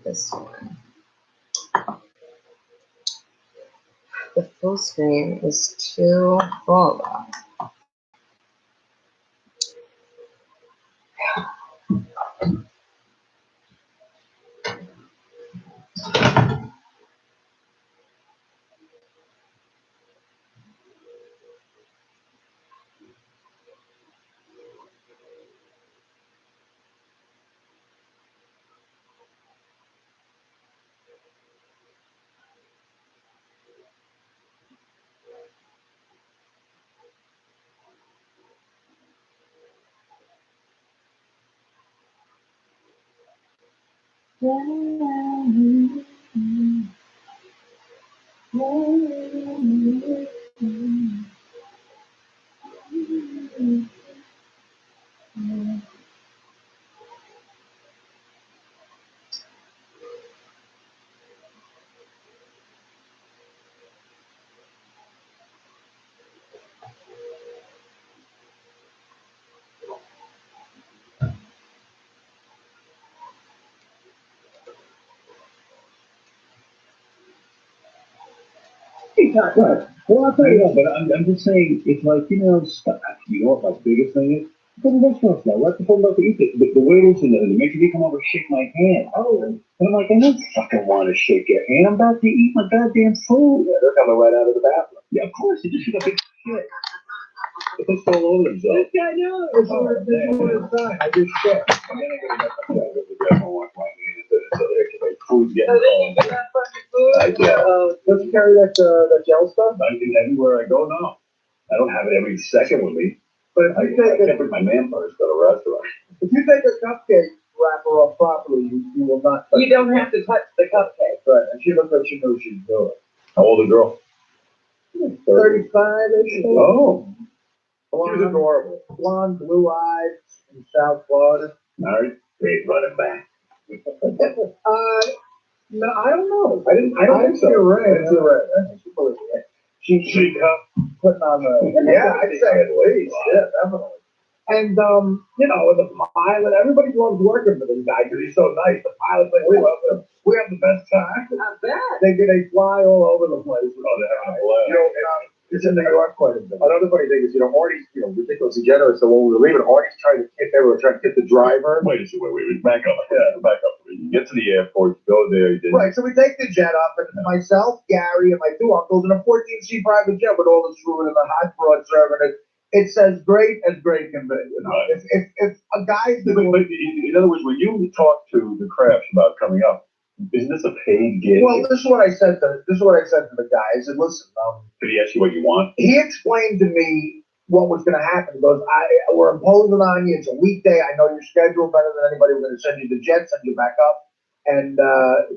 this one. The full screen is too full. What? Well, I'll tell you what, but I'm just saying, it's like, you know what my biggest thing is? Go to restaurants now. Let the people about to eat it. The waiters and the maître come over, shake my hand. Oh, and I'm like, I don't fucking want to shake your hand. I'm about to eat my goddamn food. Yeah, they're coming right out of the bathroom. Yeah, of course. They just shoot up big shit. They put all over themselves. This guy knows. It's all inside. I just checked. And then I got to wash my hands. So their food's getting cold. Don't you carry that gel stuff? Everywhere I go, no. I don't have it every second with me. But if you take it, my man purse to a restaurant. If you take a cupcake wrapper off properly, you will not. You don't have to touch the cupcake. Right, and she looked like she knew she's doing. How old a girl? 35-ish. Oh. She was adorable. Blonde, blue-eyed, in South Florida. Married? Great running back. No, I don't know. I don't think so. You're right. I think she's probably right. She's putting on the. Yeah, I'd say at least. Yeah, definitely. And the pilot, everybody loves working for this guy because he's so nice. The pilot's like, we love him. We have the best time. Not bad. They fly all over the place. Oh, they're having a blast. It's in New York quite a bit. Another funny thing is, Artie's, ridiculously generous. So when we were leaving, Artie's trying to tip the driver. Wait a second, wait, back up. Yeah, back up. You get to the airport, you go there. Right, so we take the jet up, and myself, Gary, and my two uncles in a 14-seat private jet with all the food and the hot broad serving it. It's as great as great can be. Right. If a guy's doing. But in other words, when you talk to the Kraft about coming up, isn't this a paid gig? Well, this is what I said to the guy. I said, listen. Did he ask you what you want? He explained to me what was going to happen. He goes, we're imposing on you. It's a weekday. I know your schedule better than anybody. We're going to send you the jet, send you back up, and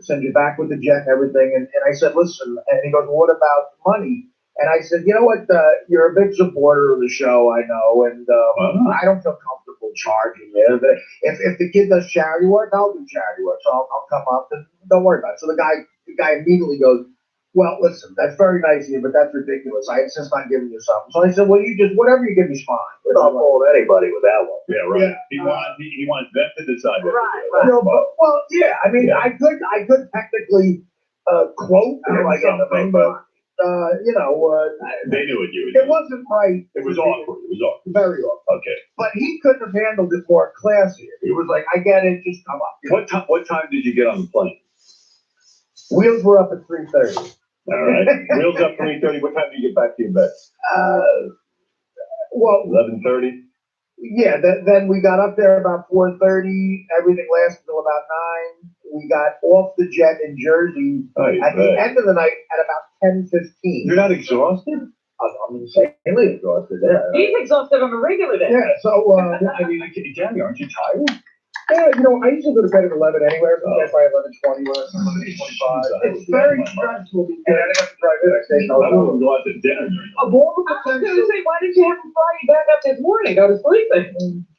send you back with the jet and everything. And I said, listen. And he goes, well, what about money? And I said, you know what? You're a big supporter of the show, I know, and I don't feel comfortable charging you. If the kid does charity work, I'll do charity work. So I'll come up and don't worry about it. So the guy immediately goes, well, listen, that's very nice of you, but that's ridiculous. I insist on giving you something. So I said, well, whatever you give me's fine. We don't hold anybody with that one. Yeah, right. Yeah, he wants them to decide. Right. Well, yeah. I mean, I could technically quote like something, but. They knew it. It wasn't right. It was awkward. Very awkward. Okay. But he couldn't have handled it more classy. He was like, I get it. Just come up. What time did you get on the plane? Wheels were up at 3:30. All right. Wheels up 3:30. What time did you get back to your bed? 11:30. Yeah. Then we got up there about 4:30. Everything lasted until about 9. We got off the jet in Jersey at the end of the night at about 10:15. You're not exhausted? I'm insanely exhausted. Yeah. He's exhausted on a regular day. Yeah. So Jamie, aren't you tired? Yeah, I usually go to bed at 11 anyway. Sometimes by 11:20 or 11:25. It's very stressful because I didn't have to drive in. I stayed in the hotel. I don't go out to dinner. I was going to say, why did you have to fly you back up this morning? Go to sleep.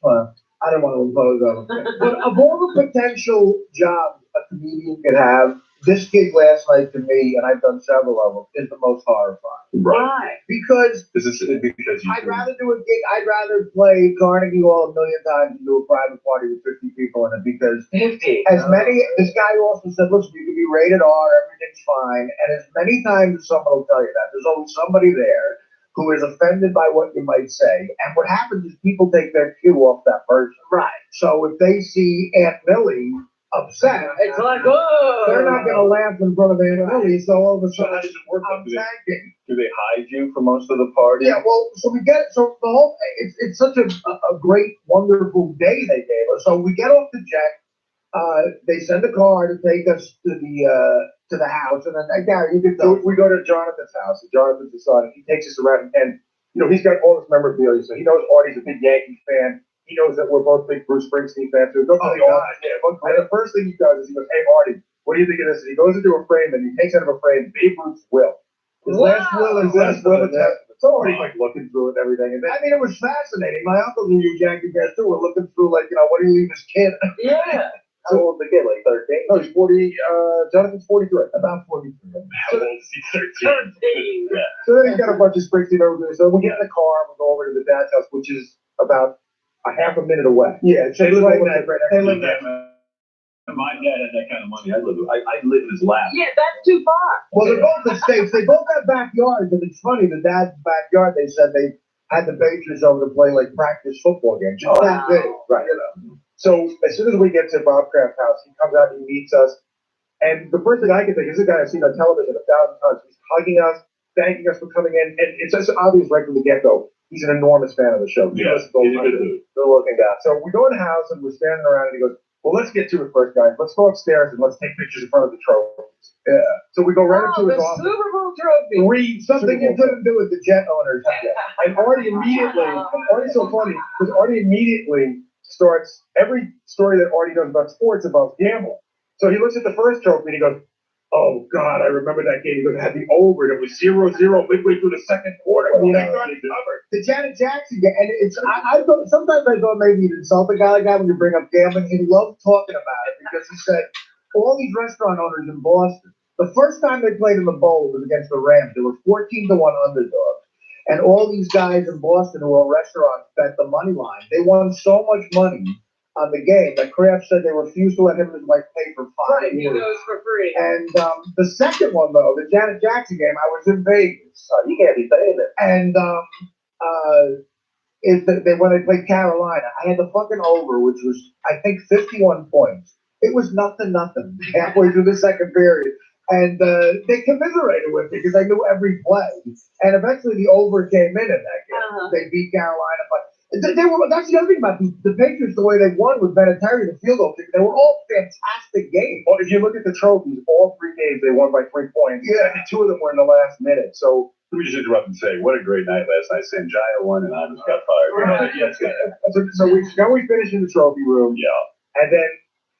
Well, I don't want to impose on them. But of all the potential jobs a comedian could have, this gig last night to me, and I've done several of them, is the most horrifying. Why? Because I'd rather do a gig. I'd rather play Carnegie Hall a million times and do a private party with 50 people in it because 50. This guy also said, listen, you can be rated R, everything's fine. And as many times as someone will tell you that, there's always somebody there who is offended by what you might say. And what happens is people take their cue off that person. Right. So if they see Aunt Millie upset, It's like, oh, they're not going to laugh in front of Aunt Millie. So all of a sudden, how does it work? I'm tanking. Do they hide you for most of the party? Yeah, well, so we get so the whole it's such a great, wonderful day they gave us. So we get off the jet. They send a car to take us to the house, and then Gary, you can go. So we go to Jonathan's house, and Jonathan's the son, and he takes us around, and he's got all this memorabilia. So he knows Artie's a big Yankee fan. He knows that we're both big Bruce Springsteen fans. So he goes to the office. And the first thing he does is he goes, "Hey Artie, what do you think of this?" And he goes into a frame, and he takes out of a frame Babe Ruth's will. His last will and testament. So Artie's like looking through it and everything. And then, I mean, it was fascinating. My uncles and you Yankee fans too were looking through, like, what do you leave this kid? yeah. How old the kid? Like 13? No, he's 40. Jonathan's 43. About 43. How old is he? 13. Yeah. So then he's got a bunch of Springsteen memorabilia. So we get in the car and we go over to the dad's house, which is about a half a minute away. Yeah, They live right over there. there. They live there. My dad had that kind of money. I live in his lap. Yeah, that's too far. Well, they're both the States. They both have backyards, and it's funny. The dad's backyard, they said they had the Patriots over to play like practice football games. Just that big, right? So as soon as we get to Bob Kraft's house, he comes out and he meets us. And the first thing I can think is a guy I've seen on television 1,000 times. He's hugging us, thanking us for coming in, and it's just obvious right from the get-go. He's an enormous fan of the show. Yeah, he's a good dude. Good-looking guy. So we go in the house and we're standing around, and he goes, "Well, let's get to it first, guys. Let's go upstairs and let's take pictures in front of the trophies." Yeah. So we go right up to his office. Super Bowl trophy. Read something you couldn't do with the jet owners. And Artie immediately, Artie's so funny, because Artie immediately starts every story that Artie does about sports about gambling. So he looks at the first trophy and he goes, "Oh God, I remember that game." He goes, "It had the over, and it was 0-0 midway through the second quarter." Oh, thank God he covered. The Janet Jackson game, and it's I thought sometimes I thought maybe you'd insult a guy like that when you bring up gambling. He loved talking about it because he said all these restaurant owners in Boston, the first time they played in the bowl was against the Rams. They were 14-1 underdogs. And all these guys in Boston who own restaurants bet the money line. They won so much money on the game that Kraft said they refused to let him like pay for 5 years. He goes for free. And the second one, though, the Janet Jackson game, I was in Vegas. You can't be saying it. And when they played Carolina, I had the fucking over, which was, I think, 51 points. It was nothing halfway through the second period. And they commiserated with me because I knew every play. And eventually the over came in that game. They beat Carolina. But that's the other thing about the Patriots, the way they won with Vinatieri, the field goal kick. They were all fantastic games. Well, if you look at the trophies, all 3 games they won by 3 points. Yeah. And 2 of them were in the last minute. So let me just interrupt and say, what a great night last night. Sanjaya won and I just got fired. Right. So we finished in the trophy room. Yeah. And then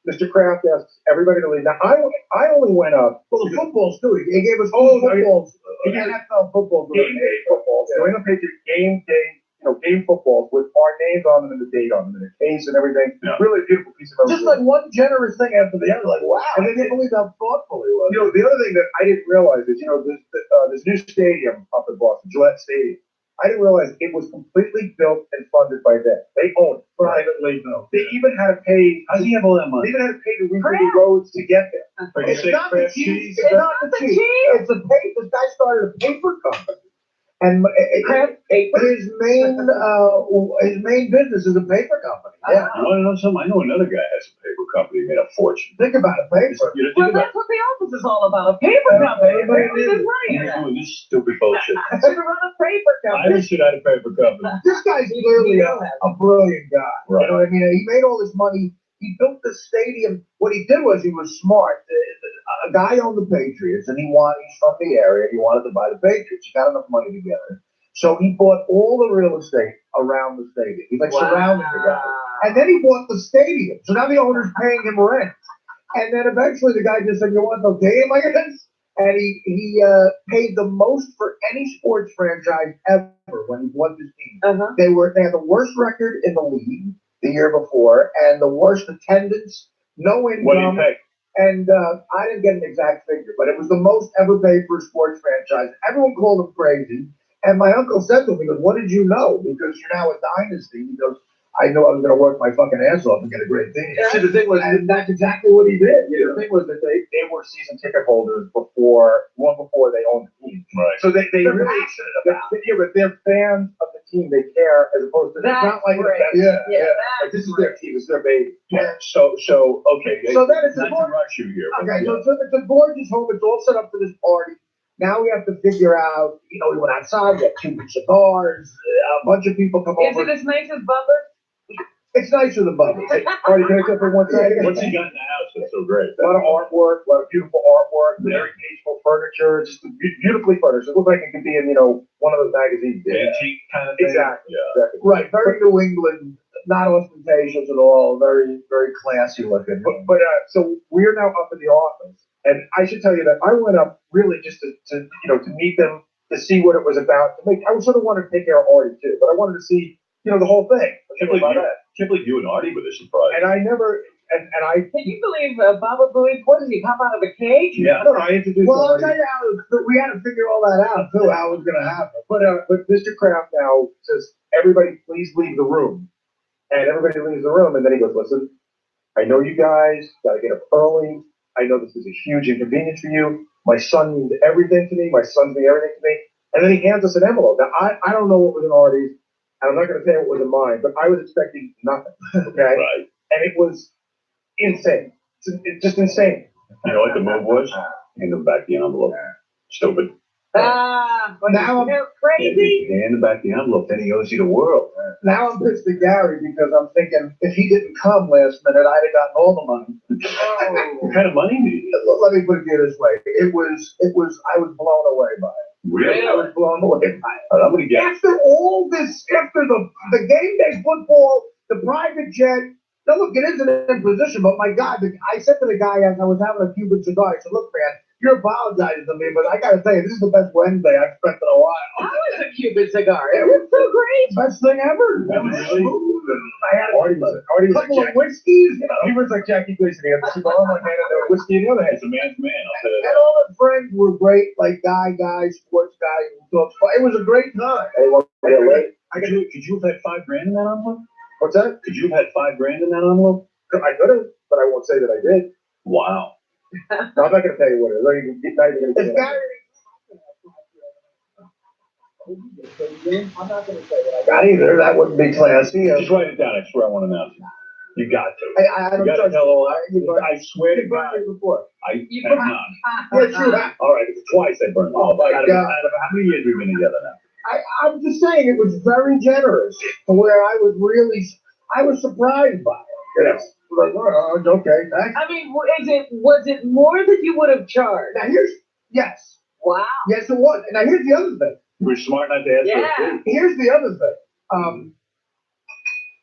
Mr. Kraft asks everybody to leave. Now, I only went up. Well, the footballs, too. He gave us footballs. NFL footballs. Game day footballs. New England Patriots game day, game footballs with our names on them and the date on them and the case and everything. Yeah. Really beautiful piece of just like one generous thing after the other. Like, wow. And they didn't believe how thoughtful he was. The other thing that I didn't realize is, this new stadium up in Boston, Gillette Stadium, I didn't realize it was completely built and funded by them. They own it privately. They even had to pay. How do you have all that money? They even had to pay to redo the roads to get there. It's not the cheese. It's not the cheese. It's a paper. This guy started a paper company, and his main business is a paper company. Yeah. You want to know something? I know another guy has a paper company, made a fortune. Think about it, paper. Well, that's what the office is all about. A paper company. You're doing this stupid bullshit. I should run a paper company. I should have a paper company. This guy's clearly a brilliant guy. Right. You know what I mean? He made all this money. He built the stadium. What he did was he was smart. A guy owned the Patriots, and he's from the area. He wanted to buy the Patriots. He got enough money together. So he bought all the real estate around the stadium. He surrounded the guy. And then he bought the stadium. So now the owner's paying him rent. And then eventually the guy just said, "You want the game like this?" And he paid the most for any sports franchise ever when he bought this team. They had the worst record in the league the year before, and the worst attendance, no income. What did he pay? And I didn't get an exact figure, but it was the most ever paid for a sports franchise. Everyone called him crazy. And my uncle said to me, he goes, what did you know? Because you're now a dynasty. He goes, I knew I was going to work my fucking ass off and get a great team. See, the thing was, And that's exactly what he did. the thing was that they were season ticket holders long before they owned the team. Right. So they They're really, passionate about it. yeah, but they're fans of the team. They care as opposed to, it's not like, great. Yeah, like this is their team, it's their baby. So okay. So then it's not to important. rush you here. but Okay, yeah. so it's a gorgeous home. It's all set up for this party. Now we have to figure out, we went outside, we had Cuban cigars, a bunch of people come Is over. it as nice as Butler? It's nicer than Bubba. Artie, can I get for 1 second? Once you got in the house, it's so great. A lot of artwork, a lot of beautiful artwork, very tasteful furniture, just beautifully furnished. It looked like it could be in, one of those magazines. Antique kind of thing. Exactly. Yeah. Exactly. Right, very New England, not ostentatious at all, very, very classy looking. But so we're now up in the office, and I should tell you that I went up really just to meet them, to see what it was about. I sort of wanted to take care of Artie too, but I wanted to see, the whole thing. Can't believe you and Artie were this surprised. And I never, and I, Can you believe Baba Booey? What does he pop out of a cage? Yeah. I don't know, I introduced Well, I'll Artie. tell you how we had to figure all that out too, how it was going to happen. But Mr. Kraft now says, everybody please leave the room. And everybody leaves the room, and then he goes, listen, I know you guys gotta get up early. I know this is a huge inconvenience for you. My son means everything to me. My son's mean everything to me. And then he hands us an envelope. Now, I don't know what was in Artie's, and I'm not gonna say what was in mine, but I was expecting nothing, okay? Right. And it was insane. It's just insane. You know what the move was? Hand him back the envelope. Stupid. But Now I'm- they're crazy. Hand him back the envelope, then he owes you the world. Now I'm pissed at Gary because I'm thinking if he didn't come last minute, I'd have gotten all the money. What kind of money do you get? Let me put it to you this way. I was blown away by it. Really? I was blown away by it. I'm gonna get. After all this, after the game day football, the private jet, now look, it isn't in position, but my God, I said to the guy as I was having a Cuban cigar, I said, look, man, you're apologizing to me, but I gotta tell you, this is the best Wednesday I've spent in a while. How is a Cuban cigar? It was so great. Best thing ever. It was Really? smooth, and I had Artie was a like couple of Jackie. whiskeys, He was like Jackie Gleason. He had the cigar in one hand and the whiskey in the other hand. It's a man's man, I'll tell you and that. all the friends were great, like guys, sports guys, who talks. It was a great time. Hey, well, yeah, wait. Could you have had $5 grand in that envelope? What's that? Could you have had $5 grand in that envelope? I could have, but I won't say that I did. Wow. No, I'm not going to tell you what it is. Not even going to It's say Gary. I'm not going to say that I got either. That wouldn't be classy. Just write it down. I swear I want to announce it. You got to. I You don't got to trust tell all. you. I swear to You God, burned it before. I You have burned- not. Yes, you have. All right, it's twice I burned. Oh, my Out of God. how many years we've been together now? I'm just saying it was very generous to where I was surprised by it. Yes. Like, oh, okay, thanks. I mean, was it more than you would have charged? Now yes, Wow. yes it was. Now here's the other thing. You were smart not to ask for Yeah. a fee. Here's the other thing.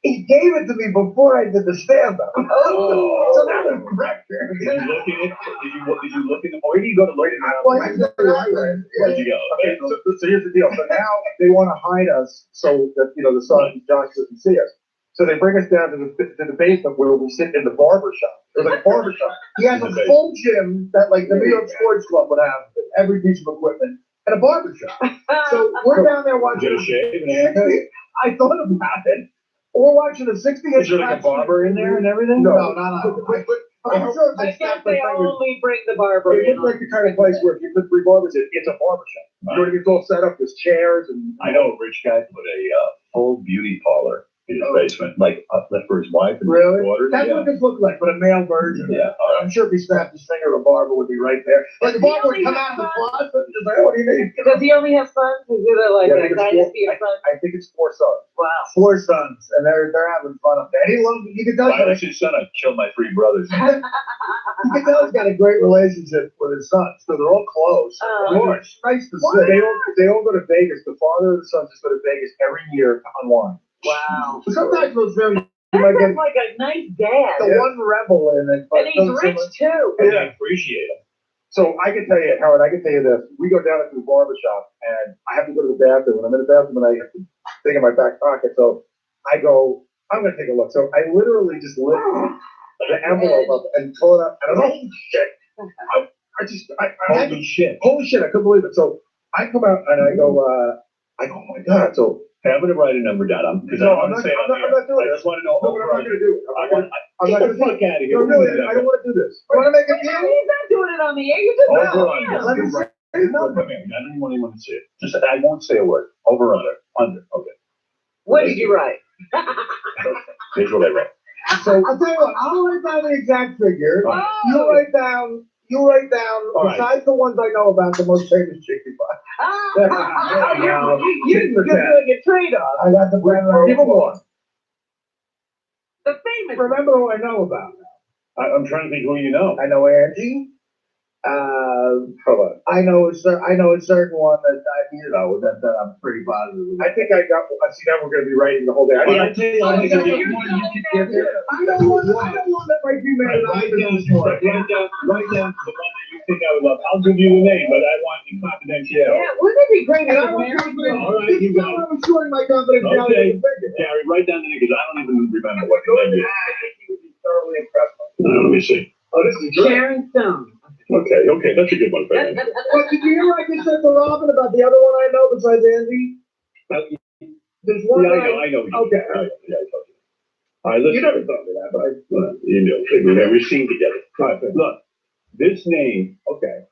He gave it to me before I did the stand-up. Oh. So that was pressure. Did you look in it? Did you look in the? Where did you go to look in it? Well, he's Where did you go? Okay, so here's the deal. So now they want to hide us so that, the son, Josh, doesn't see us. So they bring us down to the basement where we sit in the barber shop. There's like a barber shop. He has a full gym that like the New York Sports Club would have, every piece of equipment, and a barber shop. So we're down there watching. Get a shave and everything? I thought about it. We're watching the 60th. Is there like a barber in there and everything? No, not. I'm sure I they guess snapped they their fingers. only bring the barber It in. looks like the kind of place where if you put 3 barbers in, it's a barber shop. You know what I mean? It's all set up. There's chairs and. I know a rich guy put a full beauty parlor in his basement, like left for his wife and Really? his daughters. That's Yeah. what this looked like, but a male version. Yeah. I'm sure if he snapped his finger, the barber would be right there. Like the barber would come out of the closet and just like, what do you need? Does he only have sons? Is it like Yeah, I a think it's dynasty of sons? I think it's 4 sons. Wow. 4 sons, and they're having fun up there. And he loves. You can tell. If I was his son, I'd kill my 3 brothers. You can tell he's got a great relationship with his sons, so they're all close. Oh. Of course, nice to So see. they all go to Vegas. The father and the sons just go to Vegas every year to unwind. Wow. Sometimes those films, you That might get sounds like a nice dad. the one rebel in it, but And he's those rich too. And I appreciate him. So I can tell you, Howard, I can tell you this. We go down into the barber shop and I have to go to the bathroom. And I'm in the bathroom and I have to thing in my back pocket. So I go, I'm going to take a look. So I literally just lift the envelope up and pull it up. And I'm like, holy shit. Holy shit. Holy shit, I couldn't believe it. So I come out and I go, oh my God. So I'm going to write a number down. Because I'm not doing I it. just want to know. No, but I'm not going to do it. I'm Get not the going to fuck out of here. No, really, I don't want to do this. You want to make a He's deal? not doing it on the air. You just Over know under. him. Let me say the number. I don't even want anyone to see it. Just I won't say a word. Over under. Under. Okay. What did you write? Here's what I wrote. So I'll tell you what, I'll write down the exact figure. All right. You write down, All right. besides the ones I know about, the most famous chick you buy. You're doing a trade-off. I got the brand right. Give him one. The famous. Remember who I know about. I'm trying to think who you know. I know Angie. Hold on. I know a certain one that I'm pretty positive. I think I got. See, now we're going to be writing the whole day. I know one that might be mad. Write down the one that you think I would love. I'll give you the name, but I want the confidentiality. Yeah, wouldn't it be great if I it want was confidence. All right, you got it. I'm showing my confidentiality. Okay. Gary, write down the name because I don't even remember what the name is. You would be thoroughly impressed. Let me see. Oh, this is great. Sharon Stone. Okay, that's a good one for me. But did you hear what I just said to Robin about the other one I know besides Andy? There's one. I know. Okay. Yeah, I told you. All right, listen. You never told me that, but You know, we never seen together. All right, look, this name. okay.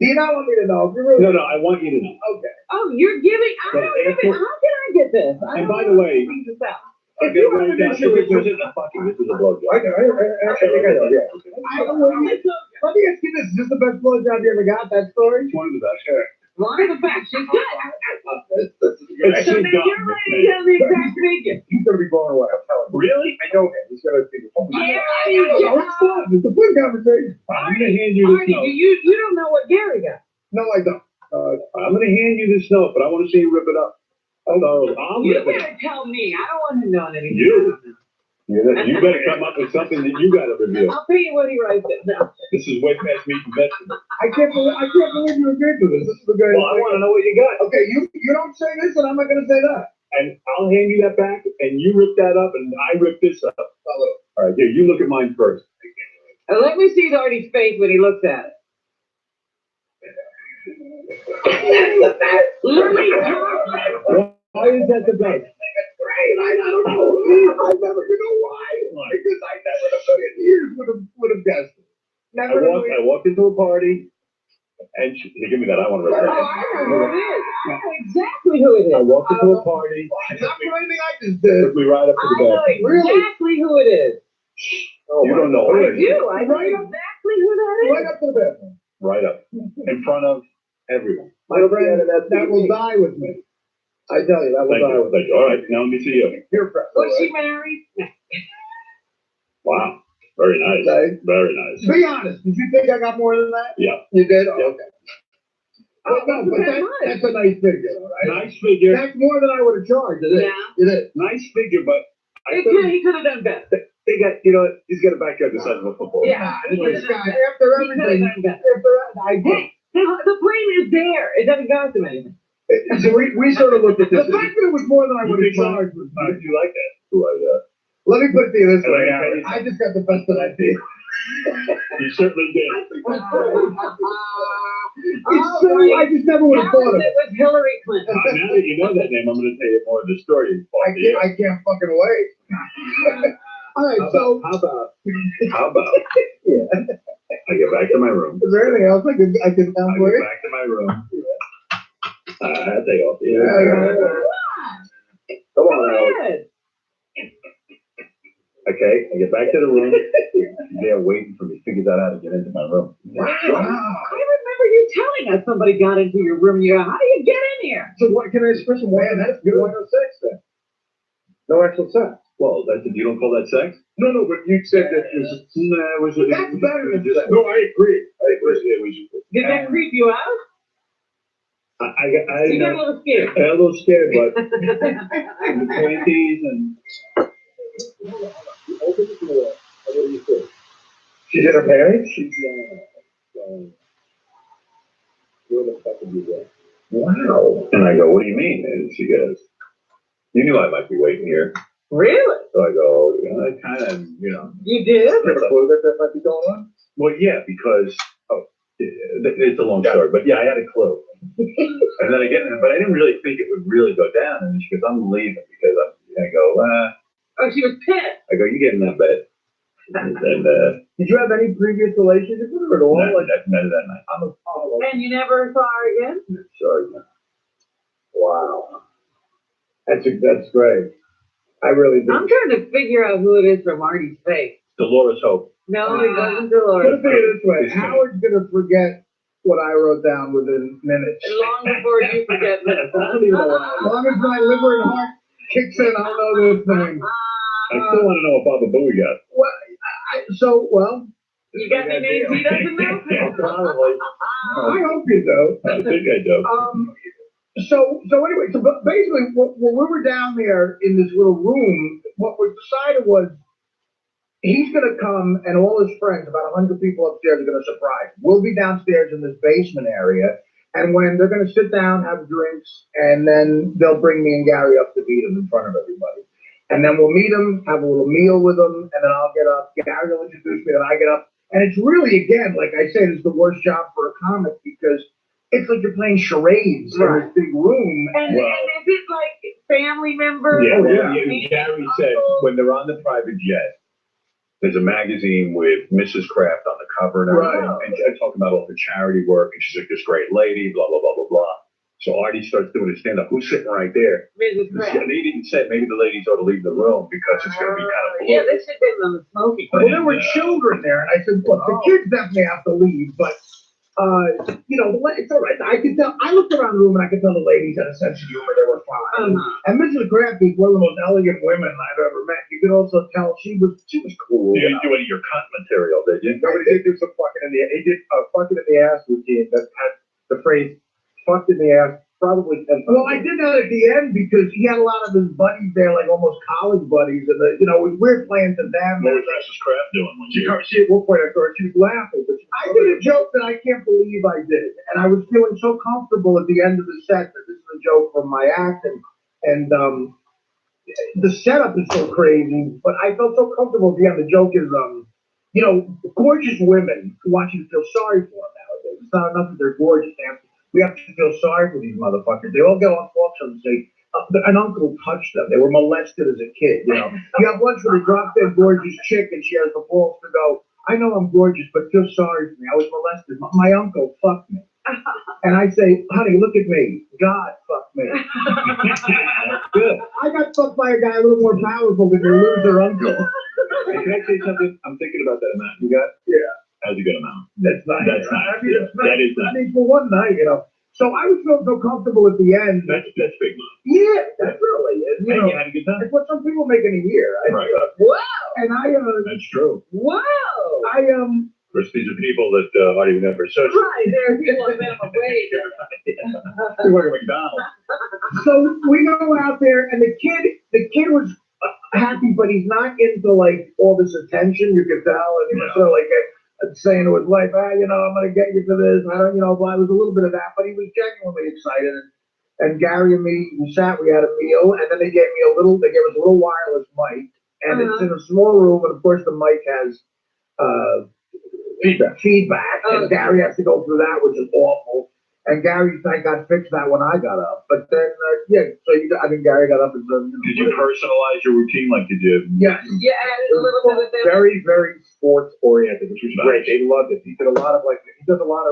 Do you not want me to know? You really No, I want you to know. Okay. Oh, you're giving. I don't even. How can I get this? And by the way, Figure this out. I'm gonna write down. This isn't a fucking. This is a blowjob. I think I know, yeah. Let me ask you this, is this the best blowjob you ever got, that story? It's one of the best. Line of facts. She's good. It's So then you're ready to tell the exact figure. He's gonna be blown away, I'm telling you. Really? I know him, he's gonna be. Yeah, It's fun, it's a fun conversation. I'm gonna hand you this Artie, note. you don't know what Gary got. No, I don't. I'm gonna hand you this note, but I want to see you rip it up. So I'll You rip it. better tell me. I don't want to know anything. You better come up with something that you gotta reveal. I'll pay you what he writes it down. This is way past meat and vegetables. I can't believe you agreed to this. This is the guy. Well, I want to know what you got. Okay, you don't say this, and I'm not gonna say that. And I'll hand you that back, and you rip that up, and I rip this up. All right, here, you look at mine first. Let me see Artie's face when he looks at it. Let me talk. Why is that the best? I don't know. I never, you know why? Because I never in a million years would have guessed it. Never. I walked into a party, and here, give me that. I want to rip Oh, it. I know who it is. I know exactly who it I is. walked into a party. Not for anything I just did. Took me right up to I the know bed. exactly who it is. You don't know I who it is. do. I know exactly who that is. Right up to the bathroom. Right up in front of everyone. My friend, that will die with me. I tell you, that will Thank die you. with me. Thank you. All right, now let me see you. You're pressed. Was she married? Wow, very nice. Okay. Very nice. Be honest, did you think I got more than that? Yeah. You did? Oh, Yeah. okay. Oh, no, but that's a nice figure, all right? Nice figure. That's more than I would have charged, it is. Yeah. It is. Nice figure, but I He could have done better. they got, you know what? He's got a backyard the size of a football. Yeah. This He could've guy, done better. after He could've everything, done better. I did. The plane is there. It doesn't cost him anything. So we sort of looked at this. The fact that it was more than I would have You think so? charged was How nice. did you like that? Do I, Let me put it to you this And way, I- Howard. I just got the best that I did. you certainly did. It's so, I just never would have thought of it. It was Hillary Clinton. Now that you know that name, I'm going to tell you more of the story. I can't fucking wait. All right, so How about? yeah. I get back to my room. Is there anything else I can I sound get for you? back to my room. I take off. Come Go on, Howard. ahead. Okay, I get back to the room. They're waiting for me. Figures out how to get into my room. Wow. I remember you telling us somebody got into your room. You go, how do you get in here? So what can I express? Man, that's good. No sex then. No actual sex. Well, you don't call that sex? No, but you said that it was. Nah, it was. That's better than sex. No, I agree. Did that creep you out? You got a little scared. I got a little scared, but the panties and. Open the door. What do you think? She's in her panties? She's where the fuck did you go? Wow. And I go, what do you mean? And she goes, you knew I might be waiting here. Really? So I go, I kind of, You did? You have a clue that might be going on? well, yeah, because it's a long story, but yeah, I had a clue. And then but I didn't really think it would really go down. And she goes, I'm leaving because I go, Oh, she was pissed. I go, you get in that bed. And Did you have any previous relationships with her at all? none of that night. I'm a follower. And you never saw her again? Sorry. Wow. That's great. I really do. I'm trying to figure out who it is from Artie's face. Dolores Hope. No, it wasn't Put Dolores. it this way. Howard's going to forget what I wrote down within minutes. Long before you forget this. I don't even know why. As long as my liver and heart kicks in, I'll know this thing. I still want to know what Baba Booey got. Well, You got any names he doesn't know? Probably. I hope you do. I think I do. So anyway, but basically, when we were down there in this little room, what we decided was he's going to come and all his friends, about 100 people upstairs, are going to surprise. We'll be downstairs in this basement area, and when they're going to sit down, have drinks, and then they'll bring me and Gary up to meet him in front of everybody. And then we'll meet him, have a little meal with him, and then I'll get up. Gary will introduce me, and I get up. And it's really, again, like I said, it's the worst job for a comic because it's like you're playing charades in this big room. And is it like family members? Yeah. Gary said when they're on the private jet, there's a magazine with Mrs. Kraft on the cover and everything. Right. And she's talking about all the charity work, and she's like this great lady, blah, blah, blah, blah, blah. So Artie starts doing his stand-up. Who's sitting right there? Mrs. Kraft. And he didn't say maybe the ladies ought to leave the room because it's going to be kind of Yeah, they should have been on the smoky. Well, there were children there, and I said, look, the kids definitely have to leave, but, it's all right. I could tell, I looked around the room, and I could tell the ladies had a sense of humor. They were fine. And Mrs. Kraft is one of the most elegant women I've ever met. You could also tell she was cool. You didn't do any of your cunt material, did you? No, but he did do some fucking in the ass. He did a fucking in the ass routine that had the phrase "fucked in the ass" probably 10 times. Well, I did that at the end because he had a lot of his buddies there, like almost college buddies, and we're playing to them. What was Mrs. Kraft doing when She at one point I thought she was laughing. But I did a joke that I can't believe I did, and I was feeling so comfortable at the end of the set that this is a joke from my act, and the setup is so crazy, but I felt so comfortable at the end. The joke is, gorgeous women watch you feel sorry for them nowadays. It's not enough that they're gorgeous. We have to feel sorry for these motherfuckers. They all get on talk shows and say, an uncle touched them. They were molested as a kid. You have lunch with a drop-dead gorgeous chick, and she has the balls to go, I know I'm gorgeous, but feel sorry for me. I was molested. My uncle fucked me. And I say, honey, look at me. God fucked me. Good. I got fucked by a guy a little more powerful than your loser uncle. Hey, can I say something? I'm thinking about that amount you got. Yeah. How's a good amount? That's nice. That's nice. I mean, Yeah, that is nice. I mean, for one night, So I was feeling so comfortable at the end. That's big money. Yeah, definitely. And, you had a good time. It's what some people make in a year. Right. Wow. And That's true. Wow. Of course, these are people that aren't even ever associated. Right, there are people on minimum wage. They work at McDonald's. So we go out there, and the kid was happy, but he's not into like all this attention. You could tell, and he was sort of like saying to his wife, I'm going to get you for this. I don't, but it was a little bit of that, but he was genuinely excited. And Gary and me, we sat, we had a meal, and then they gave us a little wireless mic, and it's in a small room, and of course the mic has feedback, and Gary has to go through that, which is awful. And Gary, thank God, fixed that when I got up. But then, Gary got up and said, Did you personalize your routine? Like, did you? Yes. Yeah, added a little bit of that. Very, very sports oriented, which was great. They loved it. He did a lot of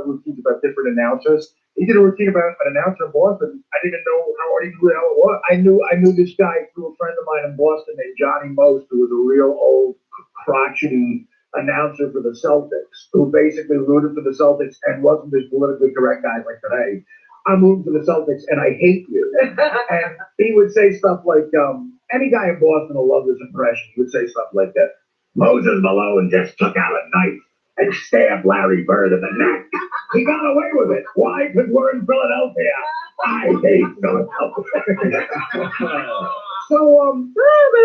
routines about different announcers. He did a routine about an announcer in Boston. I didn't even know how it was. I knew this guy through a friend of mine in Boston named Johnny Most, who was a real old crotchety announcer for the Celtics, who basically rooted for the Celtics and wasn't this politically correct guy like today. I'm rooting for the Celtics and I hate you. And he would say stuff like, any guy in Boston will love this impression. He would say stuff like that. Moses Malone just took out a knife and stabbed Larry Bird in the neck. He got away with it. Why? Because we're in Philadelphia. I hate Philadelphia. So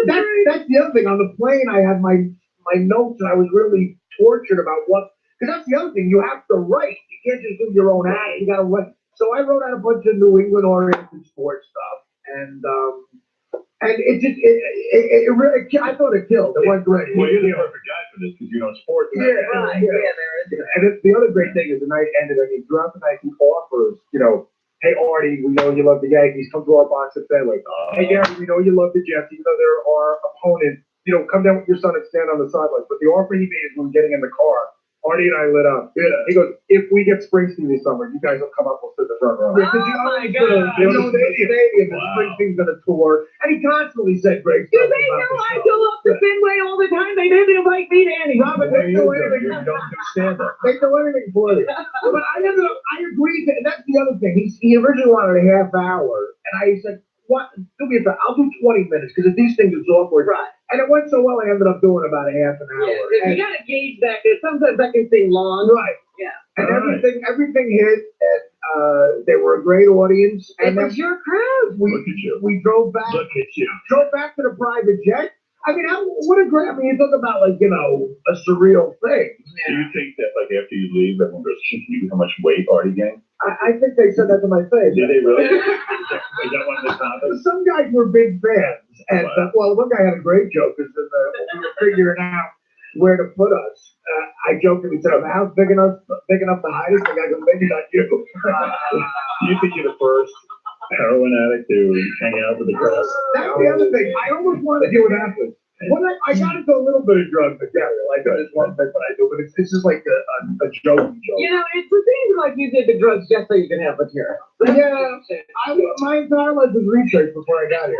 that's the other thing. On the plane, I had my notes, and I was really tortured about because that's the other thing. You have to write. You can't just do your own act. You got to write. So I wrote out a bunch of New England oriented sports stuff, And it really, I thought it killed. It went great. Well, you're the perfect guy for this because you know sports. Yeah, Right, there is. And the other great thing is the night ended. I mean, throughout the night, he offers, hey, Artie, we know you love the Yankees. Come to our box at Fenway. Hey, Gary, we know you love the Jets, even though they're our opponent. Come down with your son and stand on the sidelines. But the offer he made is when getting in the car. Artie and I lit up. Yeah. He goes, if we get Springsteen this summer, you guys will come up, we'll sit in the front row. Oh, my God. Stadium, and Springsteen's going to tour. And he constantly said great Do stuff. they know I go up to Fenway all the time? They didn't invite me to any. Robert, they do anything. You don't do stand-up. They do anything for you. But I agreed to, and that's the other thing. He originally wanted a half hour, and I said, what? I'll do 20 minutes, because if these things are awkward. Right. And it went so well, I ended up doing about a half an hour. Yeah, you got to gauge that, because sometimes that can seem long. Right. Yeah. And everything hit, and they were a great audience. And it was your crowd. Look at you. We drove back. Look at you. Drove back to the private jet. I mean, what a great, you talk about, a surreal thing. Do you think that, after you leave, everyone goes, can you how much weight Artie gained? I think they said that to my face. Did they really? Is that one of the comments? Some guys were big fans. And, one guy had a great joke, because we were figuring out where to put us. I jokingly said, "The house big enough to hide us." The guy goes, "Maybe not you." You think you're the first heroin addict to hang out with the Kraft? That's the other thing. I almost wanted to do what happened. When I got into a little bit of drugs, but yeah, this one thing that I do, but it's just like a joke. It seems like you did the drugs just so you can have material. Yeah, my entire life was research before I got here.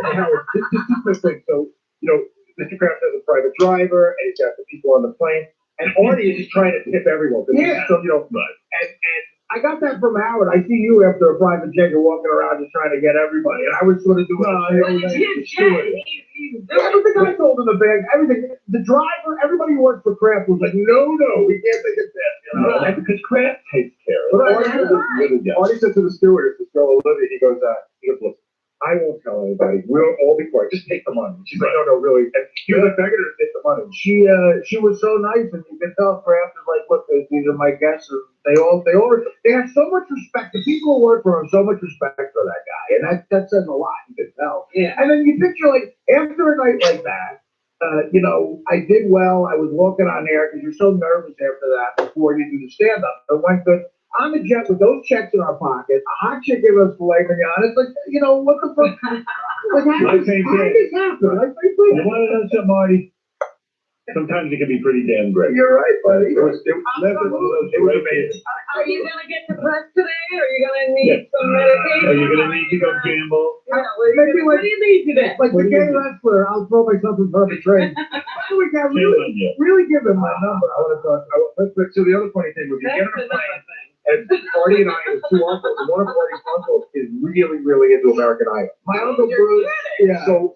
This is the thing. So, Mr. Kraft has a private driver, and he's got the people on the plane, and Artie is just trying to tip everyone. Yeah. So, and I got that from Howard. I see you after a private jet, you're walking around just trying to get everybody, and I was sort of doing everything I told in the bag, everything. The driver, everybody who worked for Kraft was like, no, we can't think of this. Right. Because Kraft takes care of it. Artie said to the stewardess, this girl Olivia, he goes, look, I won't tell anybody. We'll all be quiet. Just take the money. She's like, no, really. And he was like, I gotta take the money. She was so nice, and you can tell Kraft is like, look, these are my guests. And they have so much respect. The people who work for him, so much respect for that guy, and that says a lot. You can tell. Yeah. And then you picture after a night like that, I did well. I was walking on air because you're so nervous after that before you do the stand-up. It went good. On the jet with those checks in our pocket, a hot chick gave us filet mignon. It's like, what the fuck? How did this happen? You want to know something, Marty? Sometimes it can be pretty damn great. You're right, buddy. It was amazing. Are you going to get depressed today? Or are you going to need some medication? Are you going to need to go gamble? What do you need today? Like the gay wrestler, I'll throw myself in front of a train. Really give him my number. I would have thought. So the other funny thing was, you get on a plane, and Artie and I have two uncles, and one of Artie's uncles is really, really into American Idol. My uncle Bruce,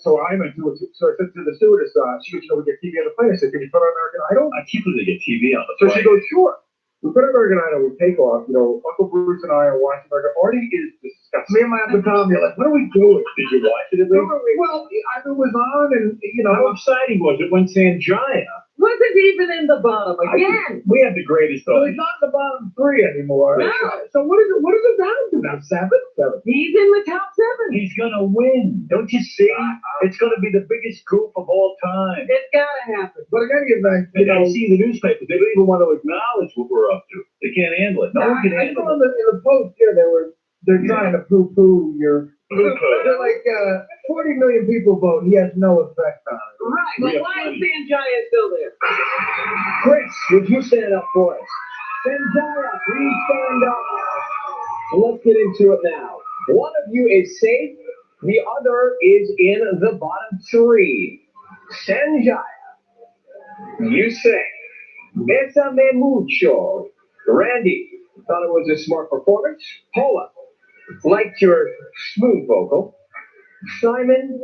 so I'm into it. So I said to the stewardess, she goes, we get TV on the plane. I said, can you put on American Idol? I keep believe they get TV on the So plane. she goes, sure. We put American Idol, we take off, Uncle Bruce and I are watching American. Artie is disgusting. Me and my Uncle Tom, you're like, what are we doing? Did you watch it at least? Well, it was on, and, how exciting was it when Sanjaya wasn't even in the bottom again? We have the greatest So audience. he's not in the bottom three anymore. No. So what is it down to now? Seven? He's in the top 7. He's gonna win. Don't you see? It's gonna be the biggest goof of all time. It's gotta happen. But in any event, And I see the newspapers. They don't even want to acknowledge what we're up to. They can't handle it. No one can I handle saw it. in the post here, they're trying to poo-poo your. They're like 40 million people vote. He has no effect on it. Right. But why is Sanjaya still there? Chris, would you stand up for us? Sanjaya, please stand up. Let's get into it now. One of you is safe. The other is in the bottom 3. Sanjaya, you say, Bésame mucho. Randy, thought it was a smart performance. Paula, liked your smooth vocal. Simon,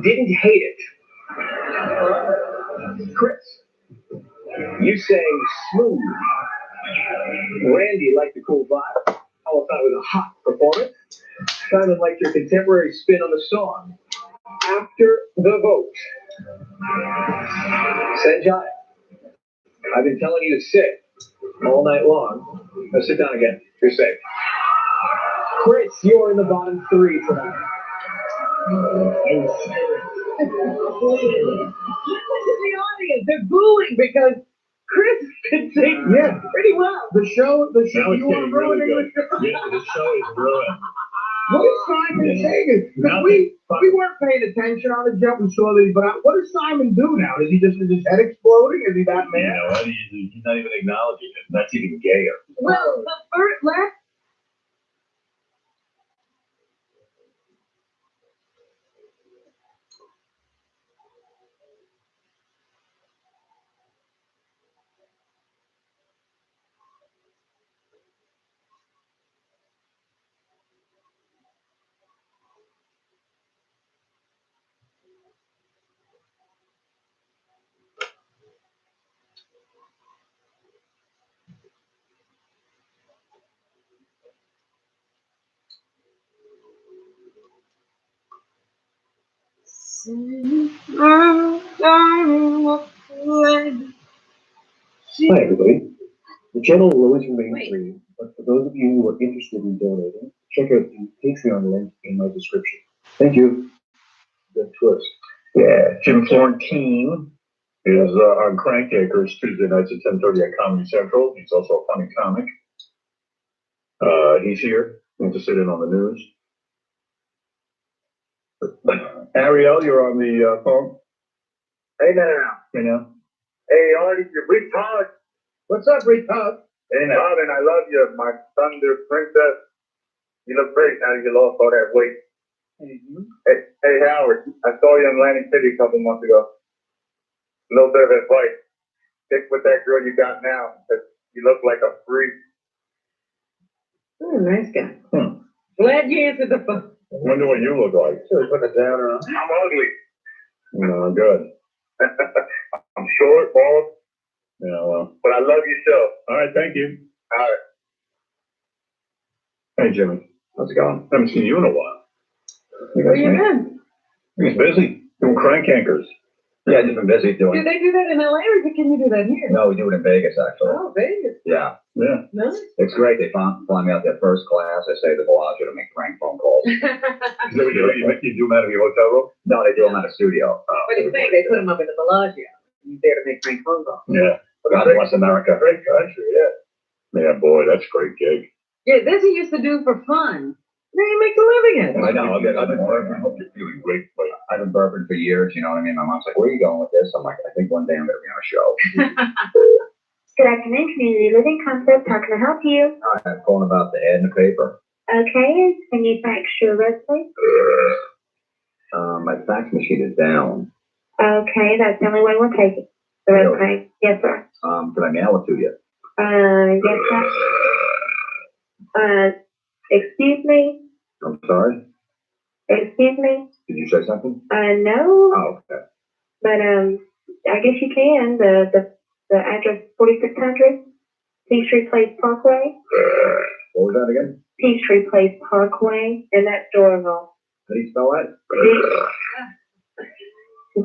didn't hate it. Chris, you say smooth. Randy liked the cool vibe. Paula thought it was a hot performance. Simon liked your contemporary spin on the song. After the vote, Sanjaya, I've been telling you to sit all night long. Now sit down again. You're safe. Chris, you're in the bottom 3 tonight. the audience, they're booing because Chris can sing pretty well. The show, Now you it's were getting really ruining good. Yeah, the show is ruined. What is Simon saying? Because we weren't paying attention on the jump. We saw that he, but what does Simon do now? Is he just, is his head exploding? Is he that You mad? know what? He's not even acknowledging it. That's even gayer. Well, the first last. Hi, everybody. The channel will always remain free, but for those of you who are interested in donating, check out the Patreon link in my description. Thank you. Good twist. Yeah, Jim Florentine is on Yankers Tuesday nights at 10:30 at Comedy Central. He's also a funny comic. He's here to sit in on the news. Ariel, you're on the phone. Hey now. Hey now. Hey, Artie, you're Rick Todd. What's up, Rick Todd? Hey, Robin, I love you, my thunder princess. You look great now you lost all that weight. Mm-hmm. Hey, Howard, I saw you in Atlantic City a couple months ago. A little bit of advice. Stick with that girl you got now, because you look like a freak. Oh, nice guy. Glad you answered the phone. I wonder what you look like. Sure, put it down or I'm ugly. No, good. I'm short, bald, Yeah, well. but I love you so. All right, thank you. All right. Hey, Jimmy. How's it going? Haven't seen you in a while. Where you been? He's busy doing Yankers. Yeah, just been busy Do doing. they do that in LA or can you do that here? No, we do it in Vegas actually. Oh, Vegas. Yeah, Yeah. Nice. it's great. They fly me out there first class. I stay at the Bellagio to make prank phone calls. Is that what you do them out of your hotel room? No, they do them at a studio. What do you think? They put him up in the Bellagio. He's there to make prank phone calls. Yeah. God bless America. Great country, yeah. Yeah, boy, that's a great gig. Yeah, this he used to do for fun. Now he makes a living at it. I know. I've been I burping. hope you're feeling great. But I've been burping for years. You know what I mean? My mom's like, "Where are you going with this?" I'm like, "I think one day I'm gonna be on a show." Good afternoon, Community Living Concept. How can I help you? I'm calling about the ad in the paper. Okay, can you fax your resume? My fax machine is down. Okay, that's the only way we'll take it. The resume. Yes, sir. Can I mail it to you? Yes, sir. Excuse me? I'm sorry. Excuse me? Did you say something? No, Oh, okay. but I guess you can. The address 4600 Peachtree Place Parkway. What was that again? Peachtree Place Parkway, and that's Doraville. How do you spell that?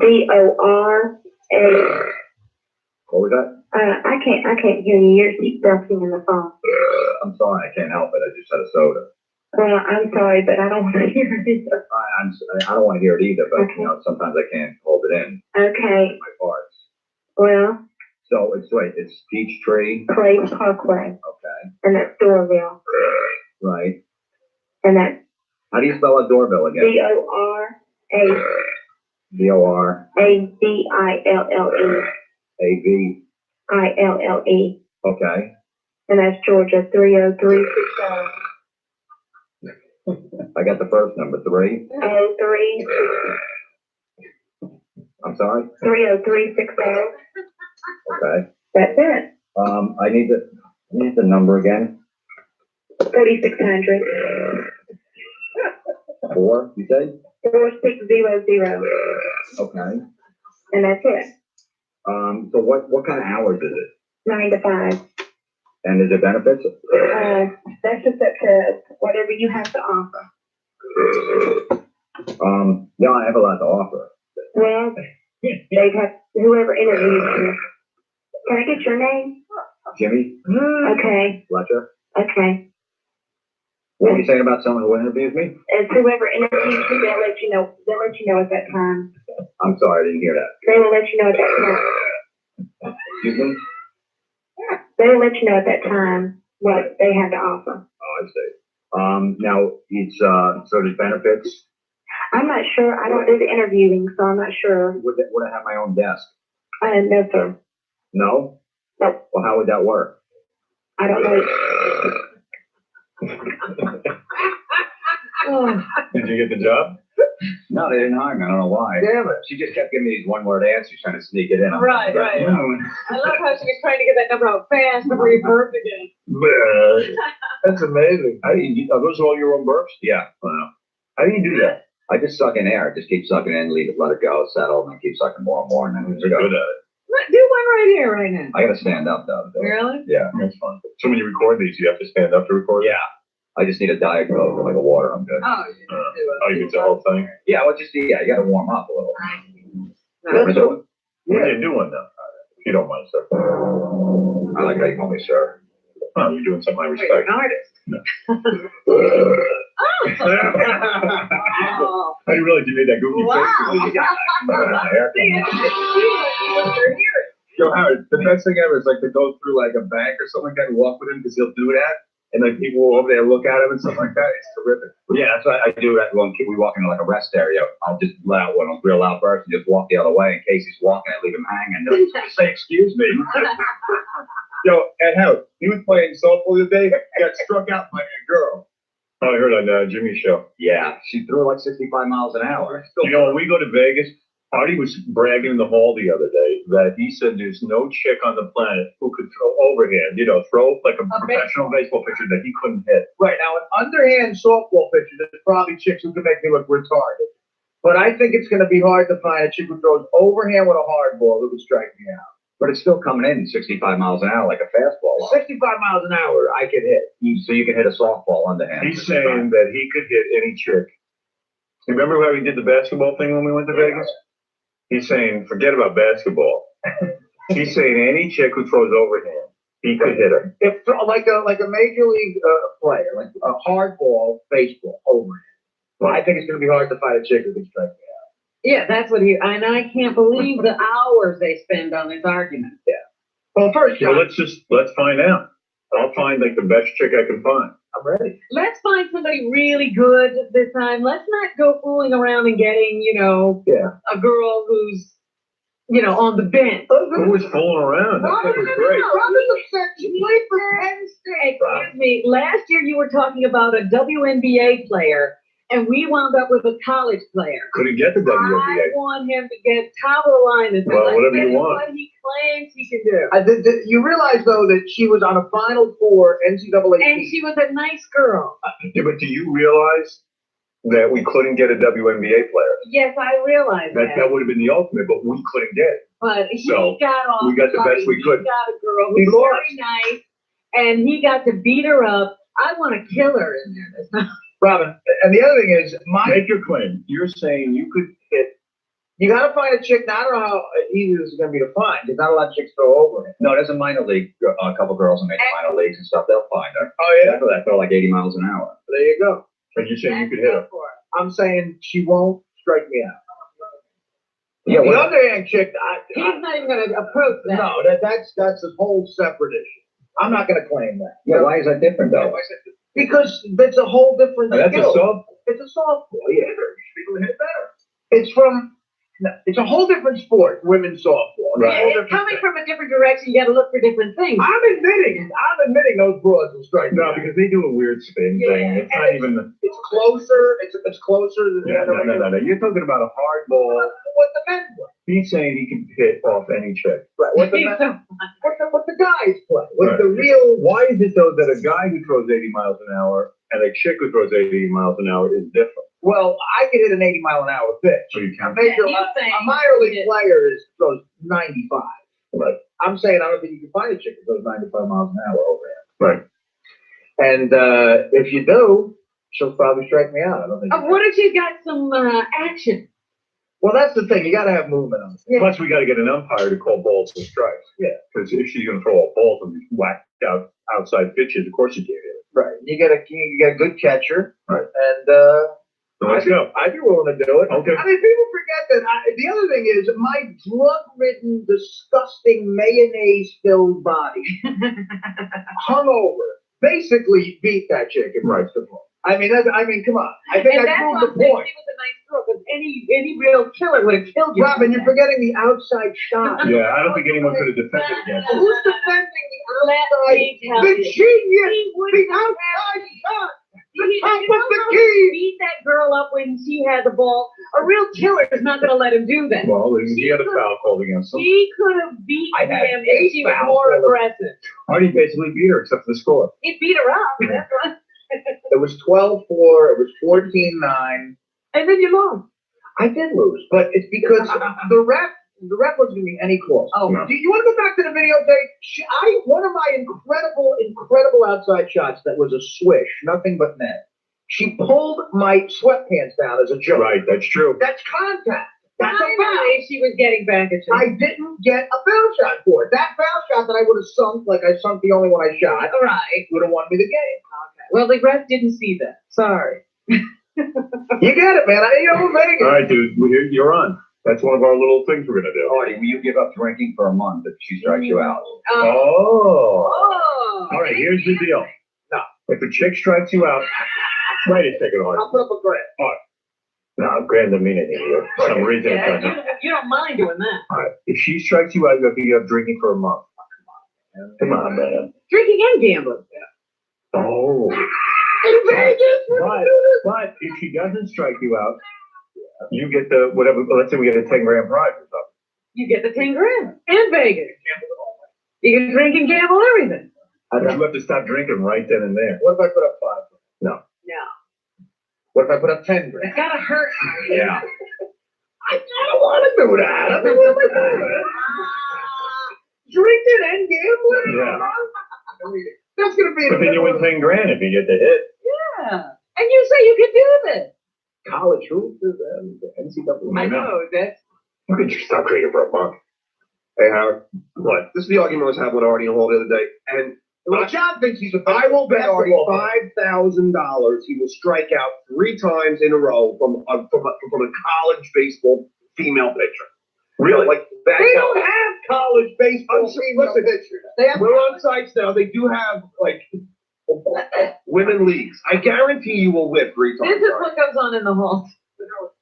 Dora. What was that? I can't hear you. You're keep bursting in the phone. I'm sorry, I can't help it. I just had a soda. Well, I'm sorry, but I don't want to hear it either. I don't want to hear it either, but you know, sometimes I can't hold it in. Okay. My parts. Well, So it's Peachtree. Place Parkway, Okay. and that's Doraville, Right. and that's How do you spell a doorbell again? DORAADILLE. A-V. ILLE, Okay. and that's Georgia 30360. I got the first number, 3. 03. I'm sorry? 30360. Okay. That's it. I need the number again. 4600. 4, you said? 4600. Okay. And that's it. So what kind of hours is it? 9 to 5. And is it benefits? That's just up to whatever you have to offer. Yeah, I have a lot to offer. Well, they have whoever interviews you. Can I get your name? Jimmy? Okay. Fletcher? Okay. What were you saying about someone who interviews me? As whoever interviews you, they'll let you know. They'll let you know at that time. I'm sorry, I didn't hear that. They will let you know at that time. Excuse me? They will let you know at that time what they have to offer. Oh, I see. Now, it's, so there's benefits. I'm not sure. I don't do the interviewing, so I'm not sure. Would I have my own desk? No, sir. No? Nope. Well, how would that work? I don't know. Did you get the job? No, they didn't hire me. I don't know why. Damn it. She just kept giving me these one-word answers, trying to sneak it in. Right. I love how she was trying to get that number out fast before you burped again. That's amazing. How do you, are those all your own burps? Yeah. Wow. How do you do that? I just suck in air. Just keep sucking in, leave it, let it go, settle, and then keep sucking more and more, and then You're go. good at it. Do one right here, right now. I gotta stand up though. Really? Yeah. That's fun. So when you record these, you have to stand up to record? Yeah. I just need a diet coke or like a water. I'm good. Oh, you Oh, you do the whole thing? Yeah. Well, just you gotta warm up a little. That's So, What do you do one though? If you don't mind, sir. I like how you call me sir. Oh, you're doing something I Wait, respect. an artist. Oh. I didn't realize you made that goofy Wow. face. Yo, Howard, the best thing ever is like to go through like a bank or something like that and walk with him because he'll do that. And like people will over there look at him and stuff like that. It's terrific. Yeah, that's what I do. When we walk into like a rest area, I'll just let out one real loud burst and just walk the other way in case he's walking. I leave him hanging. They'll just say, "Excuse me." Yo, and Howard, he was playing softball the other day, got struck out by a girl. Oh, I heard on Jimmy's show. Yeah, she threw like 65 miles an hour. You know, when we go to Vegas, Artie was bragging in the hall the other day that he said there's no chick on the planet who could throw overhand, throw like a professional baseball pitcher that he couldn't hit. Right, now an underhand softball pitcher, there's probably chicks who can make me look retarded. But I think it's going to be hard to find a chick who throws overhand with a hard ball who would strike me out. But it's still coming in 65 miles an hour like a fastball. 65 miles an hour, I could hit. So you can hit a softball underhand. He's saying that he could hit any chick. You remember how he did the basketball thing when we went to Vegas? He's saying, forget about basketball. He's saying any chick who throws overhand, he could hit her. If like a major league player, like a hard ball, baseball, overhand. Well, I think it's going to be hard to find a chick who can strike me out. Yeah, that's what and I can't believe the hours they spend on this argument. Yeah. Well, first, Well, let's find out. I'll find like the best chick I can find. I'm ready. Let's find somebody really good this time. Let's not go fooling around and getting, a girl who's, on the bench. Who was fooling around? That chick was great. Excuse me. Last year you were talking about a WNBA player, and we wound up with a college player. Couldn't get the I WNBA. want him to get top of the line. And Well, whatever you want. What he claims he can do. You realize, though, that she was on a Final Four NCAA And team. she was a nice girl. Yeah, but do you realize that we couldn't get a WNBA player? Yes, I realize that. That would have been the ultimate, but we couldn't get it. But he So, got off. we got the best we could. He got a girl He who's lost. very nice, and he got to beat her up. I want to kill her in there this time. Robin, and the other thing is, Make your claim. You're saying you could hit. you got to find a chick. Now, I don't know how easy this is going to be to find. There's not a lot of chicks throw over it. No, there's a minor league, a couple girls in major minor leagues and stuff. They'll find her. Oh, yeah? That throw like 80 miles an hour. There you go. And you're saying you could hit her. I'm saying she won't strike me out. Yeah, The underhand chick, He's not even going to approach that. no, that's a whole separate issue. I'm not going to claim that. Yeah, why is that different though? Because it's a whole different That's a skill. sub. It's a softball, yeah. People hit it better. It's a whole different sport, women's softball. Right. It's coming from a different direction. You got to look for different things. I'm admitting those broads will strike me No, out. because they do a weird spin thing. It's not even the. It's closer. It's closer than the other. No. You're talking about a hard ball. What the men play. He's saying he can hit off any chick. Right. What the guys play. What the real. Why is it though that a guy who throws 80 miles an hour and a chick who throws 80 miles an hour is different? Well, I can hit an 80-mile-an-hour pitch. So you A can't. minor league player throws 95. Right. I'm saying I don't think you can find a chick that throws 95 miles an hour over Right. And if you do, she'll probably strike me out. I don't think. What if she's got some action? Well, that's the thing. You got to have movement on it. Yeah. Plus, we got to get an umpire to call balls and strikes. Yeah. Because if she's going to throw a ball and whack out outside pitches, of course you can't hit it. Right. You get a good catcher. Right. And Let's go. I'd be willing to do it. Okay. I mean, people forget that. The other thing is my drug-ridden, disgusting, mayonnaise-filled body, hungover, basically beat that chick in basketball. I mean, come on. I think I proved the point. She was a nice girl, because any real killer would have killed you. Robin, you're forgetting the outside shot. Yeah, I don't think anyone could have defended against it. Who's defending the Let me tell The you. genius, the outside shot. The top of the key. Beat that girl up when she had the ball. A real killer is not going to let him do that. Well, he had a foul called against him. He could have beaten I had him if she was 8 more fouls. aggressive. Artie basically beat her except for the score. He beat her up. That's right. It was 12-4. It was 14-9. And then you lost. I did lose, but it's because the ref wasn't giving me any calls. Oh, No. Do you want to go back to the videotape? One of my incredible outside shots that was a swish, nothing but net. She pulled my sweatpants down as a joke. Right, that's true. That's contact. That's a foul. Finally, she was getting back at you. I didn't get a foul shot for it. That foul shot that I would have sunk, like I sunk the only one I shot, Right. would have won me the game. Okay. Well, the ref didn't see that. Sorry. You get it, man. Vegas. All right, dude, you're on. That's one of our little things we're gonna do. Artie, will you give up drinking for a month if she strikes you out? Oh. Oh. All right, here's the deal. No. If a chick strikes you out, wait a second, Artie. I'll put up a grant. No, grand doesn't mean anything to you. For some reason. Yeah, it doesn't. you don't mind doing that. All right. If she strikes you out, you have to give up drinking for a month. Come on, man. Drinking and gambling. Oh. In Vegas. But if she doesn't strike you out, you get the whatever. Let's say we get a 10 grand prize or something. You get the 10 grand and Vegas. You can drink and gamble everything. But you have to stop drinking right then and there. What if I put up 5 grand? No. No. What if I put up 10 grand? It's gotta hurt. Yeah. I don't want to do that. I mean, what am I doing? Drinking and gambling? Yeah. That's going to be But then you win 10 grand if you get the hit. Yeah. And you say you can do this. college hoops and the NCAA. I know, that's. Why could you stop drinking for a month? Hey, Howard. What? This is the argument I was having with Artie and Hall the other day. And Well, John thinks he's a I will bet Artie basketball $5,000 he will strike out 3 times in a row from a college baseball female pitcher. Really? Like that. They don't have college baseball female pitchers. They have, we're on sites now. They do have like women leagues. I guarantee you will whip 3 times. This is what goes on in the halls.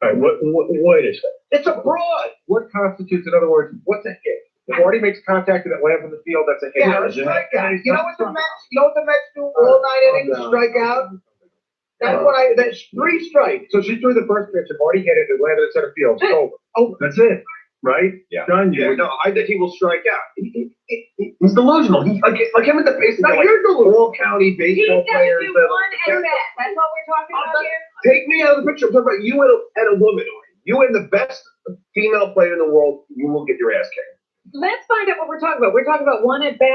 All right, wait a second. It's a fraud. What constitutes, in other words, what's a hit? If Artie makes contact and it lands in the field, that's a hit. Yeah, a strikeout. You know what the Mets? You know what the Mets do? All 9 innings, strike out. That's what that's 3 strikes. So she threw the first pitch. If Artie hit it, it landed in center field. It's over. Oh, that's it, right? Yeah. Done. Yeah, no, I think he will strike out. He's delusional. He like him at the base. No, Like you're delusional. all county He's baseball gonna players. do one at bat. That's what we're talking about here. Take me out of the picture. I'm talking about you and a woman. You and the best female player in the world. You will get your ass kicked. Let's find out what we're talking about. We're talking about one at bat.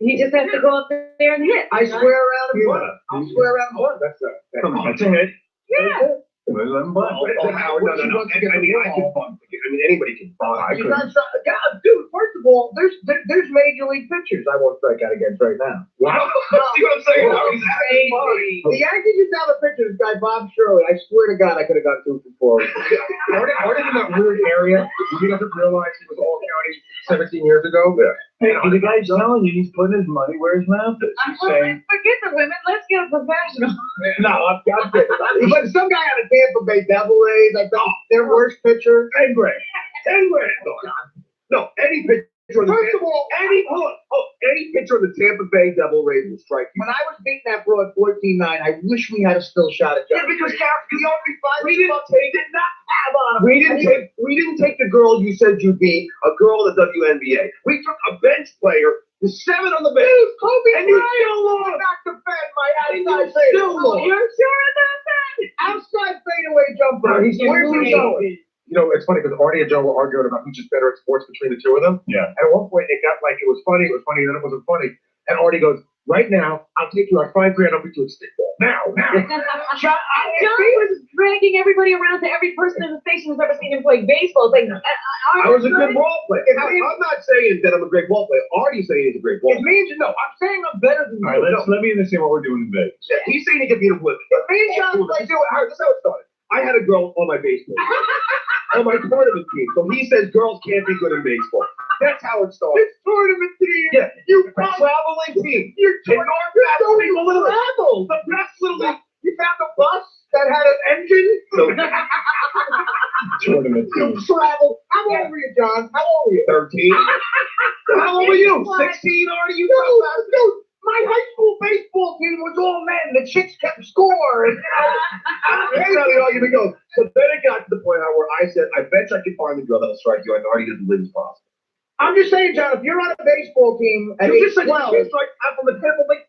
He just has to go up there and hit. I swear around and bunt. I'll swear around and bunt. That's a Come on, that's a hit. Yeah. Howard, no. I mean, I can bunt. I mean, anybody can bunt. I You couldn't. got God, dude. First of all, there's major league pitchers I won't strike out against right now. Wow. See what I'm saying? He's Crazy. The Yankees just have a pitcher, this guy Bob Shirley. I swear to God, I could have got 2 for 4. Artie's in that weird area where he doesn't realize he was all county 17 years ago. Yeah. Hey, the guy's telling you he's putting his money where his mouth is. He's saying, Forget the women. Let's get a professional. No, I'm kidding. But some guy out of Tampa Bay Devil Rays, I thought their worst pitcher. 10 grand. 10 grand. No, any pitcher. First of all, any pitcher of the Tampa Bay Devil Rays will strike you. when I was beating that broad 14-9, I wish we had a still shot at Yeah, John. because we did not have on. We didn't take the girl you said you beat, a girl in the WNBA. We took a bench player, the 7 on the bench, and you still lost. Not defend my outside Still fadeaway. lost. You're sure about that? Outside fadeaway jumper. Where's he going? You know, it's funny because Artie and Joe were arguing about who's just better at sports between the two of them. yeah. And at one point, it got like it was funny, then it wasn't funny. And Artie goes, right now, I'll take you our $5 grand, I'll get you a stickball. Now. John was dragging everybody around to every person in the station who's ever seen him play baseball. It's like, I was a good ball player. I'm not saying that I'm a great ball player. Artie's saying he's a great ball player. It means you know. I'm saying I'm better than you. All right, let me understand what we're doing in Vegas. Yeah, he's saying he can beat a woman. Me and John, like, this is how it started. I had a girl on my baseball team, on my tournament team. So he says girls can't be good in baseball. That's how it started. This tournament team. Yeah, you traveling team. You're traveling a little apple. The best little. You found a bus that had an engine. Tournament team. You travel. How old were you, John? How old were you? 13. How old were you? 16, Artie? You know that, dude. My high school baseball team was all men. The chicks kept score. That's how the argument goes. So then it got to the point where I said, I bet you I can find the girl that'll strike you. I already doesn't live as possible. I'm just saying, John, if you're on a baseball team and you just like, strike out from the table, like,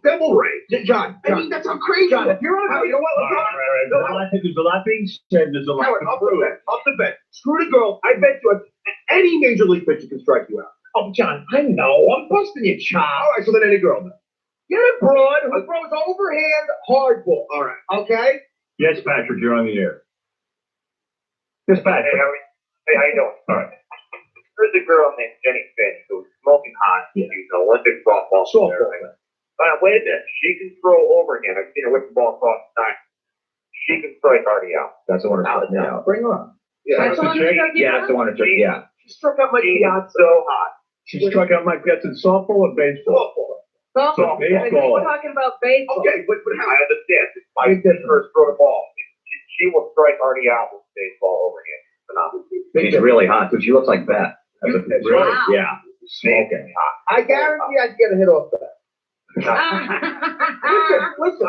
Devil Ray. John. I mean, that's how crazy. John, if you're on a you know what? Right. There's a lot being said. There's a lot. Howard, up the bet. Screw the girl. I bet you any major league pitcher can strike you out. Oh, John, I know. I'm busting your chop. All right, so then any girl then. Get a broad who throws overhand hardball. All right, okay? Yes, Patrick, you're on the air. Yes, Patrick. Hey, how you doing? All right. There's a girl named Jenny Finch who's smoking hot. She's an Olympic softball player. Wait a minute. She can throw overhand. I've seen her whip the ball across the time. She can strike Artie out. That's the one that struck me out. Bring her on. Yeah, that's the one that struck you Yeah, that's the one that took. Yeah. She struck out my fiance. So hot. She struck out Mike Getson softball or baseball? Softball. Baseball. We're talking about baseball. Okay, but I understand. I did first throw the ball. She will strike Artie out with baseball overhand. Phenomenal. She's really hot, too. She looks like Beth. Really? Wow. Yeah. Smoking. I guarantee I'd get a hit off that. Listen,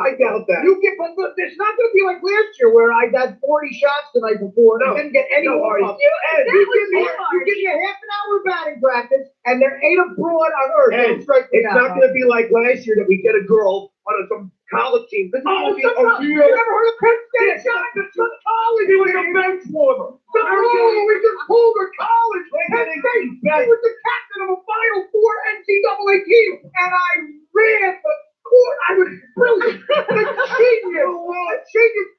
I doubt that. But it's not going to be like last year where I got 40 shots the night before and I didn't get any more. You give me a half an hour batting practice and there ain't a broad on earth. It's not going to be like last year that we get a girl on some college team. This is going to be a real. You ever heard of Penn State? Some college. He was a bench warmer. We just pulled her college. Penn State. He was the captain of a Final Four NCAA team, and I ran the court. I was brilliant. The genius,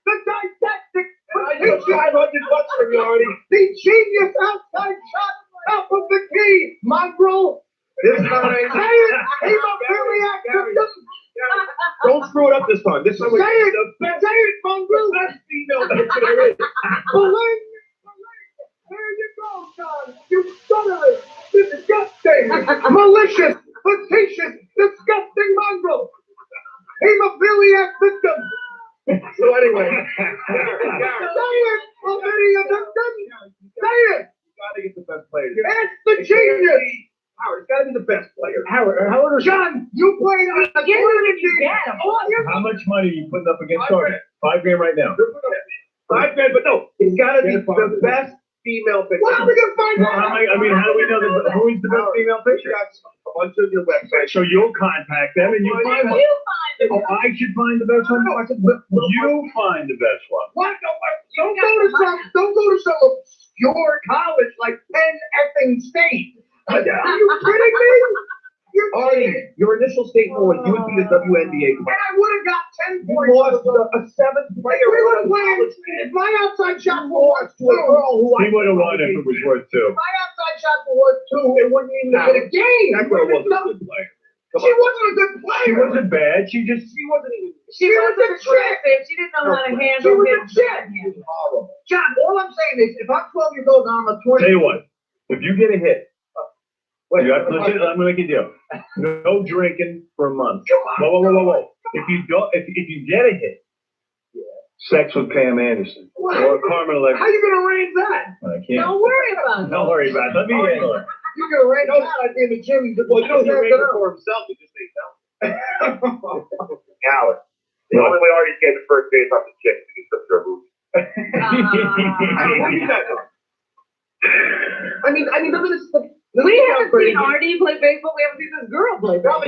the didactic. I took $500 from you already. The genius outside shot, top of the key. Mongrel. This time, say it. Hemophiliac. Don't screw it up this time. This time, say it, Mongrel. Best female pitcher there is. There you go, John. You stuttering, disgusting, malicious, facetious, disgusting mongrel. Hemophiliac victim. So anyway. Say it, Olivia victim. Say it. You gotta get the best player. It's the genius. Howard, it's gotta be the best player. Howard, John, you played on the game. How much money are you putting up against Artie? $5 grand right now. $5 grand, but no, it's gotta be the best female pitcher. What are we gonna find out? I mean, how do we know who is the best female pitcher? A bunch of your websites. So you'll contact them and you find one. Oh, I should find the best one? You find the best one. What? Don't go to some obscure college like Penn effing State. Are you kidding me? Artie, your initial statement was you would be the WNBA. And I would have got 10 points. You lost a 7th player. We were playing. If my outside shot was worth 2, a girl who he would have won if it was worth 2. If my outside shot was worth 2, it wouldn't even have been a game. That girl wasn't a good player. She wasn't a good player. She wasn't bad. She wasn't even. She was a chick. She didn't know how to handle it. She was a chick. John, all I'm saying is, if I'm 12 years old and I'm a 20. Tell you what, if you get a hit. Listen, I'm gonna make a deal. No drinking for a month. Whoa. If you get a hit, sex with Pam Anderson or Carmen Electra. How you gonna arrange that? I can't. Don't worry about it. Don't worry about it. Let me handle it. You're gonna arrange that? I'd be in the gym. Well, you know he's arranging it for himself. He just ain't Alex, the only way Artie's getting the first base off the chick is to get her boobs. I mean, we haven't seen Artie play baseball. We haven't seen this girl play baseball.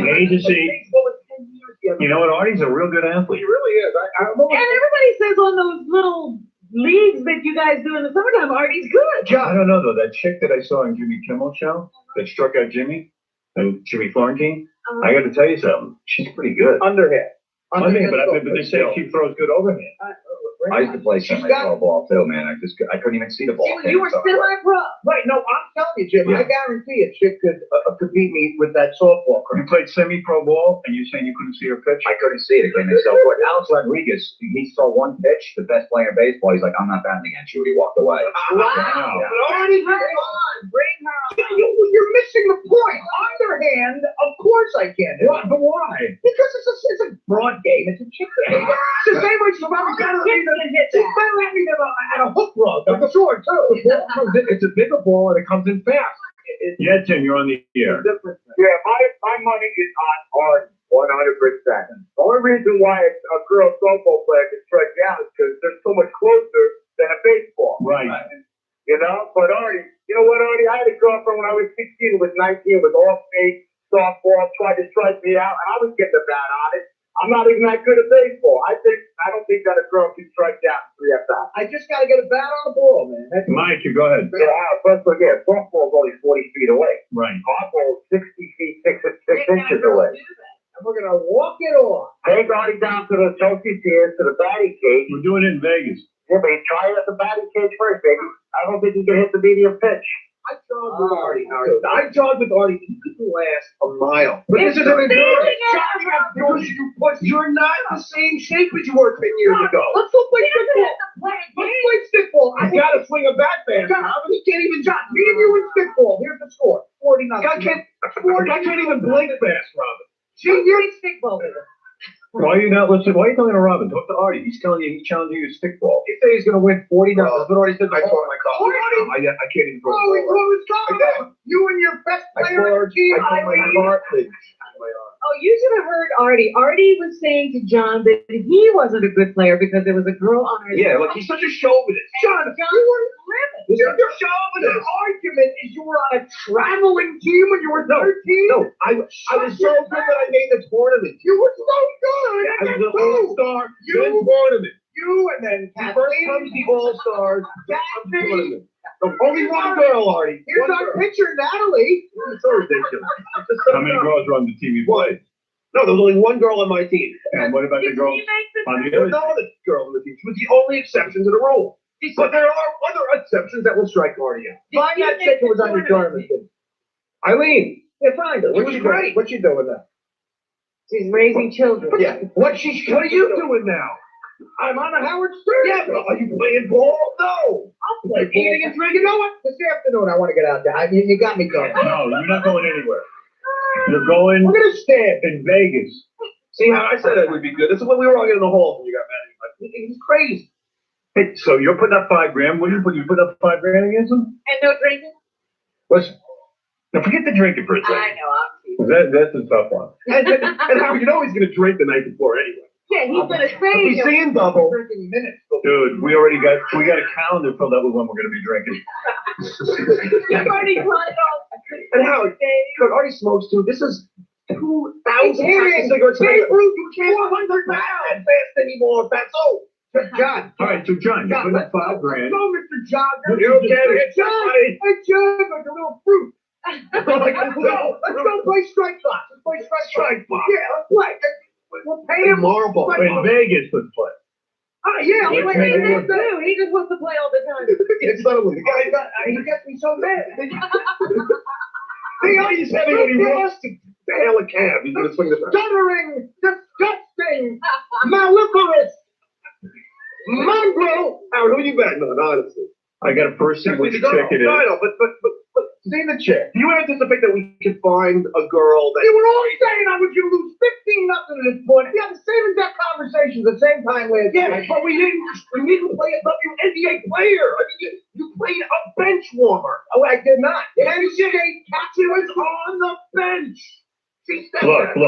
You know what? Artie's a real good athlete. He really is. And everybody says on those little leagues that you guys do in the summertime, Artie's good. I don't know though. That chick that I saw on Jimmy Kimmel's show that struck out Jimmy and Jimmy Florentine. I got to tell you something. She's pretty good. Underhand. But they say she throws good overhand. I used to play semi-pro ball too, man. I couldn't even see the ball. You were semi-pro. Right, no, I'm telling you, Jim, I guarantee a chick could beat me with that softball. You played semi-pro ball, and you're saying you couldn't see her pitch? I couldn't see it. It came in so quick. Alex Rodriguez, he saw one pitch, the best player in baseball. He's like, I'm not batting against you. He walked away. Wow. Already, bring her on. Bring her on. You're missing the point. Underhand, of course I can. But why? Because it's a broad game. It's a chick game. It's the same way she's better at me than a hook rug. Like a sword, too. It's a bigger ball and it comes in fast. Yeah, Tim, you're on the air. Yeah, my money is on Artie, 100%. The only reason why a girl softball player can strike out is because they're so much closer than a baseball. Right. You know, but Artie, you know what, Artie? I had a girlfriend when I was 16, was 19, was all fake softball, tried to strike me out, and I was getting a bat on it. I'm not even that good at baseball. I don't think that a girl can strike out 3 at-bats. I just got to get a bat on the ball, man. Mike, you go ahead. Yeah, first of all, yeah, softball's only 40 feet away. Right. Hardball's 60 feet, 6 inches away. And we're going to walk it off. Take Artie down to the associate tiers, to the batting cage. We're doing it in Vegas. Yeah, but you try it at the batting cage first, baby. I don't think you can hit the medium pitch. I jogged with Artie. I jogged with Artie. He couldn't last a mile. But It's this isn't a because you're not the same shape as you were 10 years ago. Let's go play stickball. Let's play stickball. I got to swing a bat fast. He can't even jog. Me and you in stickball. Here's the score. 40-0. I can't even blink fast, Robin. See, you're in stickball with her. Why are you not listening? Why are you talking to Robin? Talk to Artie. He's telling you, he's challenging you to stickball. He said he's going to win 40-0. That's what Artie said. I told my car. I can't even throw Oh, he was talking about you and your best player on the team. Oh, you should have heard Artie. Artie was saying to John that he wasn't a good player because there was a girl on her. Yeah, look, he's such a chauvinist. John, you were living. Your chauvinist argument is you were on a traveling team when you were 13? No, I was so good that I made the tournament. You were so good. I was the all-star tournament. You and then Kathleen. First comes the all-stars. Kathleen. Only one girl, Artie. Here's our pitcher, Natalie. It's so ridiculous. How many girls are on the team you played? No, there was only one girl on my team. And what about the girl on the There other was no other girl on the team. She was the only exception to the rule. But there are other exceptions that will strike Artie out. Find that chick who was on your tournament team. Eileen. Yeah, find her. What's she doing? What's she doing now? She's raising children. Yeah. What are you doing now? I'm on the Howard Stern. Yeah, but are you playing ball? No. I'll play eating and drinking. You know what? This afternoon I want to get out there. You got me going. No, you're not going anywhere. You're going. We're gonna stand in Vegas. See how I said that would be good. This is when we were all in the hall when you got mad. He's crazy. Hey, so you're putting up $5 grand. What do you put? You put up $5 grand against him? And no drinking? Listen. Now forget the drinking for a second. I know, I'm teasing. That's a tough one. And how you know he's gonna drink the night before anyway. Yeah, he's gonna say he's seeing double. Dude, we got a calendar filled up with when we're gonna be drinking. You've already planned it all. And Howard, look, Artie smokes too. This is 2,000 packs of cigarettes. You can't 400 pounds fast anymore. That's all. John. All right, so John, you're putting up $5 grand. No, Mr. John. You get it, John. Hey, John, like a little fruit. Let's go play strike box. Let's play strike box. Yeah, let's play. We're paying marble. In Vegas, let's play. Yeah, He wants to too. He just wants to play all the time. It's suddenly the guy he gets me so mad. See, all he's having when he wants to hail a cab. He's gonna swing the stuttering, disgusting, malicious, mongrel. Howard, who are you betting on, honestly? I got a first see which chick it is. I know, but see the chick. Do you anticipate that we can find a girl that... You were always saying I was going to lose 15-0 at this point. We had the same exact conversations at the same time last night. But we didn't play a WNBA player. I mean, you played a bench warmer. Oh, I did not. She was on the bench. Look.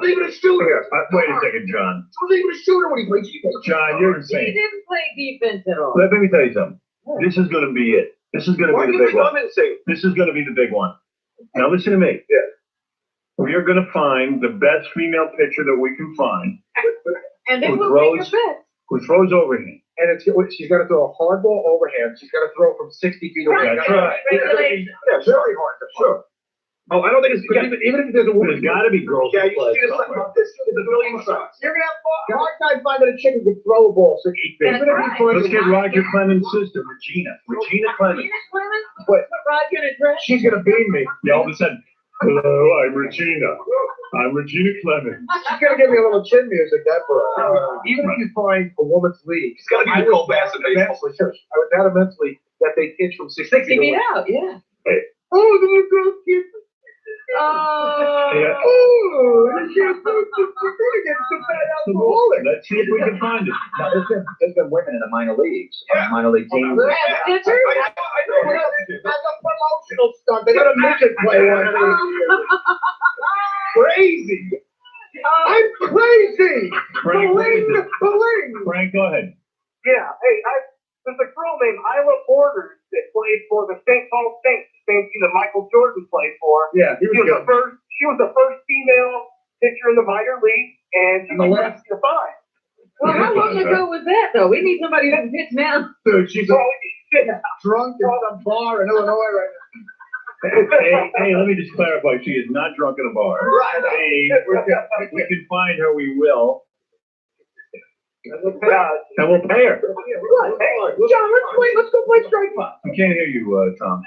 Leave it a shooter. Wait a second, John. Leave it a shooter when he plays defense. John, you're insane. He didn't play defense at all. Let me tell you something. This is going to be it. This is going to be the big one. This is going to be the big one. Now listen to me. Yeah. We are going to find the best female pitcher that we can find. And then we'll make a bet. Who throws overhand. And she's got to throw a hard ball overhand. She's got to throw from 60 feet away. That's right. Yeah, very hard. Sure. Oh, I don't think it's even if there's a woman. There's got to be girls. Yeah, who you play see this like somewhere. this is a million shots. You're gonna have a hard time finding a chick who can throw a ball 6 feet. That's right. Let's get Roger Clemens' sister, Regina. Regina Clemens. Regina Clemens? What? What Rod gonna dress? She's gonna beam me. Yeah, all of a sudden, hello, I'm Regina. I'm Regina Clemens. She's gonna give me a little chin music. That for even if you find a woman's league, It's gotta be I the would Cole Bassett baseball. I would bet immensely that they pitch from 60 60 feet to out, yeah. Hey. Oh, the girl kids. Oh. Yeah. Oh, she's get some bad alcoholic. Let's see if we can find it. Now, there's been women in the minor leagues, minor league teams. I know. That's a promotional stunt. They got a midget play one. Crazy. I'm crazy. Frank, Bling. Frank, go ahead. Yeah, hey, there's a girl named Isla Borders that played for the St. Paul Saints, the same team that Michael Jordan played for. Yeah, he was good. She was the first female pitcher in the minor league, and she was left to five. Well, how long ago was that, though? We need somebody who can pitch now. Dude, she's drunk in some bar in Illinois right now. Hey, let me just clarify. She is not drunk in a bar. Right. Hey, if we can find her, we will. And we'll pay her. John, let's go play strikeout. I can't hear you, Tom.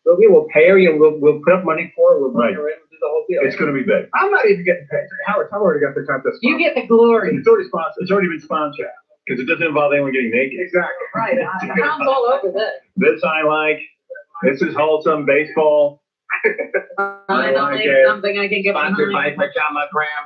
We'll pay her. We'll put up money for her. We'll bring her in. We'll do the whole deal. It's going to be big. I'm not even getting paid. Howard, I've already got the contest. You get the glory. It's already sponsored. It's already been sponsored because it doesn't involve anyone getting naked. Exactly. Right. Tom's all over this. This I like. This is wholesome baseball. Finally, something I can get Sponsored by behind. Pajama Graham.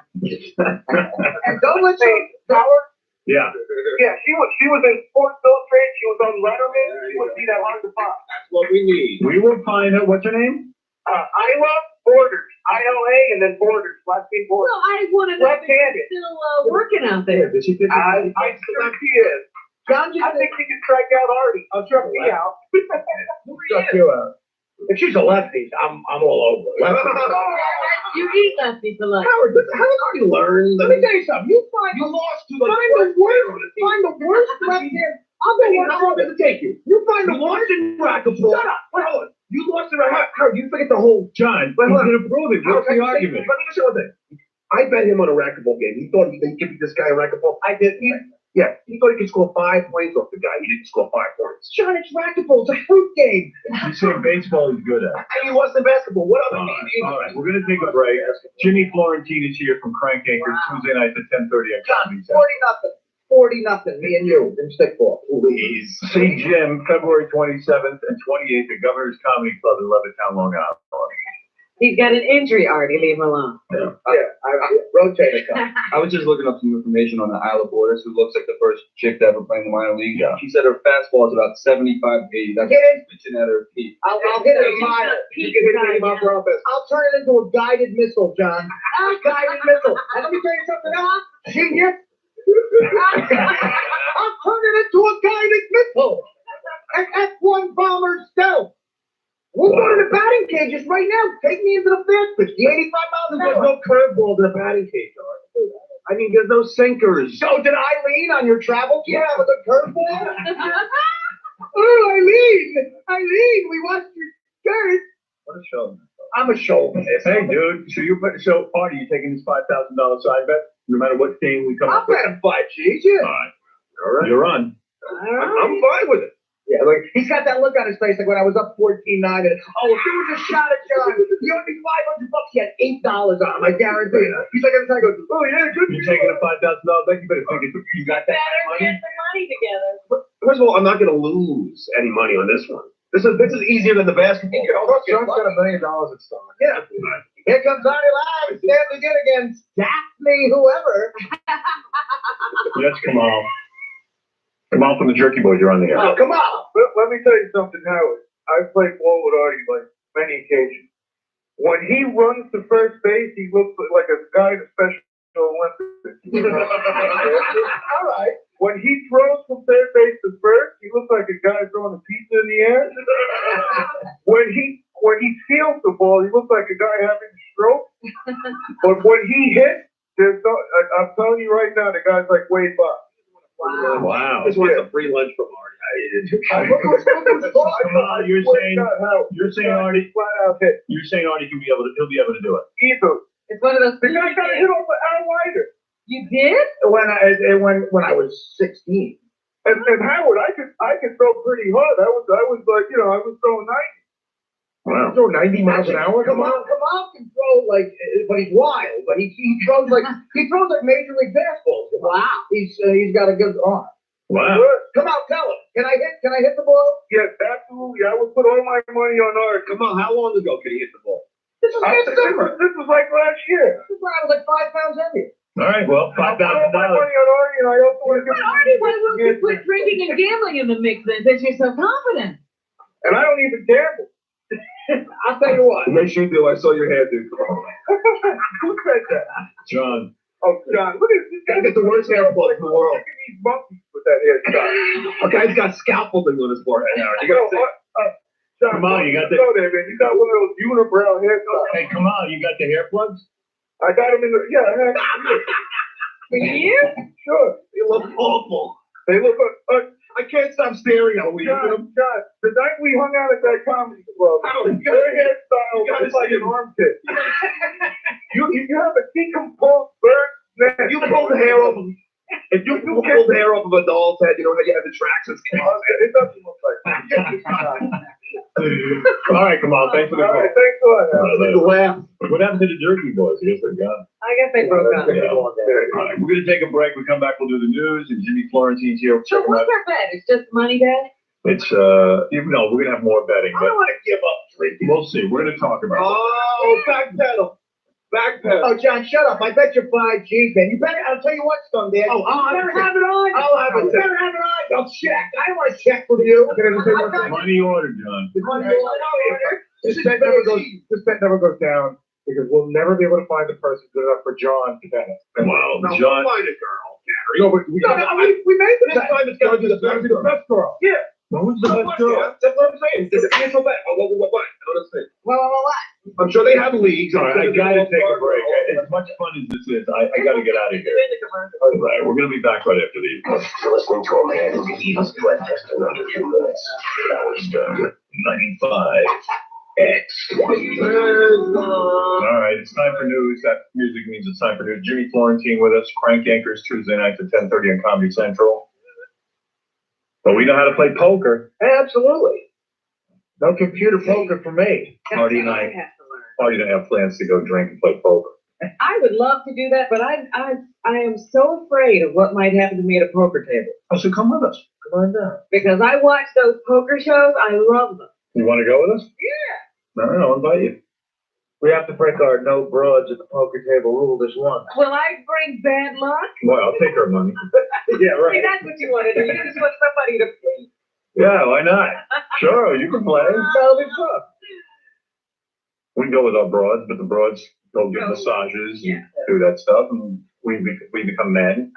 And don't let you. Howard? Yeah. Yeah, she was in Sports Illustrated. She was on Letterman. She would be that hard to find. That's what we need. We will find her. What's her name? Isla Borders. ILA and then Borders. Last name Borders. Well, I want to know if Left-handed. she's still working out there. Did she pitch? I sure she is. John, I think she can strike out Artie. I'll check me out. Check you out. If she's a lefty, I'm all over. You eat lefty for lunch. Howard, haven't you learned? Let me tell you something. You find the worst left-hand. I'll go how long does it take you? You find the worst in racquetball. Shut up. Wait, hold on. You lost it right. Howard, you forget the whole. John, Wait, he's hold on. going to prove it. What's the argument? Let me just say one thing. I bet him on a racquetball game. He thought he could give this guy a racquetball. I did. Yeah, he thought he could score 5 points off the guy. He didn't score 5 points. John, it's racquetball. It's a fruit game. You say baseball is good at. And he lost in basketball. What other game? All right, we're going to take a break. Jimmy Florentine is here from Crank Yankers Tuesday nights at 10:30 on Comedy Central. 40-0. Me and you in stickball. Please. See Jim February 27th and 28th at Governor's Comedy Club in Levittown, Long Island. He's got an injury, Artie. Leave him alone. Yeah, I rotate it. I was just looking up some information on the Isla Borders, who looks like the first chick to ever play in the minor league. Yeah. She said her fastball is about 75 to 80. That's Get it? pitching at her peak. I'll hit it a mile. You can hit it in for offense. I'll turn it into a guided missile, John. A guided missile. And let me tell you something else. Genius. I'll turn it into a guided missile. An F-1 bomber stealth. We're going to the batting cages right now. Take me into the fifth pitch. The 85 miles an hour. There's no curveballs in the batting cage, Art. I mean, there's no sinkers. So did Eileen on your travel? Yeah, with a curveball? Oh, Eileen, we watched your skirt. What a show. I'm a chauvinist. Hey, dude, so Artie, you taking this $5,000 side bet? No matter what game we come I'll up with? bet him 5 G's, yeah. All right. You're on. I'm fine with it. Yeah, like he's got that look on his face like when I was up 14-9 and if there was a shot at John, he owed me $500. He had $8 on him, I guarantee it. He's like every time he goes, oh yeah, good. You're taking a $5,000 bet. You better think you got that Better money. get the money together. First of all, I'm not going to lose any money on this one. This is easier than the basketball. John's got $1 million at stock. Yeah. Here comes Ronnie live. Stanley again against Daphne, whoever. Yes, Kamal. Kamal from the Jerky Boys, you're on the air. Oh, come on. Let me tell you something, Howard. I've played ball with Artie like many occasions. When he runs to first base, he looks like a guy in a Special Olympics. All right. When he throws from third base to first, he looks like a guy throwing a pizza in the air. When he fields the ball, he looks like a guy having a stroke. But when he hits, I'm telling you right now, the guy's like Wade Buck. Wow. Wow. Just wants a free lunch from Artie. Come on, you're saying Artie, flat out hit. you're saying Artie he'll be able to do it. Either. It's one of those. The guy got a hit off an Al Wider. You did? When I was 16. And Howard, I could throw pretty hard. I was like, I was throwing 90. Wow. Throw 90 miles an hour. Come on can throw like, but he's wild. But he throws like Major League Baseball. Wow. He's got a good arm. Wow. Come on, tell him. Can I hit the ball? Yes, absolutely. I would put all my money on Art. Come on, how long ago can he hit the ball? This was last summer. This was like last year. This was like 5 pounds heavier. All right, well, I put all my money $5,000. on Artie, and I also want to But Artie, why won't you put drinking and gambling in the mix then, since you're so confident? And I don't even gamble. I'll tell you what. Yes, you do. I saw your hair, dude. Come on. Who said that? John. Oh, John, look at this guy. Get the worst hair plug in the world. Look at these monkeys with that hairstyle. A guy's got scalpel things on his forehead now. You gotta say. John, Come on, you got the. go there, man. You got one of those unibrow hairstyles. Hey, come on, you got the hair plugs? I got them in the, I have them here. For you? Sure. They look awful. They look, I can't stop staring at them. John, the night we hung out at that comedy club, their hairstyle was like an armpit. You have a decomposed bird neck. You pull the hair off of if you pull the hair off of a doll's head, you know how you have the tracks. It doesn't look like that. All right, come on, thanks for the All call. right, thanks a lot. Laugh. What happened to the Jersey boys? I guess they're gone. I guess they broke up. Yeah. All right, we're going to take a break. We come back, we'll do the news, and Jimmy Florentine's here. So Check him what's out. our bet? It's just money bet? It's, even though we're going to have more betting, I but don't want to give up drinking. we'll see. We're going to talk about it. Oh, backpedal. Backpedal. Oh, John, shut up. I bet you 5 G's, man. You better, I'll tell you what, Scumbag. Oh, you better have it on. I'll have it. You better have it on. I'll check. I don't want to check with you. Money order, John. This bet never goes down because we'll never be able to find the person good enough for John to bet it. Well, No, John. we'll find a girl, Gary. No, but we made the This time it's gotta be the best the best girl. Yeah. What was the best girl? That's what I'm saying. It's a mutual bet. What? Well, I'm sure they have leagues. All right, I got to take a break. As much fun as this is, I got to get out of here. All right, we're going to be back right after these. You're listening to a man who can eat his breakfast in under 2 minutes. Now he's done. 95 X. All right, it's time for news. That music means it's time for news. Jimmy Florentine with us. Crank Yankers Tuesday nights at 10:30 on Comedy Central. But we know how to play poker. absolutely. No computer poker for me. Artie and I don't have plans to go drink and play poker. I would love to do that, but I am so afraid of what might happen to me at a poker table. Oh, so come with us. Come on down. Because I watch those poker shows, I love them. You want to go with us? Yeah. All right, I'll invite you. We have to break our no broads at the poker table rule this once. Will I bring bad luck? Well, I'll take our money. Yeah, See, that's what you want to do. You just want somebody to please. Yeah, why not? Sure, you can play. That'll be fun. We can go with our broads, but the broads go get massages and do that stuff, and we become men.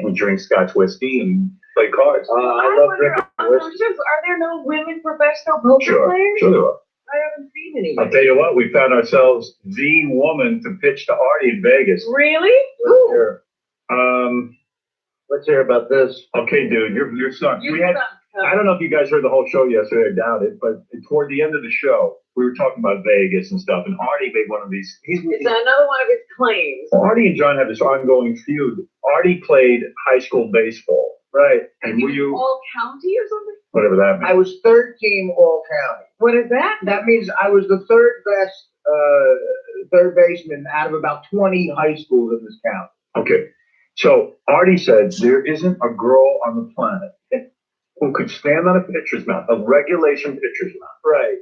We drink Scotch whiskey and play cards. I love drinking whiskey. Are there no women professional poker players? Sure there are. I haven't seen any. I'll tell you what, we found ourselves the woman to pitch to Artie in Vegas. Really? Let's hear. Um, Let's hear about this. okay, dude, you're son. You We had, suck. I don't know if you guys heard the whole show yesterday, I doubt it, but toward the end of the show, we were talking about Vegas and stuff, and Artie made one of these. It's another one of his claims. Artie and John have this ongoing feud. Artie played high school baseball. Right. And were you, all county or something? whatever that means. I was 3rd team all county. What is that? That means I was the 3rd best third baseman out of about 20 high schools in this county. Okay. So Artie said there isn't a girl on the planet who could stand on a pitcher's mound, a regulation pitcher's mound, Right.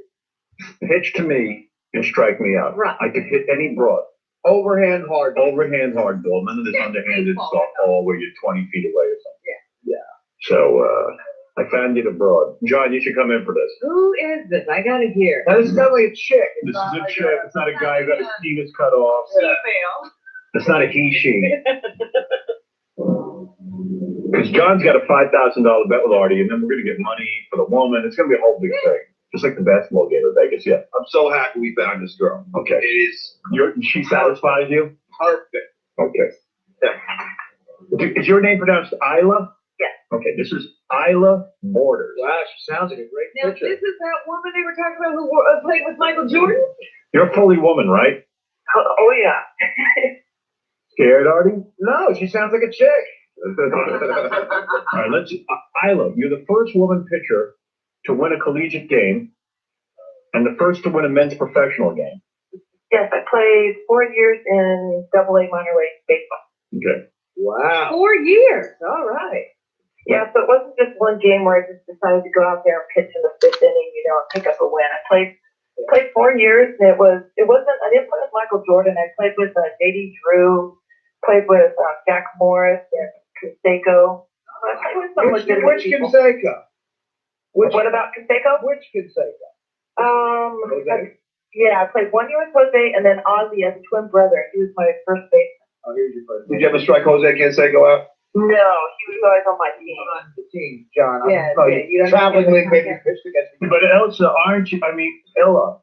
pitch to me and strike me out. Right. I could hit any broad. Overhand hard. Overhand hard ball. None of this underhanded softball where you're 20 feet away or something. Yeah. So I found you the broad. John, you should come in for this. Who is this? I gotta hear. Now this is definitely a chick. It's This not is a like chick. It's not a guy who got his penis cut off. Female. It's not a he, she. Because John's got a $5,000 bet with Artie, and then we're going to get money for the woman. It's going to be a whole big thing. Just like the basketball game in Vegas, yeah. I'm so happy we found this girl. Okay. It is She satisfies you? perfect. Okay. Is your name pronounced Isla? Yes. Okay, this is Isla Borders. Wow, she sounds like a great Now, picture. this is that woman they were talking about who played with Michael Jordan? You're a fully woman, right? Oh yeah. Scared, Artie? No, she sounds like a chick. All right, let's. Isla, you're the first woman pitcher to win a collegiate game, and the first to win a men's professional game. Yes, I played 4 years in AA minor league baseball. Okay. Wow. 4 years. All right. Yeah, so it wasn't just one game where I just decided to go out there and pitch in the 5th inning, and pick up a win. I played 4 years, and I didn't play with Michael Jordan. I played with J.D. Drew, played with Jack Morris and Canseco. I played with some legitimate Which people. Canseco? What about Canseco? Which Canseco? Jose? Yeah, I played 1 year with Jose, and then Ozzy as a twin brother. He was my first baseman. Oh, here's your first. Did you ever strike Jose Canseco out? No, he was always on my team. On the team, John. Yeah, No, you don't traveling have to league, maybe pitched against me. But Elsa, aren't you? Isla,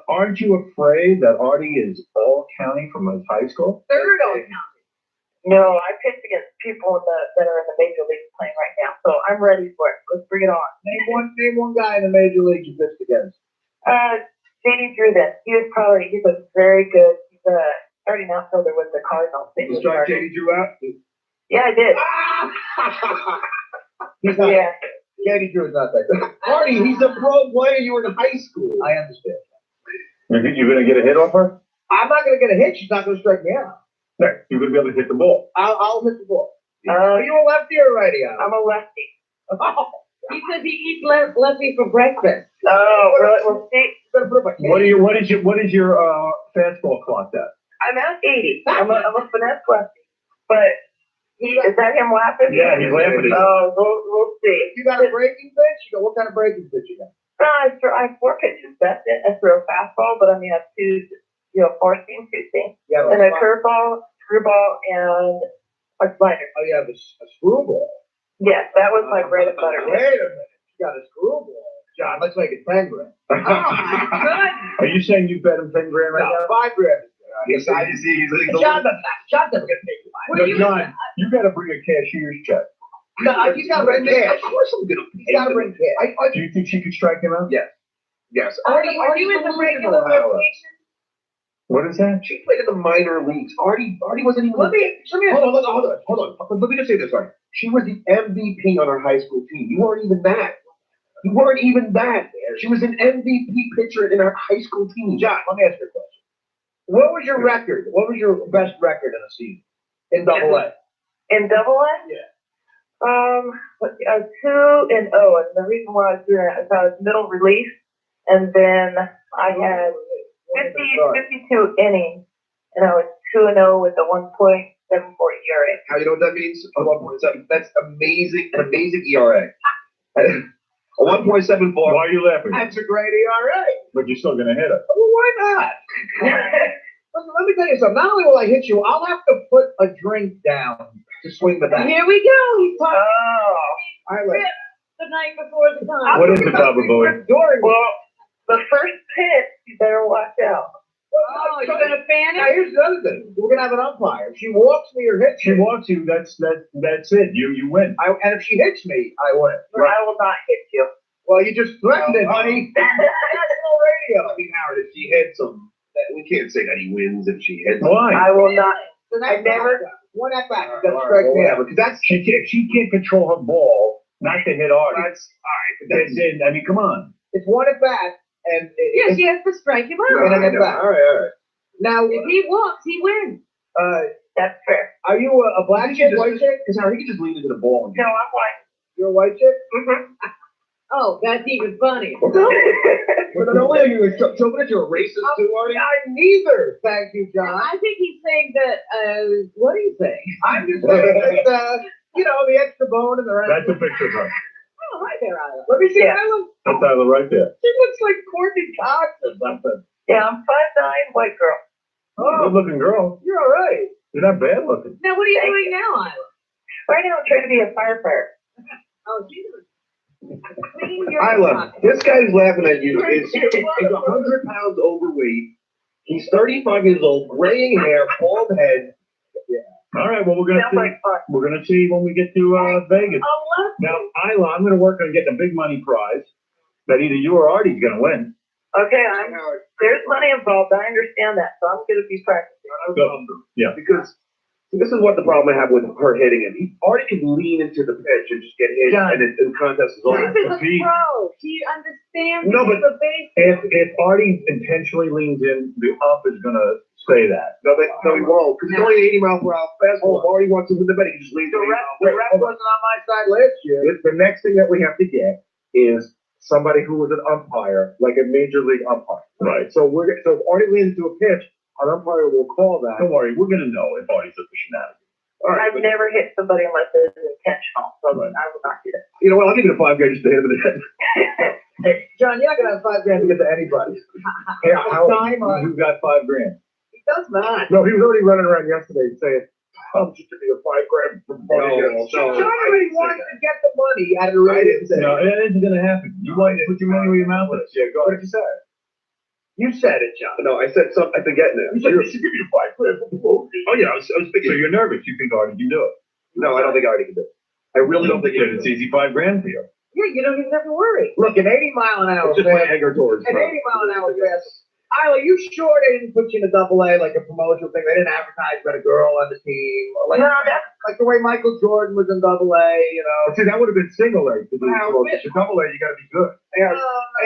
aren't you afraid that Artie is all county from his high school? Third all county. No, I pitched against people that are in the major leagues playing right now, so I'm ready for it. Let's bring it on. Name one guy in the major league you pitched against. J.D. Drew then. He was very good. He's a starting outfielder with the Cardinals. Did you strike J.D. Drew out? Yeah, I did. He's not. Yeah. J.D. Drew is not that good. Artie, he's a pro player. You were in high school. I understand. You're gonna get a hit off her? I'm not going to get a hit. She's not going to strike me out. No, you're gonna be able to hit the ball. I'll hit the ball. Are you a lefty or a righty? I'm a lefty. He says he eats lefty for breakfast. Oh, really? Well, see, What is your fastball clock at? I'm at 80. I'm a finesse lefty. But is that him laughing? Yeah, he's laughing at you. Oh, we'll see. You got a breaking pitch? What kind of breaking pitch you got? I have 4 pitches. That's it. I throw a fastball, but I have 2, 4-seam, 2-seam. Yeah, and a curveball, screwball, and a slider. Oh, you have a screwball. Yes, that was my bread and butter. Wait a minute. You got a screwball. John, let's make it 10 grand. Oh, my God. Are you saying you bet him 10 grand right now? 5 grand. He's like, John doesn't get paid. No, John, you gotta bring a cashier's check. No, he's got to bring cash. Of course I'm going to pay. He's got to bring cash. Do you think she could strike him out? Yes. Yes. Are you in the regular rotation? What is that? She played in the minor leagues. Artie wasn't even. Hold on. Let me just say this, Artie. She was the MVP on her high school team. You weren't even that. She was an MVP pitcher in her high school team. John, let me ask you a question. What was your record? What was your best record in a season? In AA? In AA? Yeah. Let's see, I was 2-0, and the reason why I was doing that is I was middle relief, and then I had 52 innings, and I was 2-0 with a 1.74 ERA. How you know what that means? A 1.7. That's amazing. An amazing ERA. A 1.74. Why are you laughing? That's a great ERA. But you're still gonna hit her. Well, why not? Listen, let me tell you something. Not only will I hit you, I'll have to put a drink down to swing the bat. Here we go. He's talking I the night before the time. What is it, Bobo boy? Well, the first pitch, you better watch out. Oh, you're gonna fan Now, it? here's the other thing. We're gonna have an umpire. If she walks me or hits She me, wants you. That's it. You win. and if she hits me, I win. I will not hit you. Well, you just threatened it, honey. National radio. I mean, Howard, if she hits him, we can't say that he wins if she hits him. Why? I will not. So I never. One at bat. You gotta strike me out. Because that's She can't control her ball not to hit Artie. that's all right. But that's Then, I mean, come on. It's one at bat, and Yes, he has to strike him out. And an at bat. All right. Now, If he walks, he wins. That's fair. are you a black chick, white chick? Because Howard, he can just lean into the ball. No, I'm white. You're a white chick. Mm-hmm. Oh, that's even funny. But no way are you jumping into a racist too, Artie? I'm neither. Thank you, John. I think he's saying that, what do you say? I'm just saying that, the extra bone in the right. That's a picture of her. Oh, hi there, Isla. Let me see. Yeah. That's Isla right there. She looks like Courtney Cox or something. Yeah, I'm 5'9", white girl. Good looking girl. You're all right. You're not bad looking. Now, what are you doing now, Isla? Right now, I'm trying to be a firefighter. Oh, she's clean your Isla, pocket. this guy's laughing at you. He's 100 pounds overweight. He's 35 years old, graying hair, bald head. All right. Well, we're gonna see. We're gonna see when we get to Vegas. Now, Isla, I'm gonna work on getting a big money prize that either you or Artie's gonna win. Okay, there's money involved. I understand that, so I'm going to be practicing. Yeah. Because this is what the problem I have with her hitting him. He already can lean into the pitch and just get hit, and the contest is over. This is a pro. He understands No, but the base. if Artie intentionally leans in, the ump is gonna say that. No, he won't, because he's only 80 mile per hour fastball. If Artie wants to win the bet, he can just lean. The ref wasn't on my side last year. The next thing that we have to get is somebody who was an umpire, like a major league umpire. Right. So if Artie leans into a pitch, an umpire will call that. Don't worry, we're gonna know if Artie's a shenanigans. I've never hit somebody unless it is intentional, so I will not do it. You know what? I'll give you the $5 just to hit him in the head. Hey, John, you're not gonna have $5 to get to anybody. Hey, Who got $5,000? He does not. No, he was already running around yesterday saying, "I'm just giving you $5,000 for John already wants to get the money out of the ratings. No, that isn't gonna happen. You want to put your money where your mouth is. Yeah, go ahead. What did you say? You said it, John. No, I said something. I forget now. You said you should give you $5,000. Oh yeah, I was thinking. So you're nervous. You think Artie can do it? No, I don't think Artie can do it. I really don't think he can. It's easy $5,000 for you. Yeah, you don't even have to worry. Look, an 80 mile an hour Just my anger towards An 80 mile an hour fast. Isla, you sure they didn't put you in a AA like a promotional thing? They didn't advertise about a girl on the team, or like the way Michael Jordan was in AA. You know, see, that would have been single A to do promotion. Double A, you got to be good. Hey,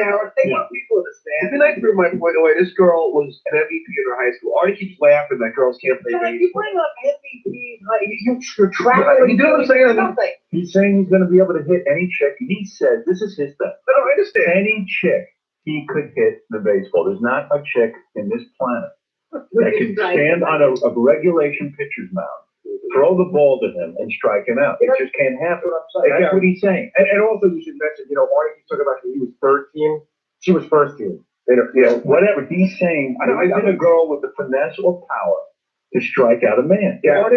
Howard, think what people understand. Didn't I threw my point away? This girl was an MVP in her high school. Artie keeps laughing that girls can't play If baseball. you bring up MVP, like, you're traveling. You do what I'm saying? Nothing. He's saying he's going to be able to hit any chick. He said, this is his thing. No, I understand. Any chick, he could hit the baseball. There's not a chick in this planet that can stand on a regulation pitcher's mound, throw the ball to him, and strike him out. It just can't happen. That's what he's saying. And also, you should mention, Artie talking about he was third team. She was first team. Whatever. He's saying, I hit a girl with the finesse or power to strike out a man. Yeah. Artie,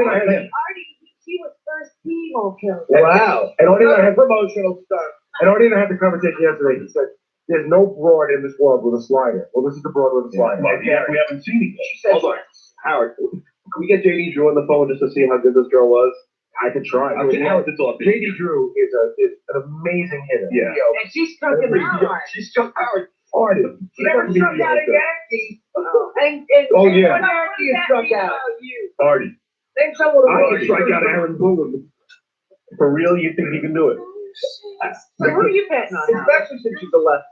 he was first team, okay. Wow. And Artie and I had promotional stuff. And Artie and I had the conversation yesterday. He said, there's no broad in this world with a slider. Well, this is the broad with a slider. Yeah, we haven't seen it. Hold on. Howard, can we get JD Drew on the phone just to see how good this girl was? I could try. JD Drew is an amazing hitter. Yeah. And she struck him out. She struck Howard. Artie. She never struck out a Yankee. Oh, yeah. When Yankee is struck out. Artie. Then someone I can strike out Aaron Boone. For real, you think he can do it? So who are you betting on? Especially since she's a lefty.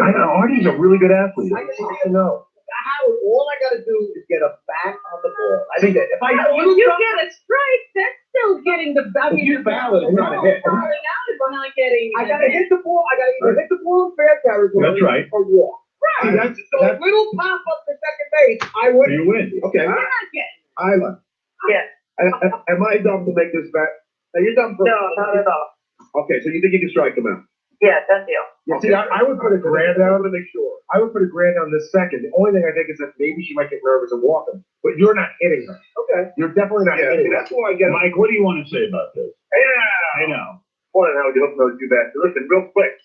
I know, Artie's a really good athlete. I just need to know. Howard, all I got to do is get a bat on the ball. I think that if I If you get a strike, that's still getting the value. You're valid. I'm not a hit. Falling out if I'm not getting. I got to hit the ball. I got to either hit the ball in fair territory. That's right. Or walk. Right. That's a little pop up to second base. I would. You win. Okay. You're not getting. Isla. Yes. Am I dumb to make this bet? Now, you're dumb for. No, not at all. Okay, so you think you can strike him out? Yeah, done deal. Yeah, see, I would put a $1,000 down to make sure. I would put a $1,000 down this second. The only thing I think is that maybe she might get nervous and walk him. But you're not hitting her. Okay. You're definitely not hitting her. That's why I get Mike, what do you want to say about this? Yeah. I know. Boy, how would you hope those do that? Listen, real quick.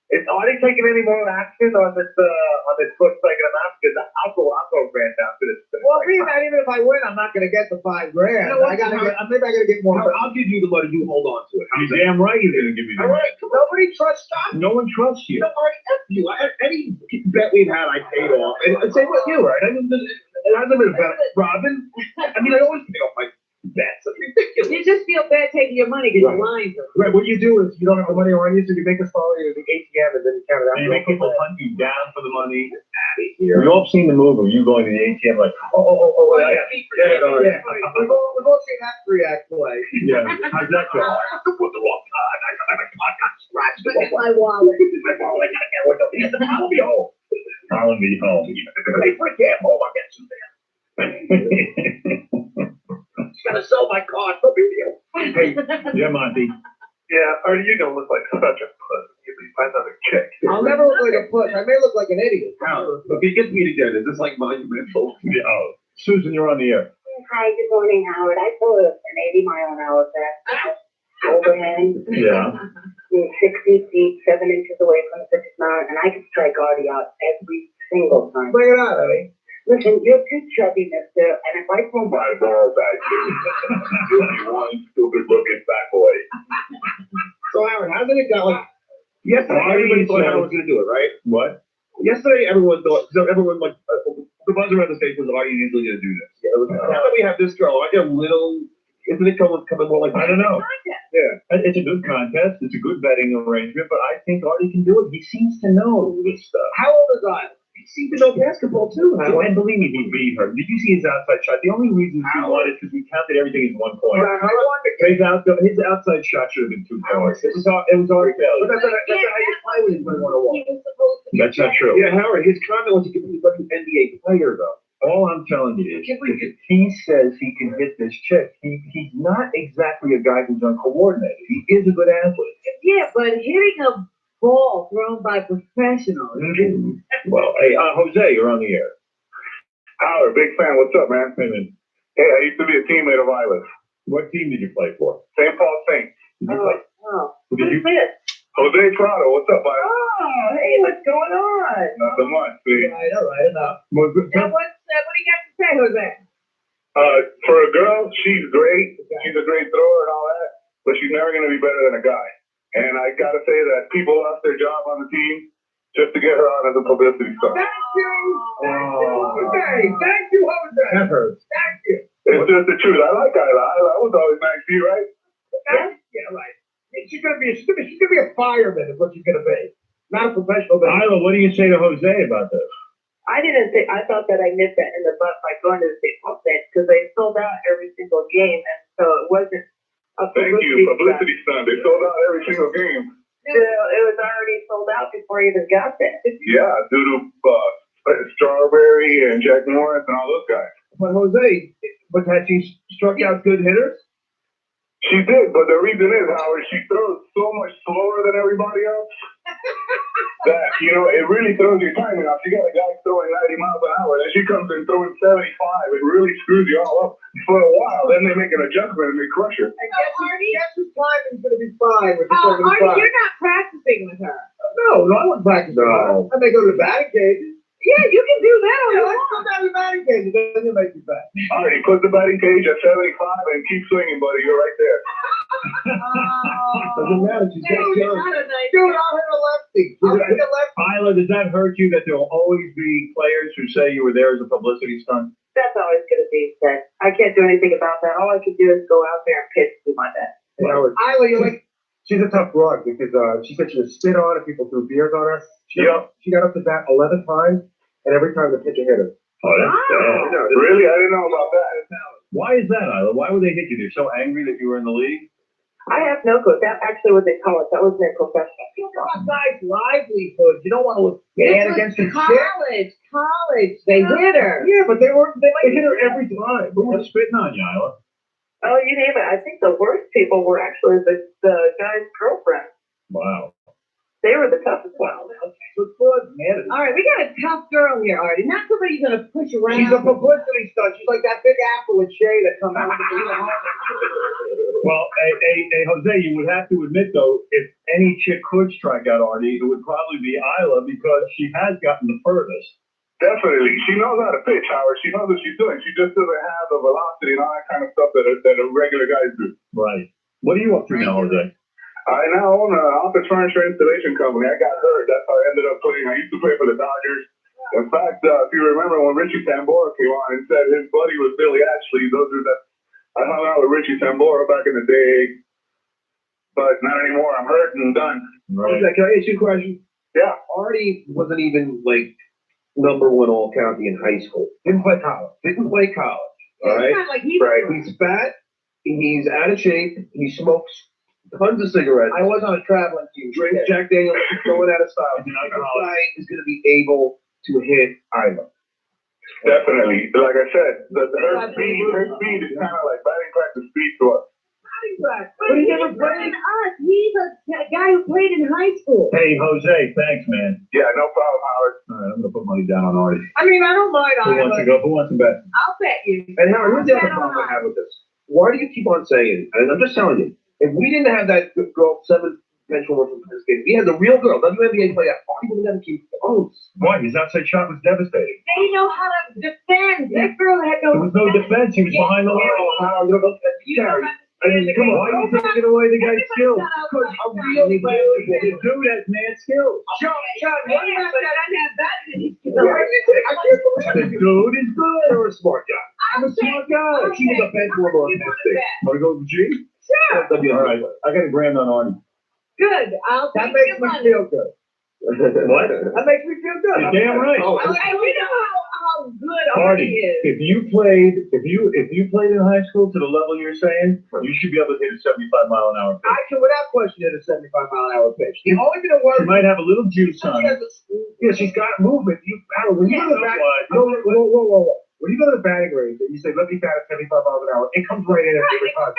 Is Artie taking any more action on this foot striking him out? Because I'll go grand down to this. Well, even if I win, I'm not going to get the $5,000. You know what, maybe I got to get more. I'll give you the money. You hold on to it. You're damn right you're going to give me the money. Nobody trusts us. No one trusts you. No, Artie, F you. Any bet we've had, I paid off. And same with you, right? It hasn't been a bet. Robin, I mean, I always pay off my bets. That's ridiculous. You just feel bad taking your money because you're lying to them. Right. What you do is you don't have the money on you, so you make us follow you to the ATM and then you count it out. And you make people hunt you down for the money. Here. We all have seen the movie of you going to the ATM like, Yeah. We've all seen that 3-act play. yeah. How's that go? Put the wrong card. I got scratched. Look at my wallet. My ball, I gotta get with them. Get the ball be home. I'll be home. Hey, for a damn home, I'll get you there. Just gotta sell my car. No big deal. Hey, yeah, Monty. Yeah, Artie, you're gonna look like such a puss if you find another chick. I'll never look like a puss. I may look like an idiot. If he gets me together, is this like monumental? Yeah, oh, Susan, you're on the air. Hi, good morning, Howard. I saw an 80 mile an hour fastball overhand. Yeah. 60 feet, 7 inches away from the pitcher's mound, and I could strike Artie out every single time. Bring it on, honey. Listen, you're too chubby, mister, and if I throw My balls at you. You one stupid looking fat boy. So, Aaron, how did it go? Like, yesterday, everybody thought Aaron was going to do it, right? What? Yesterday, everyone thought, so everyone, like, the buzz around the station was, are you easily going to do this? Yeah, now that we have this girl, I get a little, isn't it coming more like, I don't know. Yeah. It's a good contest. It's a good betting arrangement, but I think Artie can do it. He seems to know this stuff. How old is I? He seemed to know basketball, too. And believe me, he beat her. Did you see his outside shot? The only reason she won is because we counted everything as 1 point. His outside shot should have been 2 points. It was our failure. But that's how you play when you play 101. That's not true. Yeah, Howard, his comment was he could be like an NBA player, though. All I'm telling you is, if he says he can hit this chick, he's not exactly a guy who's uncoordinated. He is a good athlete. Yeah, but hitting a ball thrown by professionals. Well, hey, Jose, you're on the air. Howard, big fan. What's up, man? Hey, I used to be a teammate of Isla's. what team did you play for? St. Paul Saints. Did you play? Who's this? Jose Prado, what's up, Isla? Oh, hey, what's going on? Nothing much, see. All right, enough. Now, what do you got to say, Jose? For a girl, she's great. She's a great thrower and all that, but she's never going to be better than a guy. And I got to say that people lost their job on the team just to get her on as a publicity stunt. Thank you. Thank you, Jose. That hurts. Thank you. It's just the truth. I like Isla. I was always nice to you, right? Yeah, right. She's gonna be a fireman is what she's gonna be. Not a professional. Isla, what do you say to Jose about this? I didn't think, I thought that I nipped that in the butt by going to the baseball Saints because they sold out every single game, and so it wasn't a Publicity stunt. They sold out every single game. It was already sold out before I even got there. Yeah, due to Strawberry and Jack Morris and all those guys. But Jose, had she struck out good hitters? She did, but the reason is, Howard, she throws so much slower than everybody else that, it really throws your timing off. You got a guy throwing 90 miles an hour, and she comes in throwing 75. It really screws you all up for a while. Then they make an adjustment and they crush her. Guess whose timing's going to be fine with the 75? Artie, you're not practicing with her. No, I wouldn't practice. No. I may go to the batting cage. Yeah, you can do that. Let's go down to the batting cage. Then you'll make me back. Alrighty, put the batting cage at 75 and keep swinging, buddy. You're right there. Doesn't matter. She's got yours. Dude, I'll hit a lefty. Hit a lefty. Isla, does that hurt you that there will always be players who say you were there as a publicity stunt? That's always going to be said. I can't do anything about that. All I can do is go out there and pitch to my best. Isla, you're like, she's a tough broad because she said she was spit on and people threw beers on her. She got up to bat 11 times, and every time the pitcher hit her. Oh, that's sad. Really? I didn't know about that. Why is that, Isla? Why would they hit you? They're so angry that you were in the league? I have no clue. That actually was in college. That wasn't in professional. You got nice livelihood. You don't want to look bad against the college. They hit her. Yeah, but they hit her every time. Who was spitting on you, Isla? Oh, you name it. I think the worst people were actually the guy's girlfriend. Wow. They were the toughest ones. All right, we got a tough girl here, Artie. Not somebody you're going to push around. She's a publicity stunt. She's like that big apple with Shay that come out. Well, hey, Jose, you would have to admit, though, if any chick could strike out Artie, it would probably be Isla because she has gotten the furthest. Definitely. She knows how to pitch, Howard. She knows what she's doing. She just doesn't have the velocity and all that kind of stuff that a regular guys do. Right. What are you up to now, Jose? I now own an office furniture installation company. I got hurt. That's how I ended up playing. I used to play for the Dodgers. In fact, if you remember when Richie Tambora came on and said his buddy was Billy Ashley, I hung out with Richie Tambora back in the day, but not anymore. I'm hurt and done. Right. Can I ask you a question? Yeah. Artie wasn't even like #1 all county in high school. Didn't play college. All right. He's fat. He's out of shape. He smokes tons of cigarettes. I was on a traveling team. Drinks Jack Daniels, throwing out of style. This guy is going to be able to hit Isla. Definitely. Like I said, her speed is kind of like batting practice speed to us. But he never played us. He's a guy who played in high school. Hey, Jose, thanks, man. Yeah, no problem, Howard. All right, I'm going to put money down on Artie. I mean, I don't mind Isla. Who wants to bet? I'll bet you. And Howard, here's the other problem I have with this. Why do you keep on saying, and I'm just telling you, if we didn't have that girl 7 mention one from this game. We had the real girl, WNBA player, Artie would never keep close. Why? His outside shot was devastating. They know how to defend. That girl had no. There was no defense. He was behind the line. You know, Gary. I mean, come on, why are you taking away the guy's skills? Because a real player, The dude has mad skills. John, But I have that many skills. I can't believe The dude is good. you're a smart guy. I'm a smart guy. She was a bench warmer on that thing. Want to go with G? Sure. All right. I got a grand on Arnie. Good. I'll That take makes your me money. feel good. What? That makes me feel good. You're damn right. Oh, And you know how good Artie, Artie is. if you played in high school to the level you're saying, you should be able to hit a 75-mile-an-hour pitch. I can, without question, hit a 75-mile-an-hour pitch. The only thing that worries She might have a little juice on it. yeah, she's got movement. When you go to the back, whoa. When you go to the batting range and you say, let me bat at 75 miles an hour, it comes right in every time.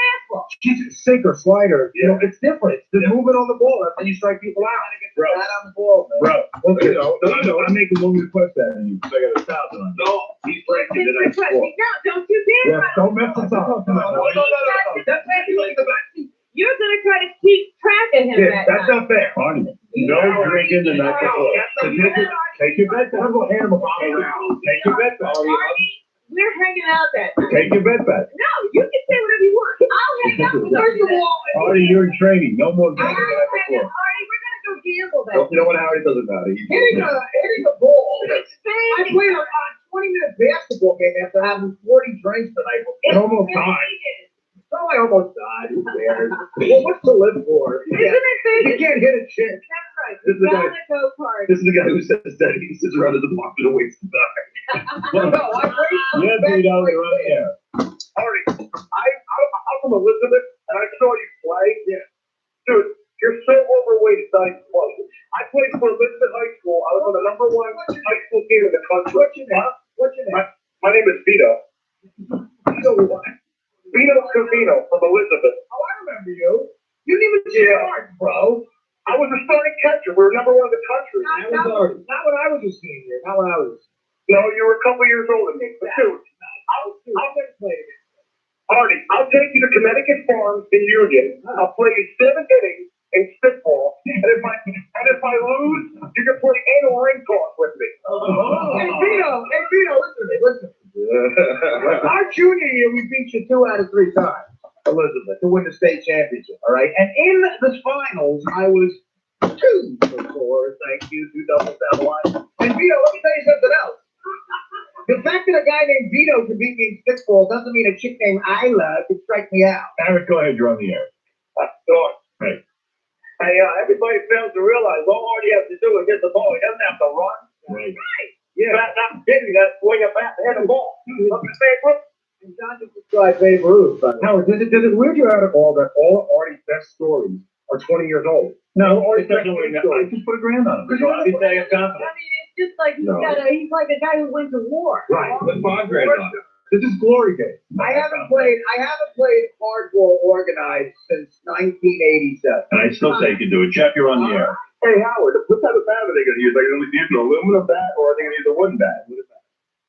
She's a sinker, slider. You know, it's different. It's the movement on the ball. That's how you strike people out. Bro. Bat on the ball, man. Bro, I'm making one request out of you because I got 1,000 on you. No, he's breaking the night ball. No, don't you dare. Yeah, don't mess this up. No. That's like the back. You're going to try to keep track of him that That's night. not fair. Arnie, no drinking the night before. Take your bet back. I'm going to hand him a bottle now. Take your bet back. Artie, we're hanging out that night. Take your bet back. No, you can say whatever you want. I'll hang out with First of all, Artie, you're in training. No more Artie, drinking the night before. we're going to go gamble that you know what, Howard? It doesn't matter. Hitting a ball. I played a 20-minute basketball game after having 40 drinks the night before. I almost died. Oh, I almost died. Who cares? Well, what's to live for? Isn't it big? You can't hit a chick. That's right. This is the guy- Down the go-kart. This is the guy who says that he sits around at the bar and wastes the time. No, I Yeah, Vito, you're on the air. Artie, I'm from Elizabeth, and I saw you play. Yeah. Dude, you're so overweight, it's not even close. I played for Elizabeth High School. I was on the #1 high school team in the country. What's your name? What's your name? My name is Vito. Vito what? Vito Scavino from Elizabeth. Oh, I remember you. You didn't even start, bro. I was a starting catcher. We were #1 in the country. Not when I was a senior. Not when I was. No, you were a couple years older than me. But dude, I'll never play again. Artie, I'll take you to Connecticut Farms in Union. I'll play you 7 innings in spitball. And if I lose, you can play anal ring toss with me. Hey, Vito, listen. Our junior year, we beat you 2 out of 3 times, Elizabeth, to win the state championship, all right? And in the finals, I was 2 for 4, thank you, 2 doubles down the line. And Vito, let me tell you something else. The fact that a guy named Vito can beat me in stickball doesn't mean a chick named Isla can strike me out. Eric, go ahead, you're on the air. Sure. Hey. Hey, everybody fails to realize all he has to do is get the ball. He doesn't have to run. Right. Yeah. Not hitting that swing a bat to hit the ball. Up the Babe And John just described Babe Ruth. Howard, does it weird you out at all that all of Artie's best stories are 20 years old? No, Artie's it doesn't mean that. I just put a grand on him. Because I'll be saying it's confident. I mean, it's just like he's like a guy who went to war. Right. Put 5 grand on him. This is glory days. I haven't played hardball organized since 1987. And I still say you can do it. Jeff, you're on the air. Hey, Howard, what type of bat are they going to use? Are they going to use an aluminum bat or are they going to use a wooden bat?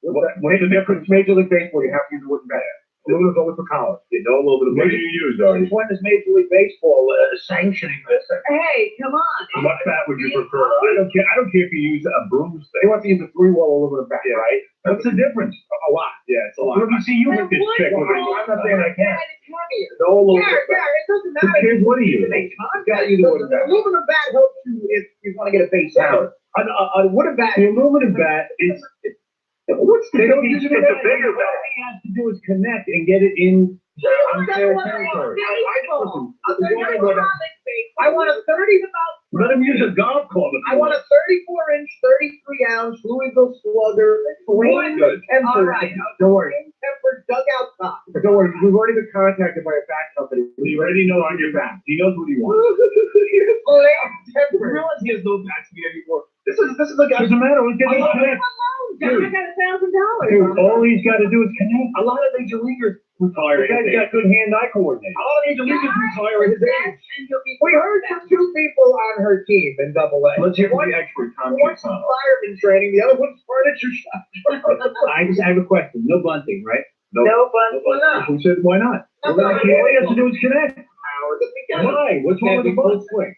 What's the difference? Major League Baseball, you have to use a wooden bat. Aluminum's only for college. You know aluminum. What do you use, Artie? When is Major League Baseball sanctioning this? Hey, come on. What bat would you prefer? I don't care if you use a broomstick. They want to use a 3-wall aluminum bat, right? What's the difference? A lot. Yeah, it's a lot. Let me see you hit this chick with it. I'm not saying I can't. No aluminum bat. It doesn't matter. What do you? I've got to use a wooden bat. The aluminum bat helps you if you want to get a base out. A wooden bat. The aluminum bat is. What's the difference? It's a bigger bat. All he has to do is connect and get it in unfair territory. I want a 30 about. Let him use a golf club. I want a 34-inch, 33-ounce Louisville Slugger, flame tempered. Don't worry. Tempered dugout top. Don't worry. We've already been contacted by a bat company. You already know on your back. He knows what he wants. Flame tempered. You realize he has no bats to get anymore. This is a guy. Doesn't matter. Let's get him connect. I got $1,000. Dude, all he's got to do is connect. A lot of major leaguers retire. The guy's got good hand-eye coordination. A lot of major leaguers retire at his age. We heard from 2 people on her team in Double-A. Let's hear from the expert, Tom. One's fireman training, the other one's furniture shop. I have a question. No bunting, right? No bunting. Who said why not? All he has to do is connect. Why? What's wrong with the bunt swing?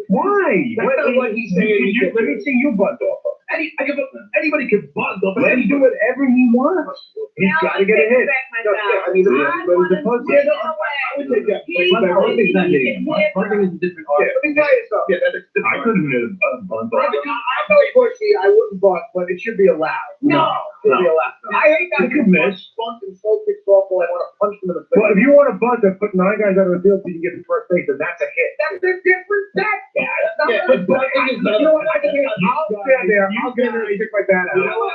Why? That's not what he's saying. Let me see you bunt off of. Anybody can bunt off. Let him do whatever he wants. He's got to get a hit. I mean, everybody's a punt. Yeah, no, I would take that. Bunting's not hitting him. Bunting is a different art. Let me tell you something. I couldn't hit a bunt off. I'm no pushy. I wouldn't bunt, but it should be allowed. No. It should be allowed. I hate that. You could miss. Bunt and so kick softball. I want to punch them in the face. Well, if you want to bunt and put 9 guys out of the field so you can get to first base, then that's a hit. That's a different bet. But bunting is not. You know what? I'll stand there. I'll get there and stick my bat out. You know what?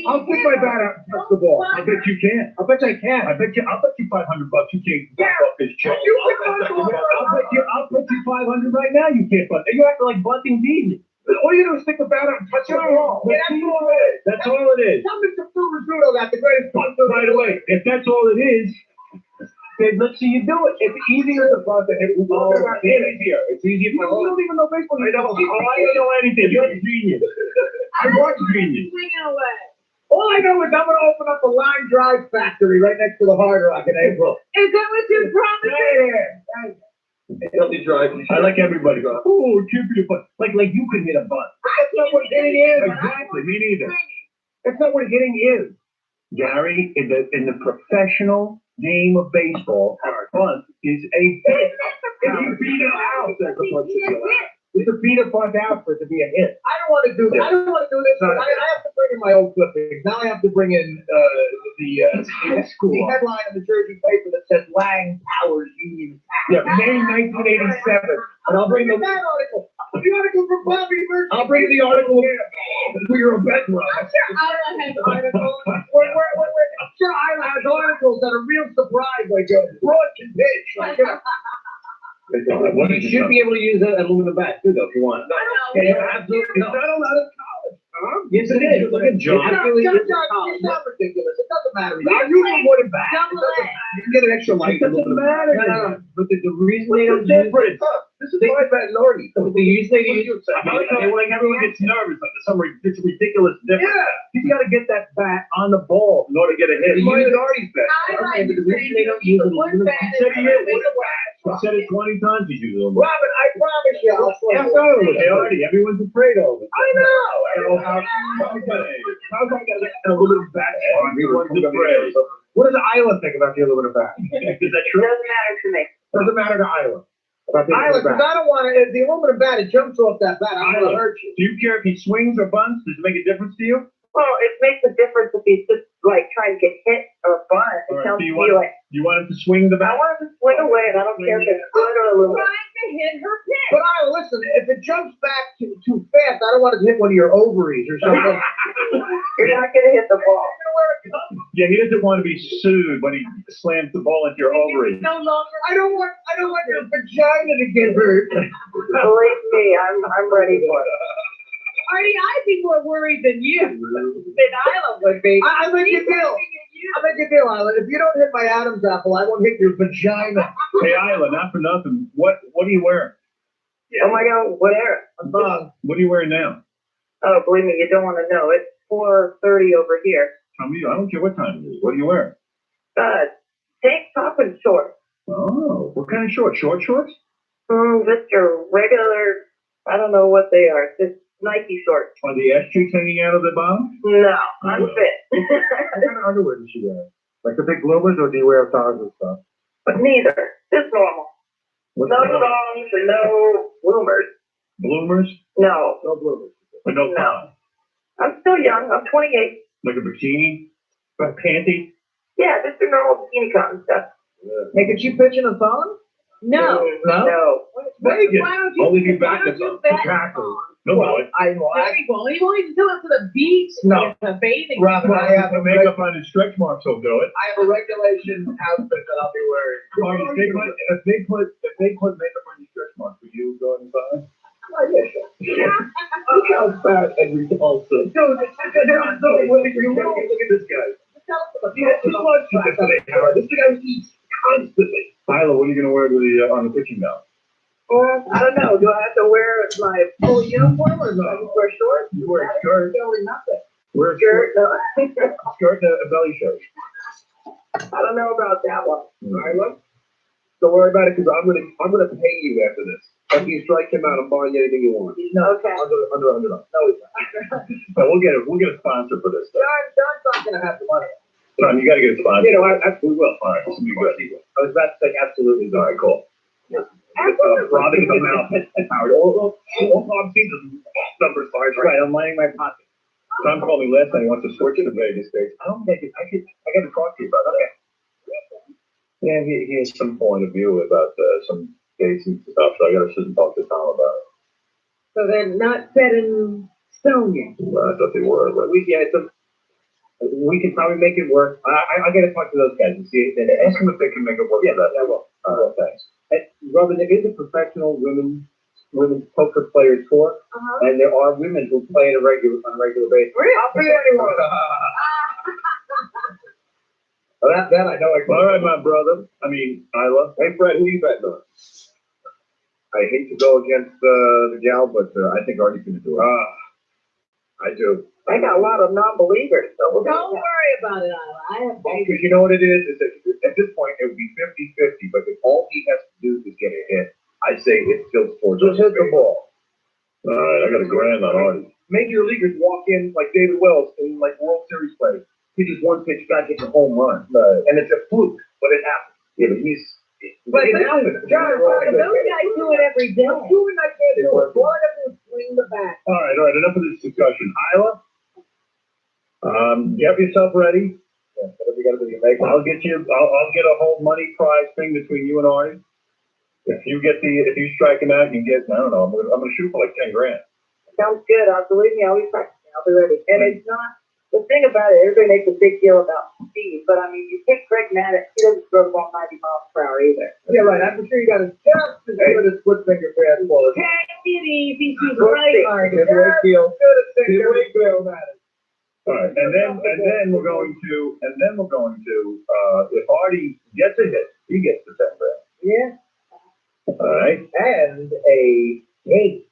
I'll stick my bat out and touch the ball. I bet you can. I bet I can. I'll bet you $500 you can't bunt off this check. I'll bet you 500 right now you can't bunt. You act like bunting's easy. All you do is stick the bat out and touch it on the wall. Yeah, that's all it is. That's all it is. Tell Mr. Rizzuto got the greatest bunter By the way, if that's all it is, then let's see you do it. It's easier to bunt than it. It's easier You for don't even know baseball. I don't know anything. You're a genius. I was a genius. All I know is I'm going to open up a line drive factory right next to the Hard Rock in April. Is that what you promised? Healthy drive. I like everybody going, oh, it can't be a bunt. Like you can hit a bunt. That's not what hitting is. Exactly, me neither. That's not what hitting is. Gary, in the professional game of baseball, a bunt is a hit. If you beat it out, that's a bunt. You can beat a bunt out for it to be a hit. I don't want to do that. I don't want to do this. I have to bring in my old clippings. Now I have to bring in the headline of the Jersey paper that says Lang Powers Union. Yeah, May 1987. And I'll bring that article. The article from Bobby Birch. I'll bring the article for your event. I'm sure Isla has articles. Sure, Isla has articles that are real surprise, like broad can pitch. Like, You should be able to use an aluminum bat too, though, if you want. Absolutely. It's not allowed in college. Yes, it is. Look at John. It's not ridiculous. It doesn't matter. I use a wooden bat. You can get an extra light. It doesn't matter. No. But the reason they don't use it. This is my bat and Artie. The reason they use it. Everyone gets nervous. Like it's ridiculous difference. Yeah. You got to get that bat on the ball in order to get a hit. Mine and Artie's bat. Okay, but the reason they don't use it. He said it 20 times. He's using them. Robin, I promise you. Hey, Artie, everyone's afraid of it. I know. How's I got an aluminum bat? Everyone's afraid. What does Isla think about the aluminum bat? Is that true? Doesn't matter to me. Doesn't matter to Isla. About the Isla, aluminum because bat. I don't want to, the aluminum bat, it jumps off that bat. I'm going to hurt you. Do you care if he swings or bunts? Does it make a difference to you? Well, it makes a difference if he's just like trying to get hit or bunt. It Or sounds do to you me like you want him to swing the I bat? want him to swing away, and I don't care if it's good or aluminum. Trying to hit her pitch. But Isla, listen, if it jumps back too fast, I don't want it to hit one of your ovaries or something. You're not going to hit the ball. Yeah, he doesn't want to be sued when he slams the ball into your ovaries. No longer. I don't want your vagina to get hurt. Believe me, I'm ready for it. Artie, I'd be more worried than you. Than Isla would be. I make you deal. I make you deal, Isla. If you don't hit my Adam's apple, I won't hit your vagina. Hey, Isla, not for nothing. What are you wearing? Oh my God, whatever. What are you wearing now? Oh, believe me, you don't want to know. It's 4:30 over here. Tell me, I don't care what time it is. What are you wearing? Tank top and shorts. Oh, what kind of shorts? Short shorts? Just your regular, I don't know what they are. Just Nike shorts. Are the ass cheeks hanging out of the bottom? No, I'm fit. What kind of underwear does she wear? Like the big bloomers, or do you wear thongs and stuff? But neither. Just normal. No thongs and no bloomers. Bloomers? No. No bloomers. But no thongs? I'm still young. I'm 28. Like a bikini? A panty? Yeah, just your normal bikini cotton stuff. Hey, could you pitch in a thong? No. No. Vegas. Why don't you? Only if you back why the don't you thong. back Exactly. on? No, boy. I know. There you go. You won't even go out to the beach. No. The bathing. Rob, But I have the makeup on his stretch marks will do it. I have a regulation outfit that I'll be wearing. If they put makeup on your stretch marks, would you go inside? Oh, yeah, sure. Look how fat and repulsive. Dude, look at this guy. This guy eats constantly. Tyler, what are you going to wear to the on the pitching mound? I don't know. Do I have to wear my full uniform or no? I just wear shorts? You wear a skirt. Nothing. Wear a Skirt? No. skirt and a belly shirt. I don't know about that one. Tyler? Don't worry about it, because I'm gonna pay you after this. After you strike him out, I'm buying you anything you want. No, okay. Under. No, he's not. But we'll get a sponsor for this stuff. John's not gonna have the money. John, you got to get a sponsor. You know, we will. All right, this will be good. I was about to say absolutely. All right, cool. Robbing them out. All Bob sees is numbers large. Right, I'm lining my pocket. Tom called me last night. He wants to switch to Vegas days. I don't think I got to talk to you about that. Yeah, he has some point of view about some dates and stuff, so I got to sit and talk to Tom about it. So they're not set in stone yet. Well, I thought they were, but We can probably make it work. I got to talk to those guys and see. ask them if they can make it work. Yeah, for that. I will. Thanks. Robin, there is a professional women's poker players tour, and there are women who play on a regular basis. I'll pay anyone. Well, that I know. All right, my brother. I mean, Isla. Hey, Fred, who you betting on? I hate to go against the gal, but I think Artie's going to do it. I do. I got a lot of non-believers, so we'll Don't worry about it, Isla. I have faith. Because you know what it is that at this point it would be 50-50, but if all he has to do is get a hit, I say it tilts towards Just hit the ball. All right, I got a grand on Artie. Major leaguers walk in like David Wells in like World Series play. He just one pitch guy gets a home run, and it's a fluke, but it happens. Yeah, but he's. But it happens. John, those guys do it every day. I'm doing that kid. All I do is swing the bat. All right, enough of this discussion. Isla, get yourself ready. Yeah, whatever you got to do, you make it. I'll get a whole money prize thing between you and Artie. If you strike him out, you get, I don't know, I'm gonna shoot for like 10 grand. Sounds good. Believe me, I'll be practicing. I'll be ready. And it's not, the thing about it, everybody makes a big deal about speed, but I mean, you take Greg Maddox, he doesn't throw the ball 90 miles per hour either. Yeah, right. I'm sure you got to just as good a split finger fastball as Take it easy, she's right, Artie. All right, and then we're going to, if Artie gets a hit, he gets the 10 grand. Yeah. All right. And a gate.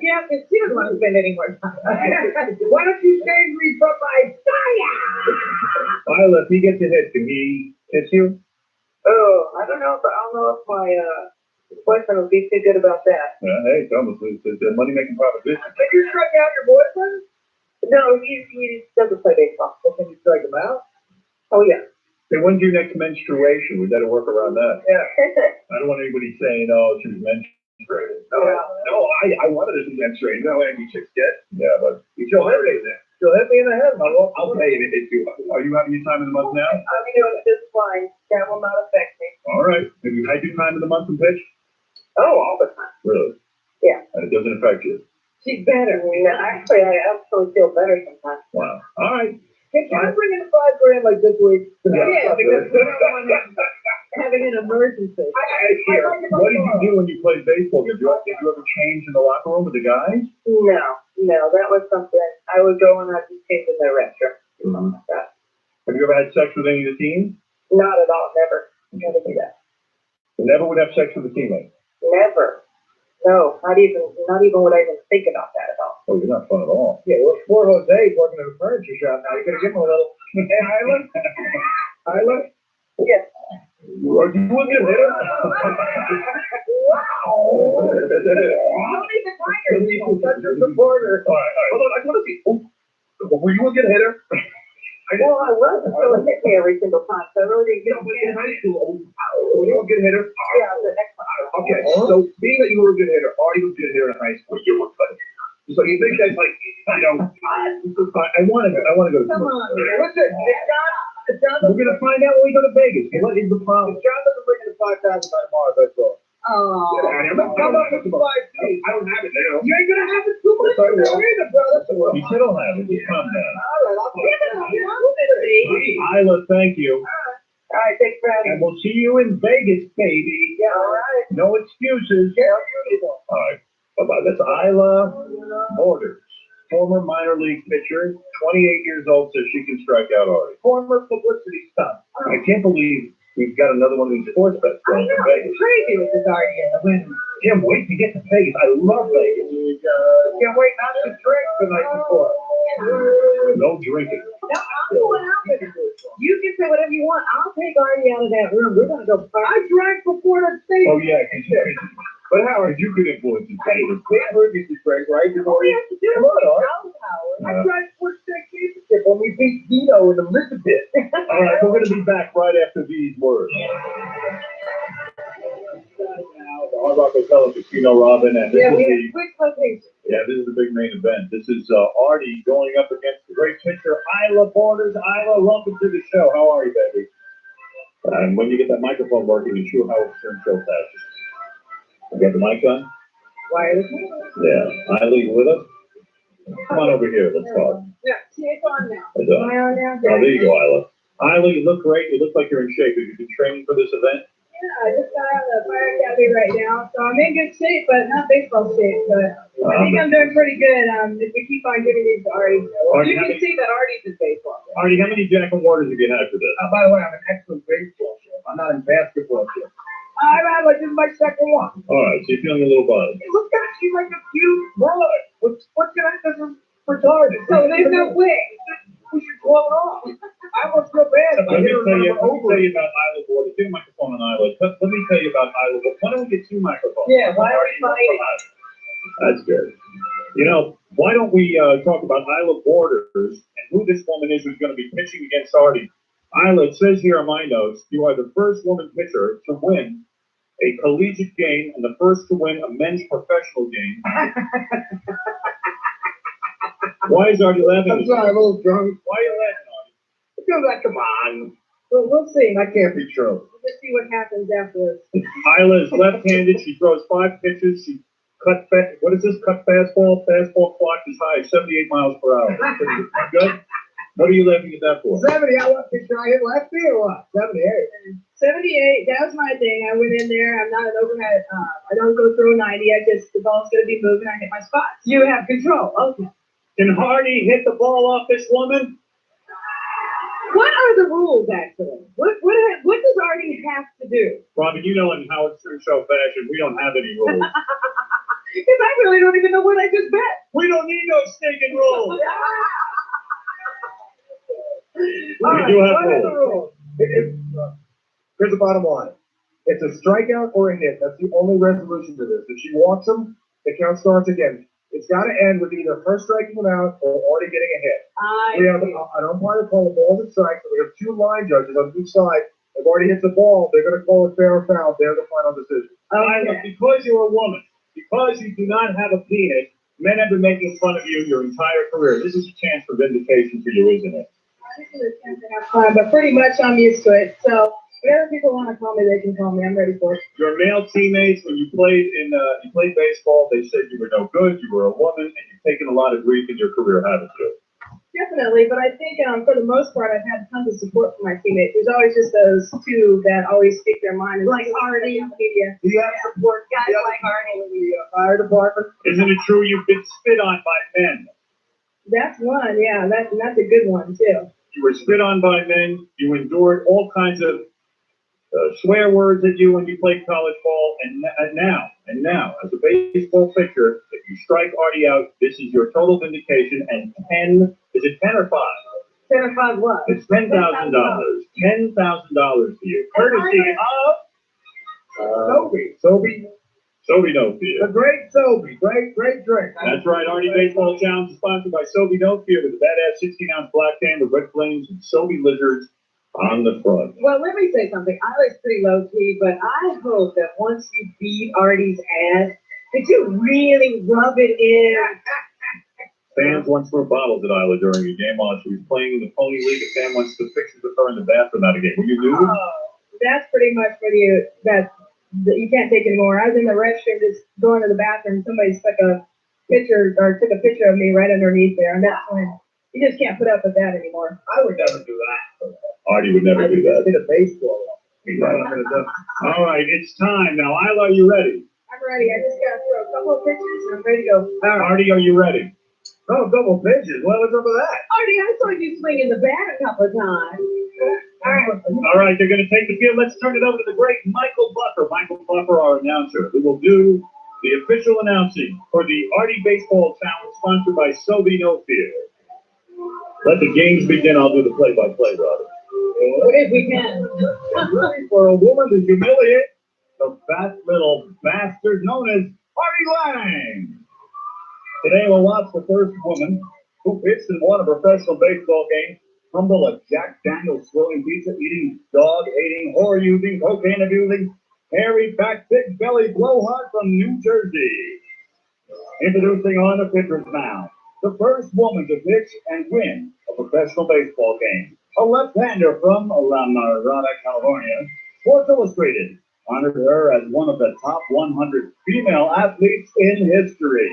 Yeah, because she doesn't want to spend any more time. Why don't you save me from my fire? Isla, if he gets a hit, can he kiss you? Oh, I don't know if my boyfriend would be too good about that. Hey, it's almost it's a money-making proposition. Can you strike out your boyfriend? No, he doesn't play baseball. Well, can you strike him out? Oh, yeah. Hey, when's your next menstruation? We got to work around that. Yeah. I don't want anybody saying, "Oh, she was menstruated." No, I wanted her to menstruate. You know what any chicks get? Yeah, but She'll hit me there. She'll hit me in the head. I'll pay you to hit you. Are you having your time of the month now? I'm doing just fine. That will not affect me. All right. Have you had your time of the month and pitch? Oh, all the time. Really? Yeah. And it doesn't affect you? She's better. Actually, I absolutely feel better sometimes. Wow. All right. Can I bring in $5 grand like this week? Yeah, because we don't want to having an emergency. What did you do when you played baseball? Did you ever change in the locker room with the guys? No, that was something I would go and I'd just change in their restroom. Mm-hmm. Have you ever had sex with any of the team? Not at all, never. Never do that. You never would have sex with a teammate? Never. No, not even would I even think about that at all. Oh, you're not fun at all. Yeah, well, poor Jose's working at a furniture shop now. You gotta give him a little. Hey, Isla? Yes. You want to get hit? Wow. Don't even mind her. Such a supporter. All right. Hold on, I want to see. Were you a good hitter? Well, I was until it hit me every single time, so I really didn't In high school, were you a good hitter? Yeah, the next one. Okay, so being that you were a good hitter, Artie was a good hitter in high school. You were good. So you think that's like, I want to go to Come on. Listen, we're going to find out when we go to Vegas. What is the problem? John doesn't bring in the 5,000 by tomorrow, that's all. Oh. How about the 5 days? I don't have it now. You ain't gonna have it too much either, brother. You still don't have it. Just calm down. All right, I'll give it up. Isla, thank you. All right, thanks for having And we'll see you in Vegas, baby. Yeah, all right. No excuses. All right. Bye-bye. That's Isla Borders, former minor league pitcher, 28 years old, says she can strike out Artie. Former publicity stunt. I can't believe we've got another one of these sports bets going to Vegas. It's crazy with this Artie in the wind. Can't wait to get to Vegas. I love Vegas. Can't wait not to drink the night before. No drinking. No, going out with it. You can say whatever you want. I'll take Artie out of that room. We're gonna go party. I drank before the state. Oh yeah, but Howard, you could influence his behavior. Can't hurt you to drink, right? All we have to do is Howard. I tried sports state championship when we beat Vito in Elizabeth. All right, we're going to be back right after these words. Now, the Hard Rock Hotel at Casino Robin, and this Yeah, we is have the quick location. this is the big main event. This is Artie going up against the great pitcher Isla Borders. Isla, welcome to the show. How are you, baby? And when you get that microphone working, you sure how it's turned so fast. You got the mic on? Wireless. Yeah. Isla, you with us? Come on over here. Let's talk. Yeah, see, it's on now. It's on. Am I on now? Oh, there you go, Isla. Isla, you look great. You look like you're in shape. Have you been training for this event? Yeah, I just got out of the fire academy right now, so I'm in good shape, but not baseball shape. But I think I'm doing pretty good. If we keep on giving these to Artie, you can see that Artie's in baseball. Artie, how many Jack and Waters have you had for this? By the way, I'm an excellent baseball chef. I'm not in basketball chef. This is my second one. All right, so you're feeling a little buzz. Hey, look at her. She's like a cute broad. What can I do for retarded? So there's no way. We should call it off. I almost feel bad if I Let me get tell you over. about Isla Borders. Get a microphone on Isla. Let me tell you about Isla Borders. Why don't we get two microphones? Yeah, why are we fighting? That's good. You know, why don't we talk about Isla Borders and who this woman is who's going to be pitching against Artie? Isla, it says here on my notes, you are the first woman pitcher to win a collegiate game and the first to win a men's professional game. Why is Artie laughing? I'm sorry, I'm a little drunk. Why are you laughing, Artie? Because come on. We'll see. That can't be true. Let's see what happens afterwards. Isla is left-handed. She throws 5 pitches. She cut fast. What is this? Cut fastball. Fastball clock is high, 78 miles per hour. Pretty good. What are you laughing at that for? 70. I hit lefty or what? 78. 78, that was my thing. I went in there. I'm not an overhead. I don't go through 90. The ball's going to be moving. I hit my spots. You have control. Okay. Can Hardy hit the ball off this woman? What are the rules, actually? What does Artie have to do? Robin, you know in Howard Stern Show fashion, we don't have any rules. Because I really don't even know what I just bet. We don't need no stinking rules. We do have rules. Here's the bottom line. It's a strikeout or a hit. That's the only resolution to this. If she walks him, the count starts again. It's got to end with either her striking him out or already getting a hit. We have an umpire call the balls and strikes, and we have 2 line judges on each side. If Artie hits the ball, they're going to call it fair or foul. They're the final decision. Isla, because you're a woman, because you do not have a penis, men have been making fun of you your entire career. This is a chance for vindication for you, isn't it? This is a chance to have fun, but pretty much I'm used to it. So whatever people want to call me, they can call me. I'm ready for it. Your male teammates, when you played baseball, they said you were no good, you were a woman, and you've taken a lot of grief in your career, haven't you? Definitely, but I think for the most part, I've had tons of support from my teammates. There's always just those 2 that always speak their mind. Like Artie in the media. Do you have support? Guys like Artie in the fire department? Isn't it true you've been spit on by men? That's one, yeah. That's a good one, too. You were spit on by men. You endured all kinds of swear words at you when you played college ball. And now, as a baseball pitcher, if you strike Artie out, this is your total vindication. And 10, is it 10 or 5? 10 or 5 what? It's $10,000. $10,000 to you. Courtesy of Sobe No Fear. The great Sobe. Great drink. That's right. Artie Baseball Challenge is sponsored by Sobe No Fear with a badass 16-ounce black can with red flames and Sobe lizards on the front. Well, let me say something. I was pretty low-key, but I hope that once you beat Artie's ass, that you really rub it in. Fans once threw bottles at Isla during a game while she was playing in the Pony League. A fan wants to pictures with her in the bathroom at a game. Were you nude? That's pretty much for you. That you can't take anymore. I was in the restroom just going to the bathroom. Somebody took a picture of me right underneath there, and that's when you just can't put up with that anymore. I would never do that. Artie would never do that. Hit a baseball. All right, it's time now. Isla, are you ready? I'm ready. I just got to throw a couple of pitches, and I'm ready to go. Artie, are you ready? Oh, double pitches. Well, what's up with that? Artie, I saw you swinging the bat a couple of times. All right, they're going to take the field. Let's turn it over to the great Michael Buffer. Michael Buffer, our announcer, who will do the official announcing for the Artie Baseball Challenge sponsored by Sobe No Fear. Let the games begin. I'll do the play-by-play, Robert. If we can. For a woman to humiliate the fat little bastard known as Artie Lange. Today we'll watch the first woman who pitched and won a professional baseball game humble a Jack Daniels swilling pizza eating, dog hating, whore using, cocaine abusing, hairy, back, thick belly blowhard from New Jersey. Introducing on the pitcher's mound, the first woman to pitch and win a professional baseball game. A left-hander from La Mirada, California. Sports Illustrated honored her as one of the top 100 female athletes in history.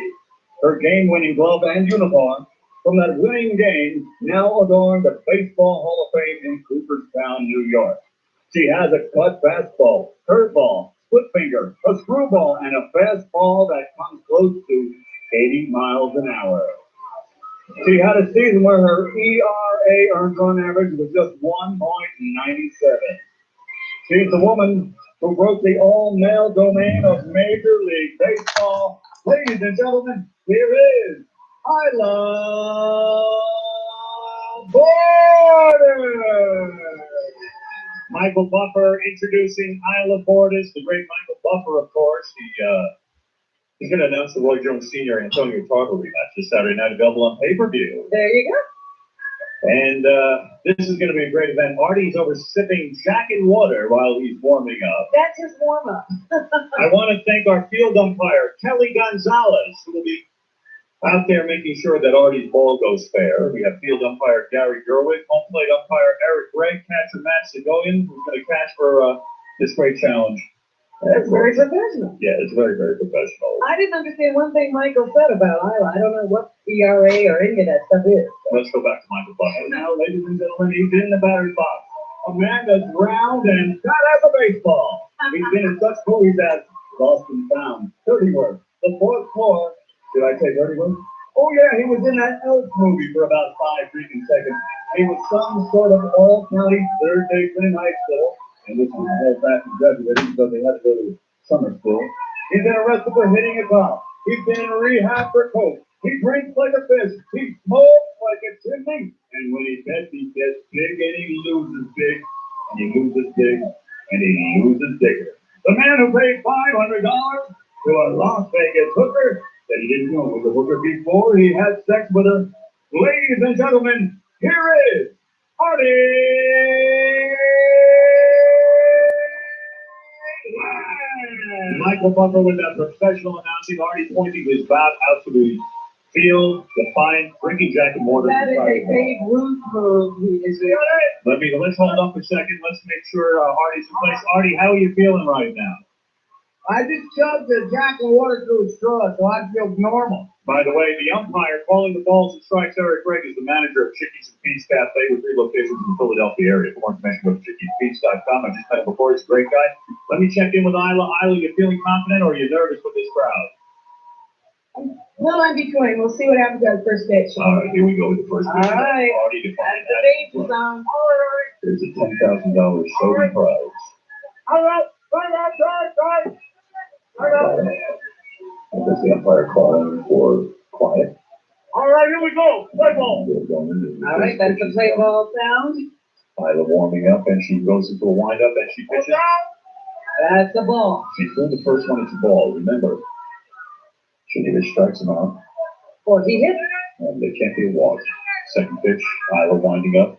Her game-winning glove and uniform from that winning game now adorn the Baseball Hall of Fame in Cooperstown, New York. She has a cut fastball, curveball, split finger, a screwball, and a fastball that comes close to 80 miles an hour. She had a season where her ERA, earned run average, was just 1.97. She's the woman who broke the all-male domain of Major League Baseball. Ladies and gentlemen, here is Isla Borges. Michael Buffer introducing Isla Borges, the great Michael Buffer, of course. He's going to announce the Roy Jones Sr. Antonio Tarver rematch this Saturday night, available on pay-per-view. There you go. And this is going to be a great event. Artie's over sipping Jack and water while he's warming up. That's his warm-up. I want to thank our field umpire, Kelly Gonzalez, who will be out there making sure that Artie's ball goes fair. We have field umpire Gary Gerwig, home plate umpire Eric Gregg, catcher Matt Segoyan, who's going to catch for this great challenge. That's very professional. Yeah, it's very, very professional. I didn't understand one thing Michael said about Isla. I don't know what ERA or any of that stuff is. Let's go back to Michael Buffer. Now, ladies and gentlemen, he's in the batter's box. A man that's round and fat as a baseball. He's been in such movies as Lost and Found, Dirty Work, The Fourth Floor. Did I say Dirty Work? Oh, yeah, he was in that Elf movie for about 5 freaking seconds. He was some sort of all-county third baseman in high school. And this was the whole fact and graduated because they had to go to summer school. He's been arrested for hitting a cop. He's been in rehab for coke. He drinks like a fish. He smokes like a chimney. And when he bets, he gets big and he loses big. And he loses big and he loses bigger. The man who paid $500 to a Las Vegas hooker that he didn't know was a hooker before he had sex with her. Ladies and gentlemen, here is Artie! Michael Buffer with that professional announcing, already pointing his bat out to the field, the fine drinking Jack and water. That is a Babe Ruth move. Let's hold up a second. Let's make sure Artie's in place. Artie, how are you feeling right now? I just shoved the Jack and water through a straw, so I feel normal. By the way, the umpire calling the balls and strikes, Eric Gregg, is the manager of Chickies and Pete's Cafe with 3 locations in the Philadelphia area. For more information, go to chickiespete's.com. I just met him before. He's a great guy. Let me check in with Isla. Isla, you feeling confident or are you nervous with this crowd? Well, I'm between. We'll see what happens at the first pitch. All right, here we go with the first pitch. All right. Artie to find The base is on. There's a $10,000 soda prize. All right, try. That's the umpire calling for quiet. All right, here we go. Play ball. All right, that's the play ball sound. Isla warming up, and she goes into a windup, and she pitches. That's the ball. She threw the first one, it's a ball. Remember, she needed strikes him out. Or he hit. And they can't be a walk. Second pitch, Isla winding up.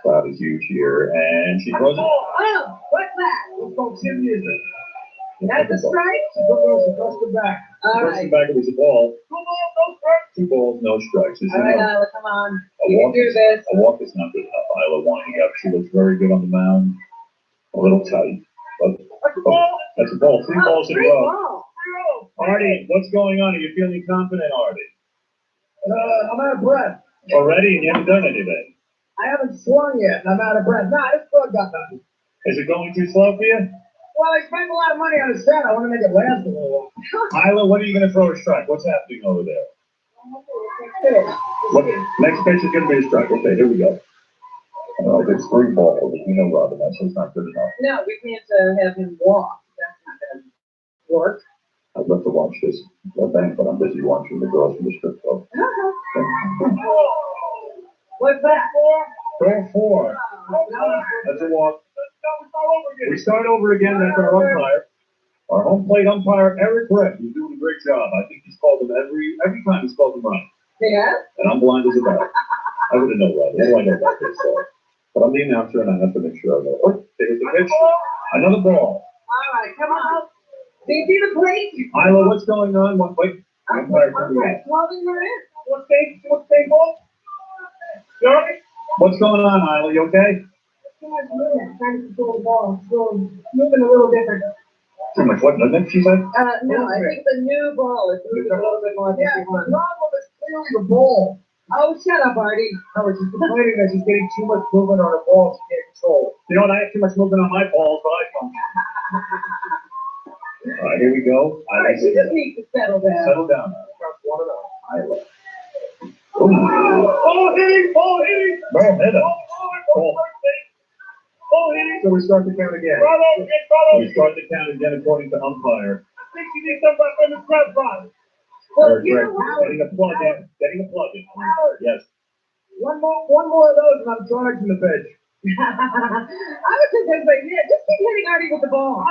Crowd is huge here, and she throws it. Oh, what's that? Let's go, Tim Music. That's a strike? She pressed it back. All First right. back, it was a ball. 2 balls, no strikes. 2 balls, no strikes. All right, Isla, come on. A You can walk do this. A walk is not good enough. Isla winding up. She looks very good on the mound. A little tight. But That's a ball. that's a ball. 3 balls in a Great row. ball. Artie, what's going on? Are you feeling confident, Artie? I'm out of breath. Already, and you haven't done anything. I haven't swung yet, and I'm out of breath. Nah, this bug got nothing. Is it going too slow for you? Well, I spent a lot of money on a set. I want to make it last a little while. Isla, when are you going to throw a strike? What's happening over there? What, next pitch is going to be a strike. Okay, here we go. It's 3 balls. You know, Robin, that's not good enough. No, we can't have him walk. That's not going to work. I'd love to watch this event, but I'm busy watching the girls from the strip club. What's that? Ball 4. That's a walk. We start over again. That's our umpire. Our home plate umpire, Eric Brett, who's doing a great job. I think he's called them every time he's called them right. Yeah? And I'm blind as a bat. I wouldn't know right. What do I know about this stuff? But I'm the announcer and I have to make sure I know. Oh, there's the pitch. Another ball. All right, come on. Do you see the plate? Isla, what's going on? Wait. Umpire coming in. What's the ball? What's going on, Isla? You okay? Too much movement, trying to control the ball. So moving a little different. Too much what? Nothing, she said? No, I think the new ball is moving a little bit more than Yeah, you want. the problem is clearly the ball. Oh, shut up, Artie. I was just complaining that she's getting too much movement on her balls she can't control. You know what? I have too much movement on my balls, but I don't. All right, here we go. All right, she just needs to settle down. Settle down. That's one of them. Isla. Ball hitting! Ball hit him. Ball. So we start the count again. We start the count again according to umpire. Well, you know what? Getting a plug in. Yes. One more of those and I'm charging the pitch. I was just going to say, yeah, just keep hitting Artie with the ball.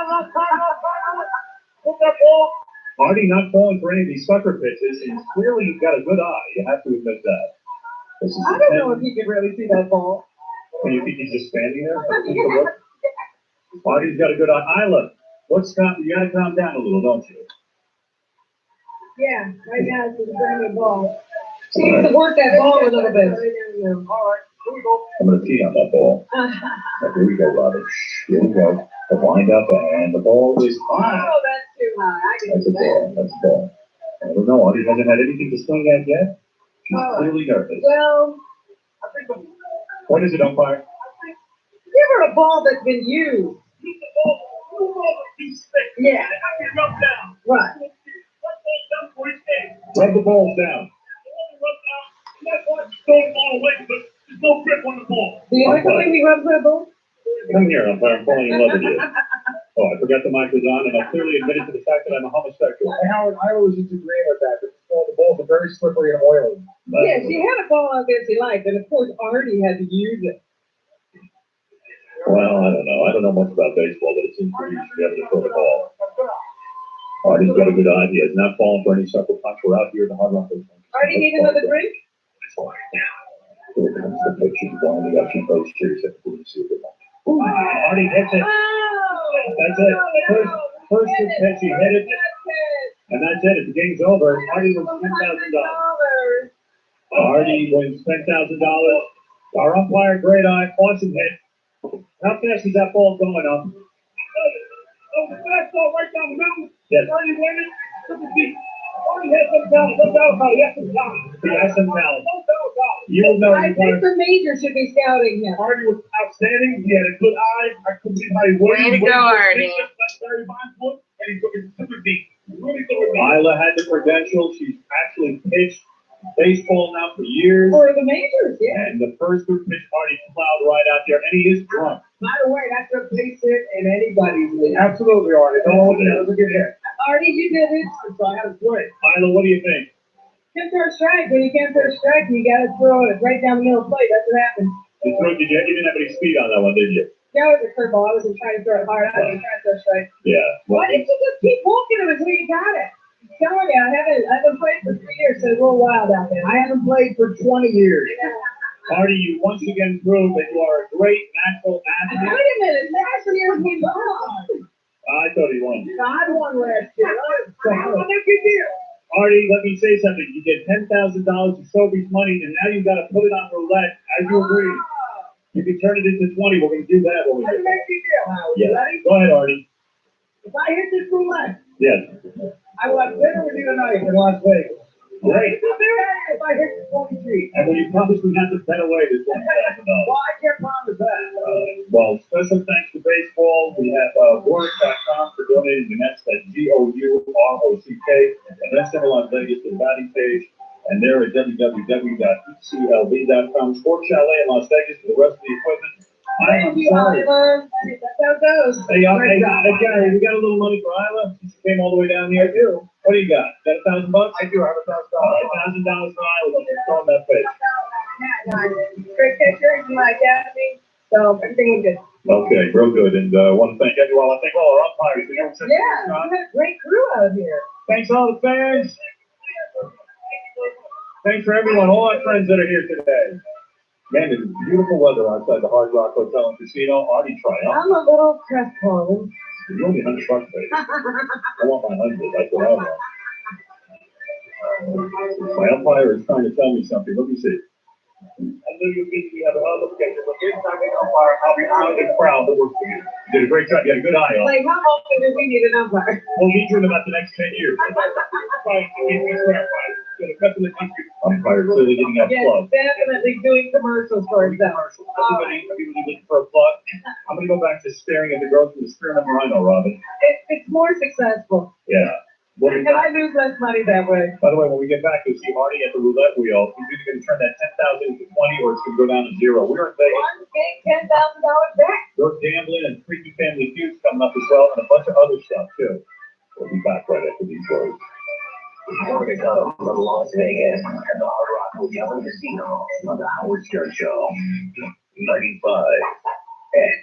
Artie not falling for any of these sucker pitches. He's clearly got a good eye. You have to admit that. I don't know if he can really see that ball. You think he's just standing there? Artie's got a good eye. Isla, you got to calm down a little, don't you? Yeah, right now it's a brand new ball. She needs to work that ball a little bit. All right, here we go. I'm going to tee on that ball. Here we go, Robert. Here we go. The wind up and the ball is high. Oh, that's too high. I can That's do a ball. that. That's a ball. I don't know. Artie hasn't had anything to swing at yet. She's clearly nervous. Well, What is it, umpire? give her a ball that's been used. Yeah. Right. Rub the balls down. Do you like the way he rubs that ball? Come here, umpire. I'm falling in love with you. Oh, I forgot the mic was on, and I clearly admitted to the fact that I'm a homosexual. And Howard, I was just agreeing with that. The balls are very slippery and oily. Yeah, she had a ball out there she liked, and of course Artie had to use it. Well, I don't know. I don't know much about baseball, but it seems to me you should be able to throw the ball. Artie's got a good eye. He has not fallen for any sucker punch. We're out here at the Hard Rock. Artie, need another drink? Here comes the pitch. He's winding up. She goes chase it. We'll see what Artie hits it. That's it. First pitch, he hit it. And that's it. If the game's over, Artie wins $10,000. Artie wins $10,000. Our umpire, great eye, awesome hit. How fast is that ball going up? Yes. You know, I think the major should be scouting him. Artie was outstanding. He had a good eye. I couldn't believe how he was. Way to go, Artie. Isla had the credentials. She's actually pitched baseball now for years. For the majors, yeah. And the first good pitch, Artie plowed right out there, and he is drunk. By the way, that's a base hit in anybody's league. Absolutely, Artie. That was a good hit. Artie, you did it. So I had a play. Isla, what do you think? Can't throw a strike. When you can't throw a strike, you got to throw it right down the middle of the plate. That's what happens. You didn't have any speed on that one, did you? That was a curveball. I wasn't trying to throw it hard. I was trying to throw a strike. Yeah. Well, Why didn't you just keep walking him until you got it? I'm telling you, I haven't played for 3 years, so it's a little wild out there. I haven't played for 20 years. Artie, you once again proved that you are a great natural Wait athlete. a minute. Last year he lost. I thought he won. I won last year. Artie, let me say something. You get $10,000 of Sophie's money, and now you've got to put it on roulette, as you agreed. You can turn it into 20. We're going to do that when we get back. Yeah. Go ahead, Artie. If I hit this roulette, Yes. I will have dinner with you tonight in Las Vegas. Great. If I hit the 23. And will you promise we have to bet away this $1,000? Well, I can't promise that. Well, special thanks to baseball. We have Work.com for donating the Nets. That's GOUROCK. And then send Las Vegas to the batting page. And they're at www.eclv.com. Sports Chalet in Las Vegas for the rest of the equipment. I'm sorry. Isla. That's how it goes. Hey, Gary, we got a little money for Isla. She came all the way down here. I do. What do you got? Got $1,000? I do have $1,000. $1,000 for Isla. Let's throw on that pitch. Great picture, my academy. So everything was good. Okay, real good. And I want to thank everyone. I thank all our umpires. Yeah, we had a great crew out here. Thanks all the fans. Thanks for everyone, all our friends that are here today. Man, it's beautiful weather outside the Hard Rock Hotel and Casino. Artie triumph. I'm a little crestfallen. You only $100, baby. I want my 100. That's what I want. My umpire is trying to tell me something. Let me see. I know you think you have another picture, but this time umpire, I'll be really proud to work for you. You did a great job. You had a good eye on. Like, how often do we need an umpire? We'll need you in about the next 10 years. Umpire clearly getting that plug. Definitely doing commercials for himself. Everybody looking for a plug. I'm going to go back to staring at the girls from the Spearmint Rhino, Robin. It's more successful. Yeah. And I lose less money that way. By the way, when we get back, you'll see Artie at the roulette wheel. He's either going to turn that 10,000 into 20 or it's going to go down to zero. We're in Vegas. One big $10,000 back. There's gambling and freaky family feuds coming up as well, and a bunch of other stuff, too. We'll be back right after these words. We're going from Las Vegas at the Hard Rock Hotel and Casino on the Howard Stern Show. 95X.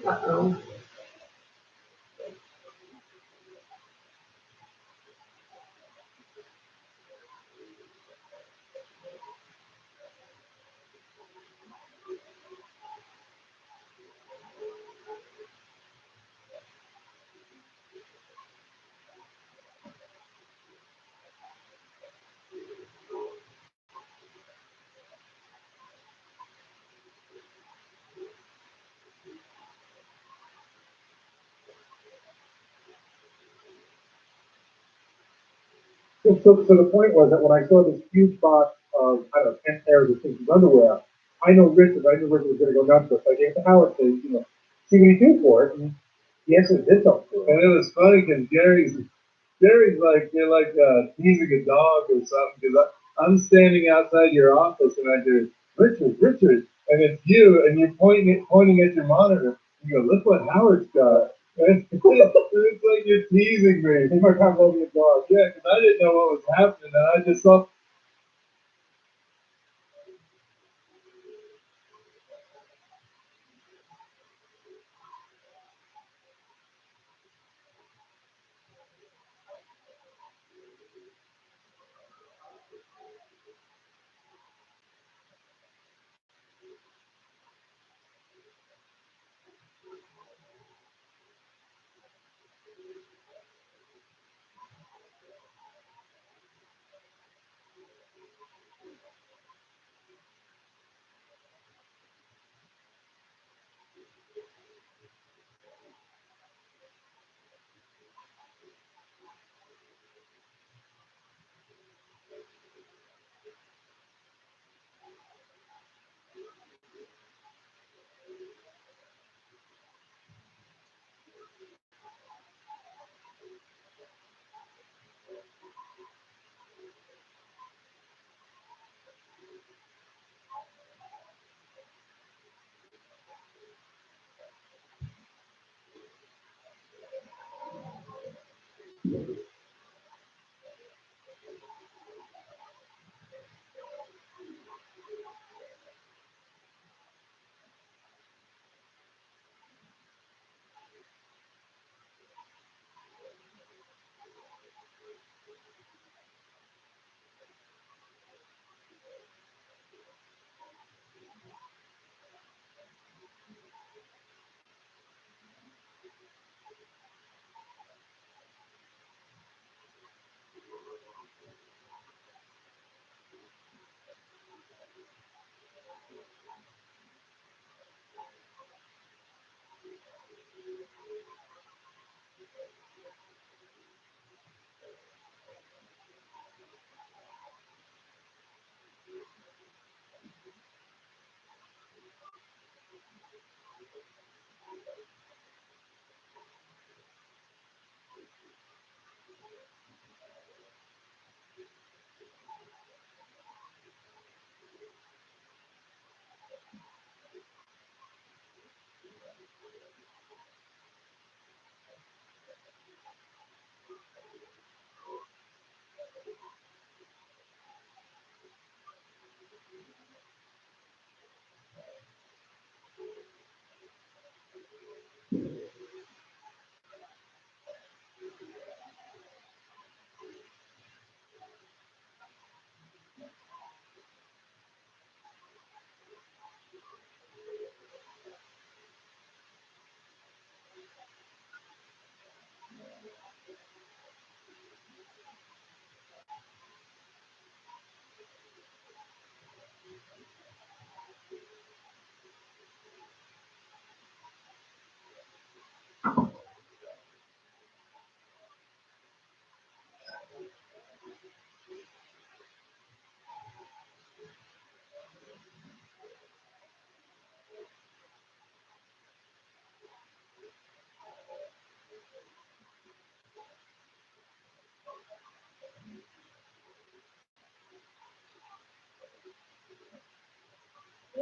Uh-oh. So the point was that when I saw this huge box of, I don't know, 10 pairs of Simpsons underwear, I knew Richard was going to go nuts with it. So I gave it to Howard to, see what he do for it. And the answer did something to it. And it was funny because Jerry's like, you're like teasing a dog or something, because I'm standing outside your office and I hear, Richard, and it's you, and you're pointing at your monitor. You go, look what Howard's got. And it's like you're teasing me. He's my Pavlovian dog. Yeah, because I didn't know what was happening, and I just saw.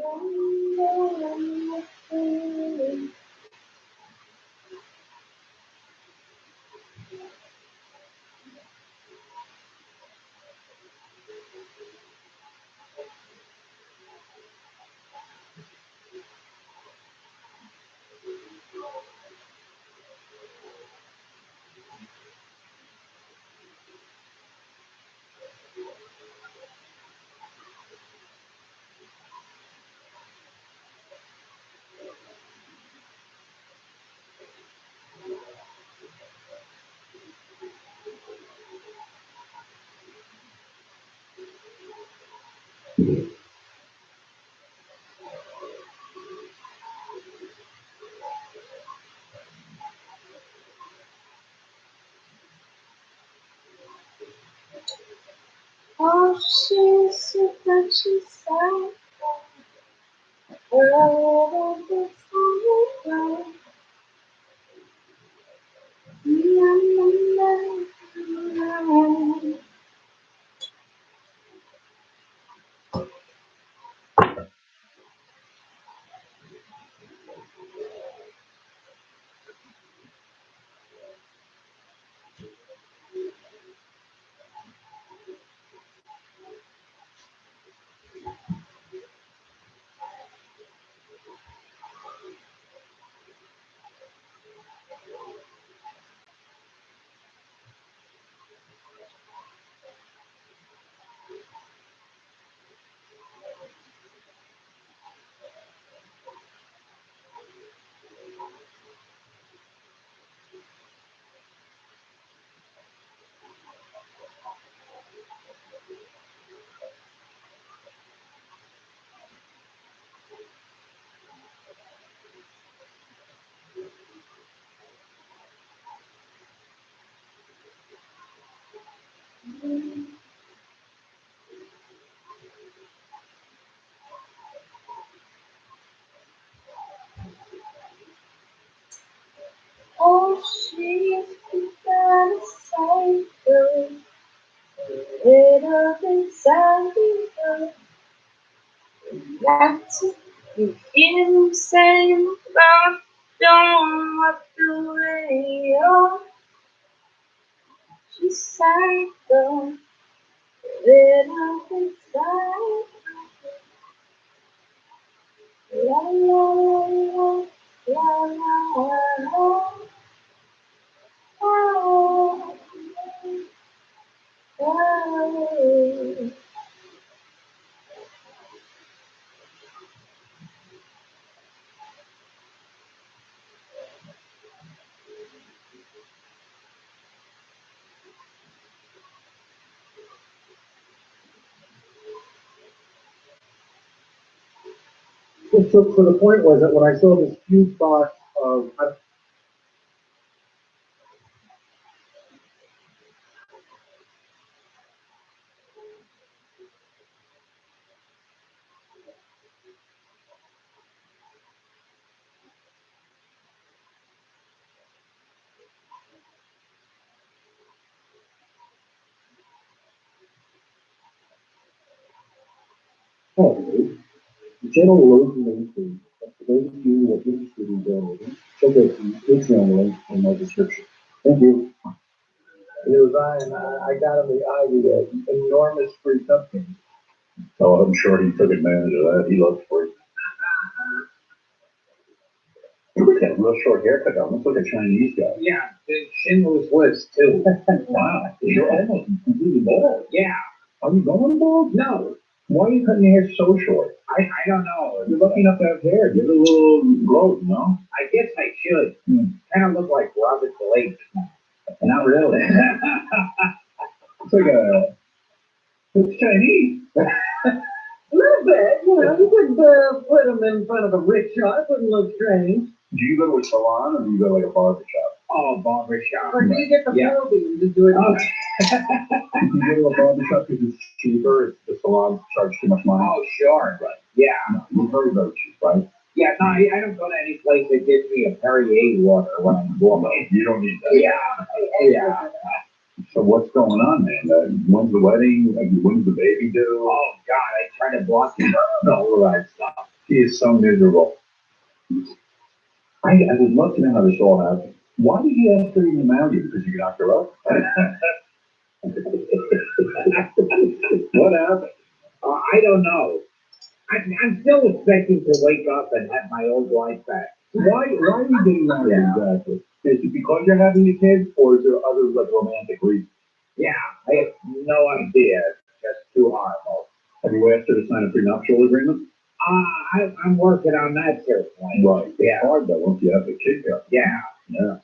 Oh, she's a touchy side. Oh, this song. Oh, she's the psycho, little desire. That's you feel the same, but don't want to lay off. She's psycho, little desire. La la la la la la la. Oh, oh. So the point was that when I saw this huge box of, oh, general erosion of food. For those of you who are interested in journalism, check out the Patreon link in my description. Thank you. It was I got him the enormous free cupcake. Oh, I'm sure he took advantage of that. He loves free. You look at a real short haircut. Almost like a Chinese guy. Yeah, the Schindler's List too. Wow. You're almost completely bald. Yeah. Are you going bald? No, Why are you cutting your hair so short? I don't know. You're lucky enough to have hair. Give it a little growth, no? I guess I should. Kind of look like Robert Blake. Not really. It's like it's Chinese. A little bit, you could put them in front of a rickshaw. It wouldn't look strange. Do you go to a salon or do you go to like a barber shop? Oh, barber shop. Or do you get the building and just do it? You go to a barber shop because it's cheaper. It's the salons charge too much money. Oh, sure. Right. Yeah. No, you're very, very cheap, right? Yeah, no, I don't go to any place that gives me a Perrier water when I'm walking. You don't need that. Yeah. So what's going on, man? When's the wedding? When's the baby due? Oh, God, I try to block all of that stuff. He is so miserable. I would love to know how this all happened. Why did he ask her to marry you? Because you knocked her up? What happened? I don't know. I'm still expecting to wake up and have my old life back. Why are you getting married exactly? Is it because you're having a kid, or is there other like romantic reasons? Yeah, I have no idea. Just too horrible. Have you asked her to sign a prenuptial agreement? I'm working on that certainly. Right. Yeah. It's hard though once you have the kid here. Yeah. Yeah.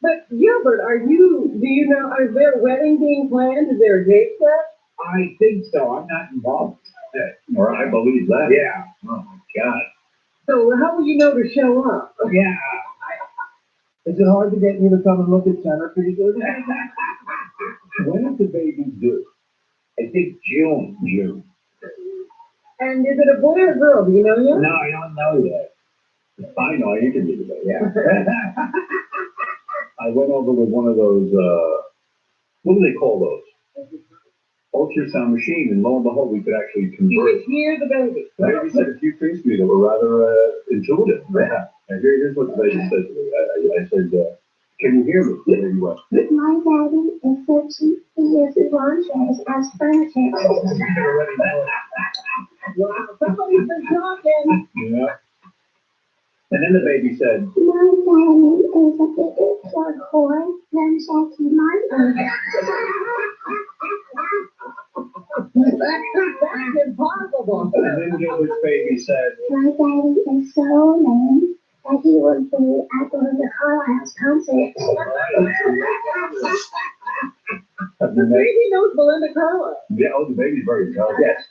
But Gilbert, do you know, is there a wedding being planned? Is there a date set? I think so. I'm not involved. Or I believe that. Yeah. Oh my God. So how will you know to show up? Yeah. Is it hard to get you to come and look at centerpieces? When is the baby due? I think June. And is it a boy or a girl? Do you know yet? No, I don't know yet. I know, you can do that. Yeah. I went over with one of those, what do they call those? Ultrasound machine, and lo and behold, we could actually You convert. can hear the baby. The baby said a few things to me that were rather intuitive. Yeah. And here's what the baby said to me. I said, can you hear me? The baby went, My daddy is 13. He uses lawn chairs as furniture. Wow, somebody's been talking. yeah. And then the baby said, My daddy is a bigger plug whore than Jackie Martin. That's impossible. and then Gilbert's baby said, My daddy is so lame that he would be at Belinda Carlisle's concert. The baby knows Belinda Carlisle. yeah, oh, the baby's very intelligent. Yes.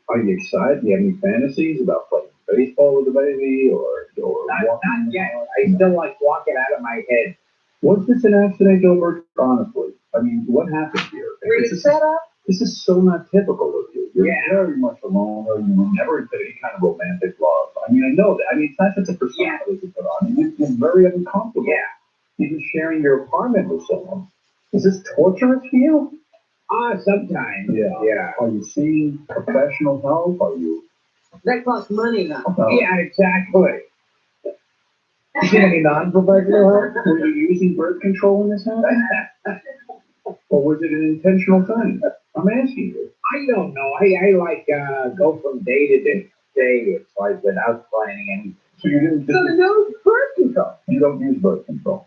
Are you excited? Do you have any fantasies about playing baseball with the baby or Not walking? yet. I still like walking out of my head. Was this an accident, Gilbert? Honestly. I mean, what happened here? Were you set up? This is so not typical of you. You're Yeah. very much alone, or you were never into any kind of romantic love. I mean, I know that. I mean, it's not just a persona that you put on. I mean, you're very uncomfortable. Yeah. Even sharing your apartment with someone. Is this torturous for you? Sometimes. Yeah. Are you seeing professional help? Are you? That costs money now. Yeah, exactly. You get any non-professional help? Were you using birth control in this house? Or was it an intentional thing? I'm asking you. I don't know. I like go from day to day. It's like without planning anything. So you didn't. So no birth control. You don't use birth control.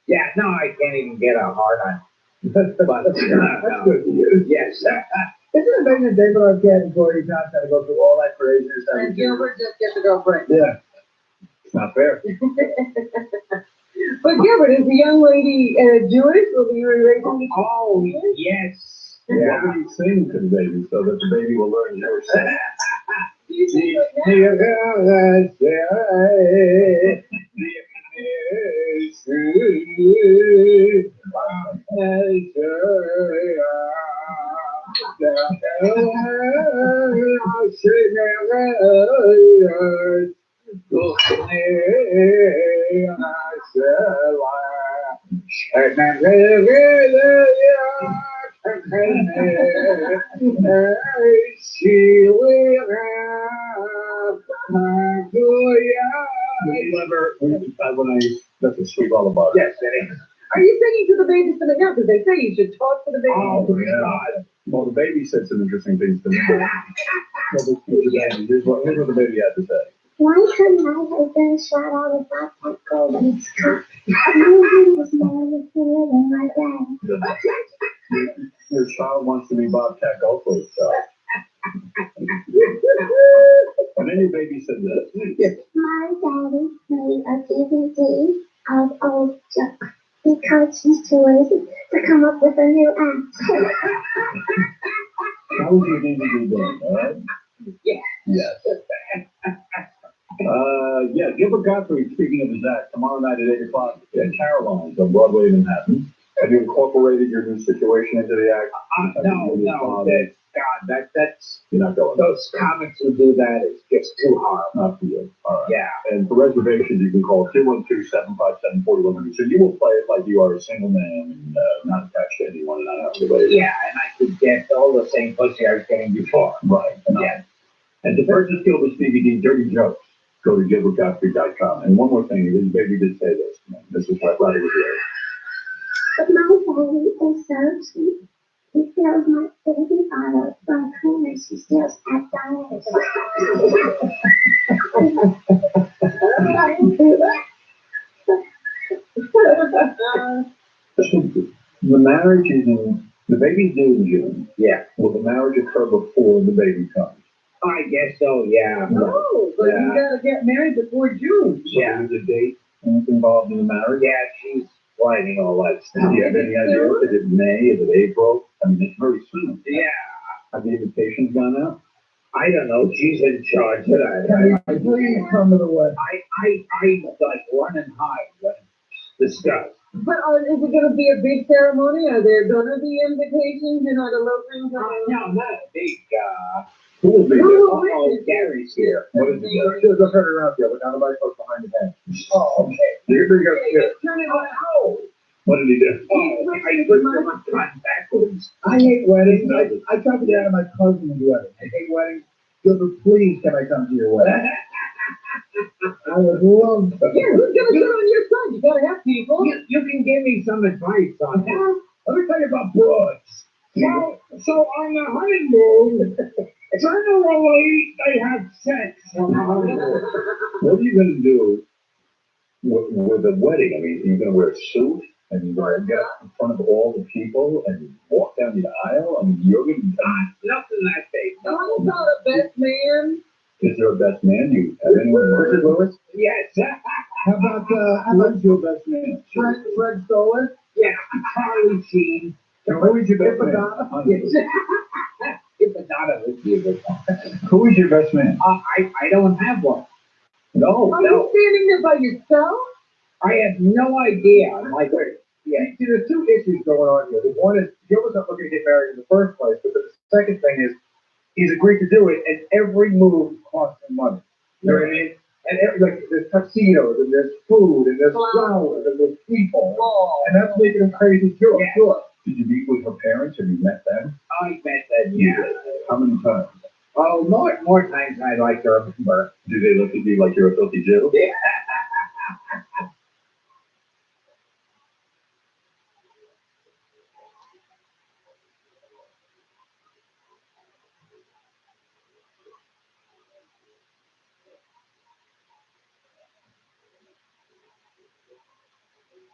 Yeah, no, I can't even get a hard on. But That's good for you. yes. Isn't it amazing that David Arquette and Corey Johnson had to go through all that craziness? And Gilbert just gets a girlfriend. Yeah. It's not fair. But Gilbert, is the young lady Jewish? Will be raised on the Oh, yes. What will you sing to the baby so that the baby will learn your song? Do you think right That's a sweet lullaby. Yes, it is. Are you singing to the baby sitting now? Because they say you should talk to the baby. Oh, Yeah. God. Well, the baby said some interesting things to me. Here's what the baby had to say. Why couldn't I have been shot out of Bobcat Goldman's car? Maybe was more mature than my dad. Your child wants to be Bobcat Goldthwait's child. And then your baby said this. My daddy made a DVD of old jokes because he's too lazy to come up with a new act. How would your DVD doing, all right? Yeah. Yes. Yeah, Gilbert Gottfried, speaking of his act, tomorrow night at 8 o'clock at Caroline's on Broadway in Manhattan. Have you incorporated your new situation into the act? No, that's You're not going. those comics who do that is just too hard. Not for you. All right. Yeah. And for reservations, you can call 212-757-4100. So you will play it like you are a single man and not attached to anyone and not have to wait. Yeah, and I could get all the same pussy I was getting before. Right. Yeah. And to purchase Gilbert's DVD, Dirty Jokes, go to gilbertgodfrey.com. And one more thing, this baby did say this. This is what Ronnie was here. But my baby is so sweet. He fills my baby bottle from creamer she steals at Diners. The marriage is in, the baby's due in June. Yeah. Will the marriage occur before the baby comes? I guess so, yeah. No, but you gotta get married before June. Yeah. Is the date involved in the marriage? Yeah, she's planning all that stuff. Do you have any idea? Is it May? Is it April? I mean, it's very soon. Yeah. Have the invitations gone out? I don't know. She's in charge of that. Please come to the wedding. I like run and hide when it's discussed. But is it gonna be a big ceremony? Are there gonna be invitations? You know, the local No, not a big, Who will be there? oh, Gary's here. What is it? Just turn it around, Gilbert. Now nobody's supposed behind the head. Oh, okay. Here we go. Yeah. Turn it around. Oh, What did he do? oh, I put my front backwards. I hate weddings. I tried to get out of my cousin's wedding. I hate weddings. Gilbert, please, can I come to your wedding? I would love to. Yeah, who's gonna sit on your side? You gotta have people. You can give me some advice on that. Let me tell you about broads. So on the honeymoon, generally they have sex on the honeymoon. What are you going to do with the wedding? I mean, are you going to wear a suit and you're going to get up in front of all the people and walk down the aisle? I mean, you're going to... Nothing that big. How about a best man? Is there a best man? You have anyone? Richard Lewis? Yes. How about who's your best man? Fred Stoller? Yeah, Charlie Sheen. Who is your best man? Ipadana would be a good one. Who is your best man? I don't have one. No. Are you standing there by yourself? I have no idea. I'm like, Yeah, see, there's two issues going on here. The one is Gilbert's not looking to get married in the first place, but the second thing is he's agreed to do it, and every move costs him money. You know what I mean? And like there's tuxedos, and there's food, and there's flowers, and there's people, and that's making him crazy too. I'm sure. Did you meet with her parents? Have you met them? I met that. Yeah. How many times? Oh, more times than I'd like to remember. Do they look at you like you're a filthy Jew? Yeah.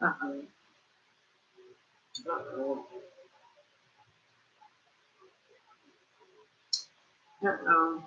Uh-oh. Uh-oh. Uh-oh.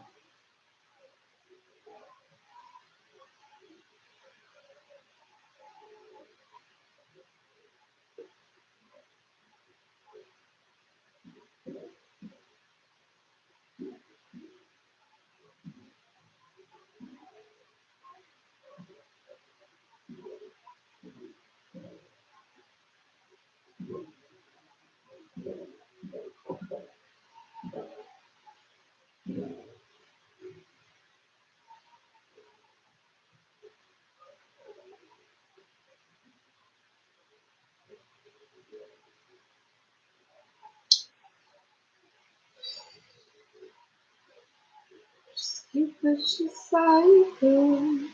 Supersociety.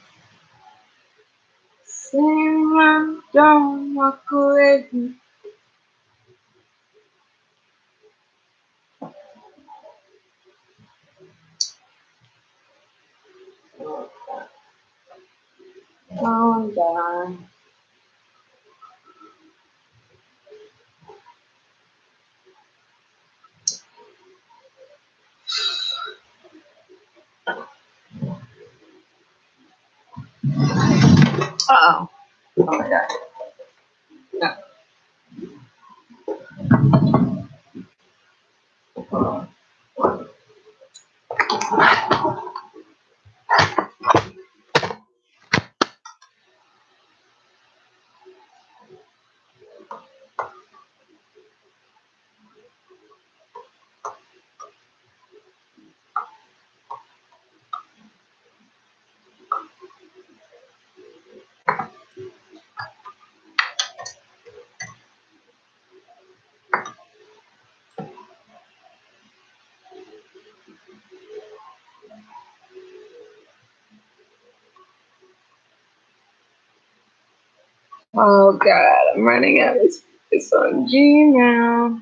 Sing and don't walk away. Oh, God. Uh-oh. Oh, my God. No. Oh God, I'm running out of space on Gmail.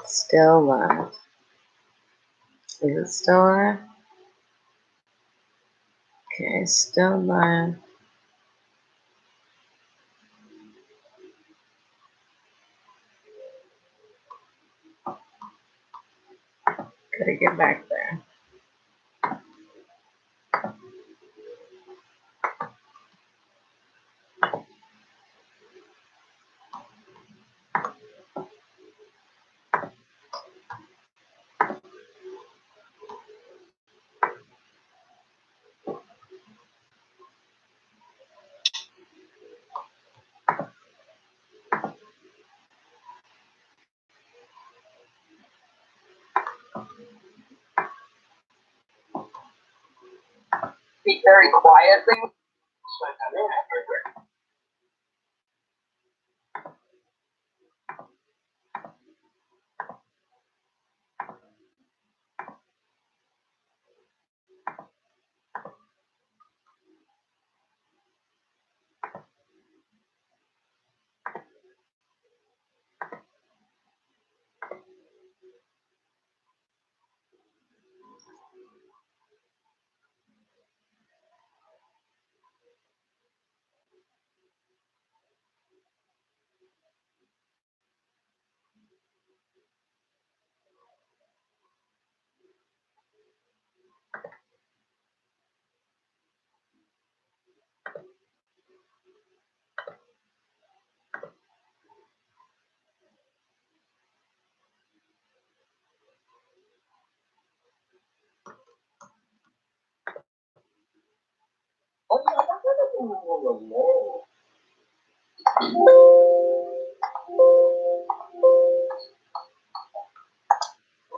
Still live. Is it still live? Okay, still live. Gotta get back there. Be very quietly.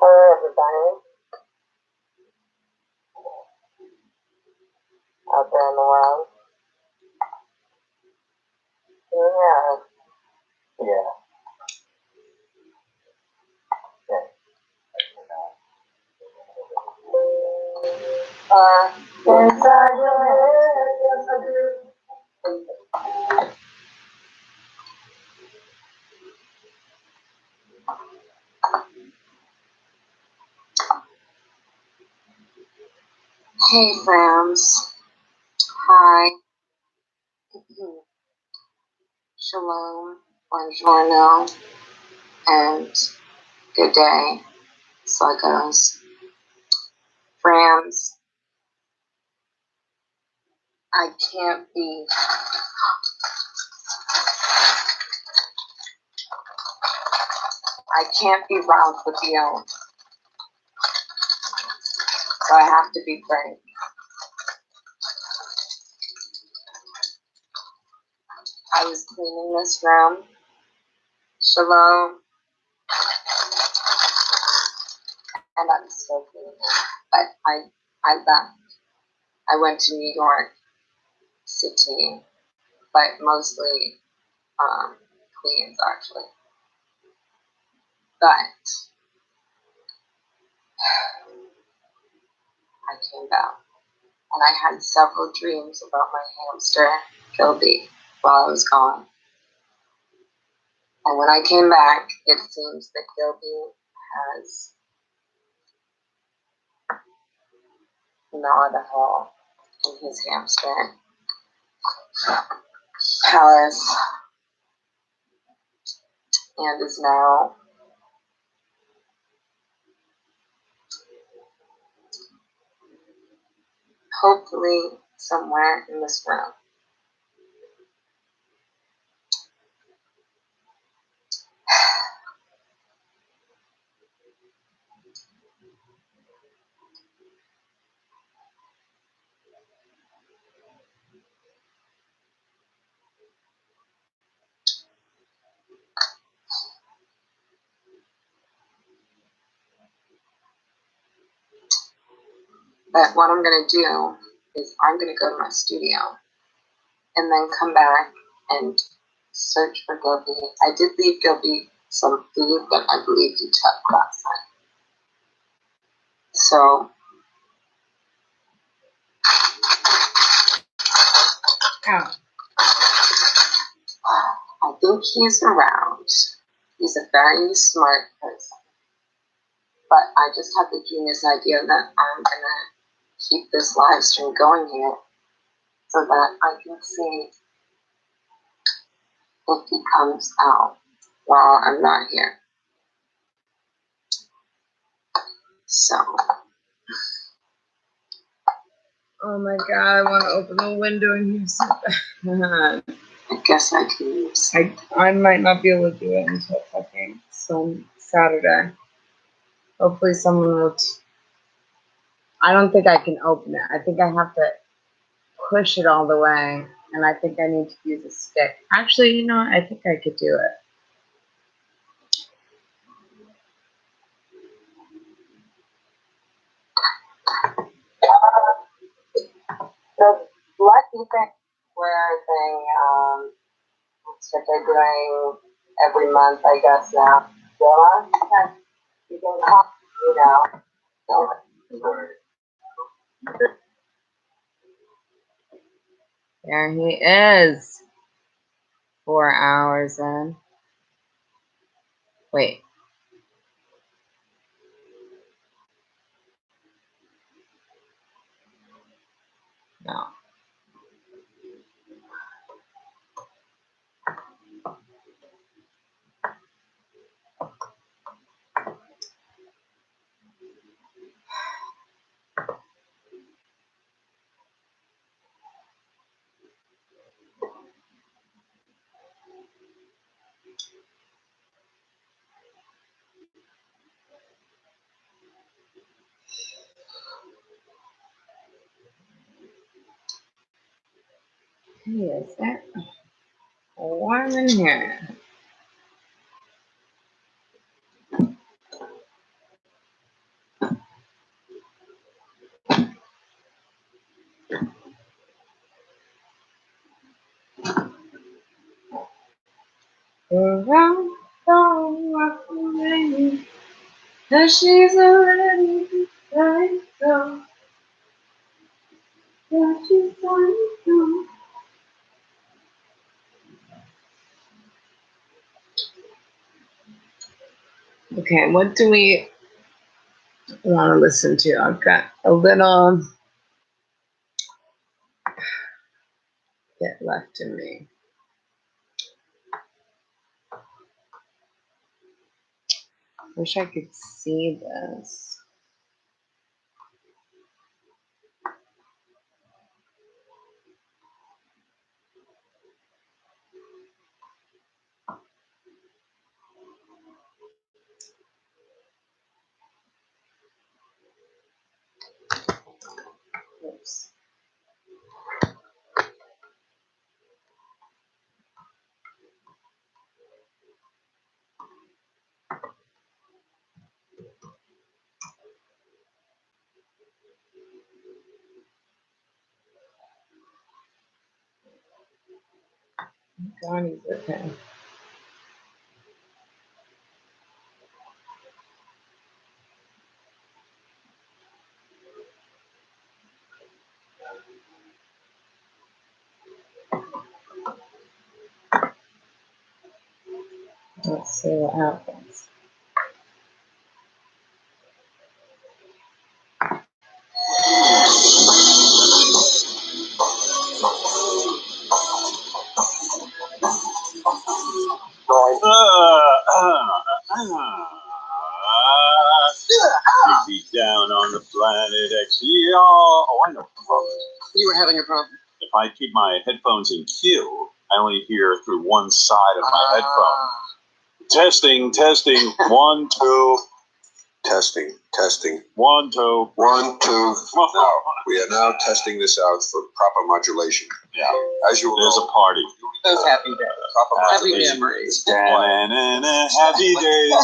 Everybody out there in the world. Yeah. Yeah. Inside your head, yes I do. Hey friends. Hi. Shalom. Buongiorno. And good day. Psychos. Friends. I can't be round with you. So I have to be frank. I was cleaning this room. Shalom. And I'm still cleaning. But I left. I went to New York. city, but mostly Queens actually. But I came back and I had several dreams about my hamster, Gilby, while I was gone. And when I came back, it seems that Gilby has gnawed a hole in his hamster palace and is now hopefully somewhere in this room. But what I'm going to do is I'm going to go to my studio and then come back and search for Gilby. I did leave Gilby some food that I believe he took last night. So, I think he's around. He's a very smart person. But I just had the genius idea that I'm going to keep this live stream going here so that I can see if he comes out while I'm not here. So, oh my god, I want to open the window and he's so bad. I guess I can use. I might not be able to do it until fucking some Saturday. Hopefully someone will. I don't think I can open it. I think I have to push it all the way, and I think I need to use a stick. Actually, you know what? I think I could do it. The lucky thing where that they're doing every month, I guess now. Yeah, you can call me now. There he is. 4 hours in. Wait. No. Hey, is that warm in here? Around the walkway, cause she's already decided so. Yeah, she's done so. Okay, what do we want to listen to? I've got a little bit left in me. Wish I could see this. Oops. Ronnie's okay. Let's see what happens. Be down on the planet X. Oh, I know what the problem is. You were having a problem. If I keep my headphones in Q, I only hear through one side of my headphone. Testing, testing. 1, 2. Testing, testing. 1, 2. 1, 2. Now, we are now testing this out for proper modulation. Yeah. As you There's know, a party. Those happy days. Proper Happy modulation. memories. Happy days.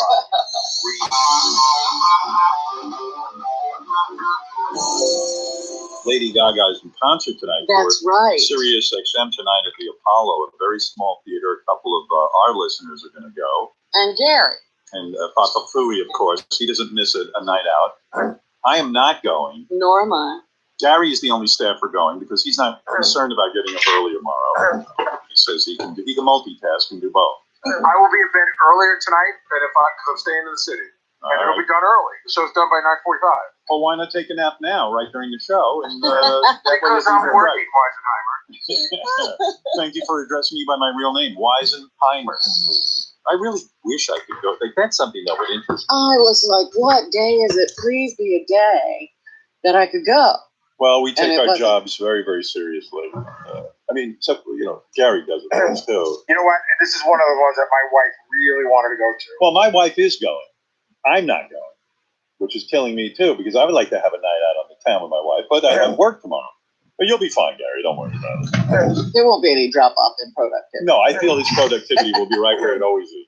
Lady Gaga's in concert tonight. That's for right. Sirius XM tonight at the Apollo, a very small theater. A couple of our listeners are going to go. And Gary. And Papa Fooey, of course. He doesn't miss a night out. I am not going. Nor am I. Gary is the only staffer going because he's not concerned about getting up early tomorrow. He says he can multitask and do both. I will be in bed earlier tonight because I'm staying in the city. And it'll be done early. The show's done by 9:45. Well, why not take a nap now, right during the show? And Because I'm working, Weisenheimer. Thank you for addressing me by my real name, Weisenheimer. I really wish I could go. Like, that's something that would interest me. I was like, what day is it? Please be a day that I could go. Well, we take our jobs very, very seriously. I mean, except, Gary does it too. You know what? This is one of the ones that my wife really wanted to go to. Well, my wife is going. I'm not going, which is killing me too, because I would like to have a night out on the town with my wife, but I have work tomorrow. But you'll be fine, Gary. Don't worry about it. There won't be any drop-off in productivity. No, I feel his productivity will be right where it always is.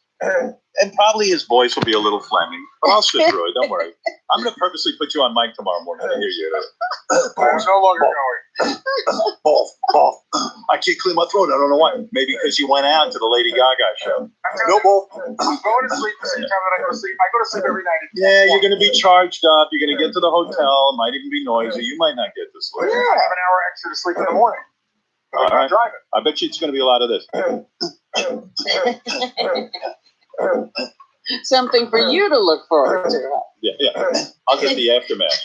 And probably his voice will be a little Fleming, but I'll sit through it. Don't worry. I'm going to purposely put you on mic tomorrow morning to hear you. I'm no longer going. Both. I can't clear my throat. I don't know why. Maybe because you went out to the Lady Gaga show. No, both. I'm going to sleep the same time that I go to sleep. I go to sleep every night. Yeah, you're going to be charged up. You're going to get to the hotel. It might even be noisy. You might not get to sleep. I have an hour extra to sleep in the morning. All right. Driving. I bet you it's going to be a lot of this. Something for you to look forward to. Yeah. I'll get the aftermath.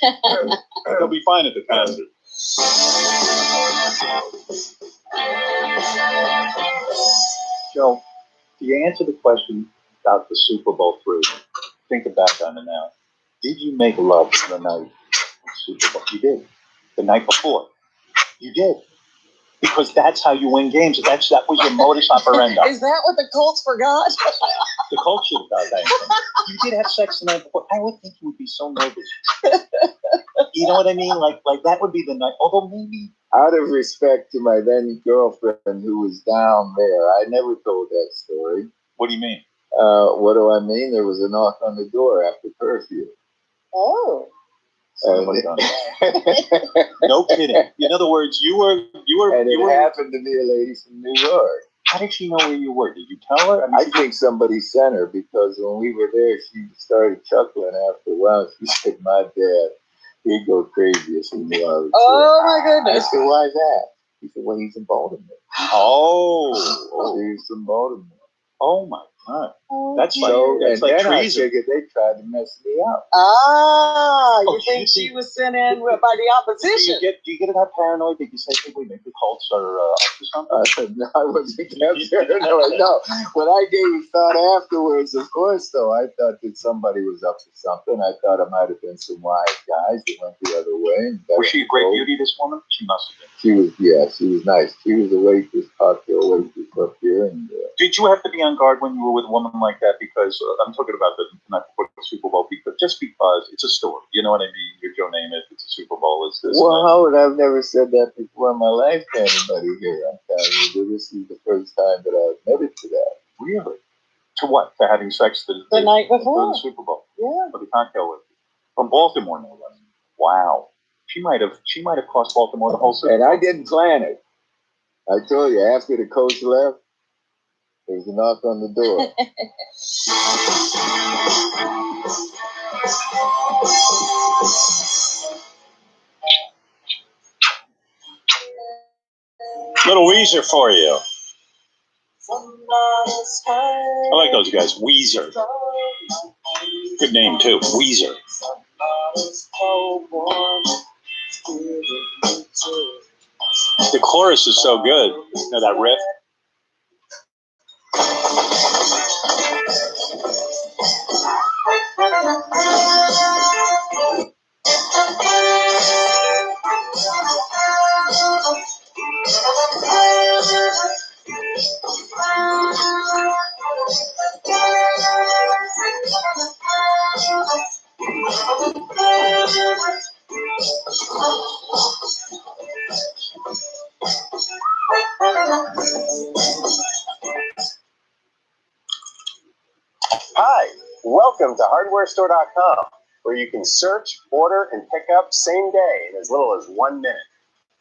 They'll be fine at the concert. Joe, do you answer the question about the Super Bowl 3? Think back on it now. Did you make love the night of the Super Bowl? You did. The night before. You did. Because that's how you win games. That was your modus operandi. Is that what the Colts forgot? The Colts should have got that. You did have sex the night before. I would think you would be so nervous. You know what I mean? Like that would be the night. Although maybe out of respect to my then girlfriend who was down there, I never told that story. What do you mean? What do I mean? There was a knock on the door after curfew. Oh. No kidding. In other words, you were. And it happened to be a lady from New York. How did she know where you were? Did you tell her? I think somebody sent her because when we were there, she started chuckling after a while. She said, "My dad, he'd go crazy if he knew I was Oh my goodness! I said, "Why that?" He said, "Well, he's in Baltimore." Oh, he's from Baltimore. Oh my God. That's like then treason. I figured they tried to mess me up. You think she was sent in by the opposition? Do you get that paranoid that you say, "Hey, wait, maybe the Colts are up to something"? I said, no, I wasn't paranoid. No, when I gave it thought afterwards, of course, though, I thought that somebody was up to something. I thought it might have been some wise guys that went the other way. Was she a great beauty, this woman? She must have been. She was nice. She was a waitress, cocktail waitress up here. And did you have to be on guard when you were with a woman like that? Because I'm talking about not the Super Bowl, because just because it's a story. You know what I mean? Your Joe Namath, it's a Super Bowl. It's this. Well, Howard, I've never said that before in my life to anybody here. I'm telling you, this is the first time that I've admitted to that. Really? To what? To having sex the night before the Super Bowl? Yeah. For the cocktail with from Baltimore, no less. Wow. She might have cost Baltimore the whole season. And I didn't plan it. I told you, after the coach left, There's a knock on the door. Little Weezer for you. I like those guys. Weezer. Good name, too. Weezer. The chorus is so good. You know that riff? Hi, welcome to hardwarestore.com, where you can search, order, and pick up same day in as little as 1 minute.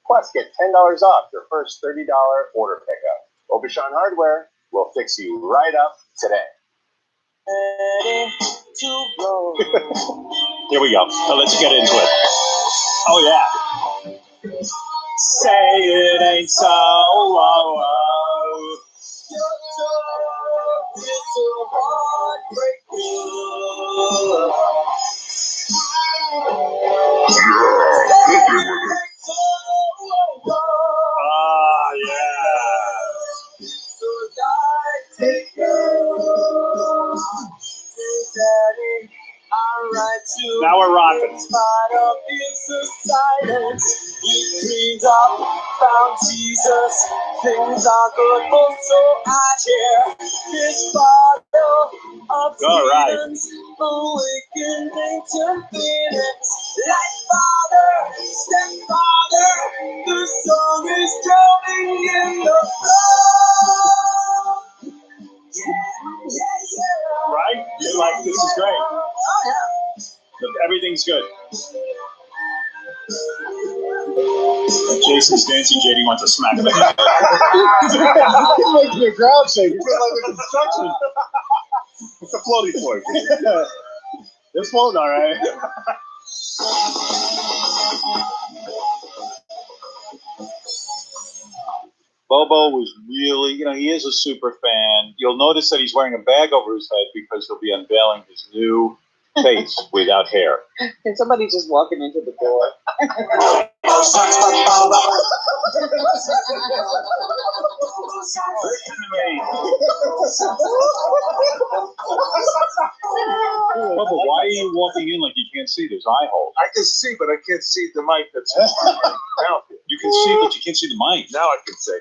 Plus, get $10 off your first $30 order pickup. Obashan Hardware will fix you right up today. Here we go. So let's get into it. Oh, yeah. Say it ain't so. Oh, oh. Now we're rocking. In spite of silence, we cleaned up, found Jesus. Things are good, but so I share this bottle of demons, awakening to Phoenix. Like Father, stepfather, the song is drowning in the flow. Yeah. Right? You're like, this is great. Oh, yeah. Everything's good. Jason's dancing. JD wants to smack him. You're making the ground shake. You feel like the construction. It's a floaty point. It's floating all right. Bobo was really, he is a super fan. You'll notice that he's wearing a bag over his head because he'll be unveiling his new face without hair. And somebody just walking into the door. Bobo, why are you walking in like you can't see? There's eye holes. I can see, but I can't see the mic that's in my mouth. You can see, but you can't see the mic. Now I can see.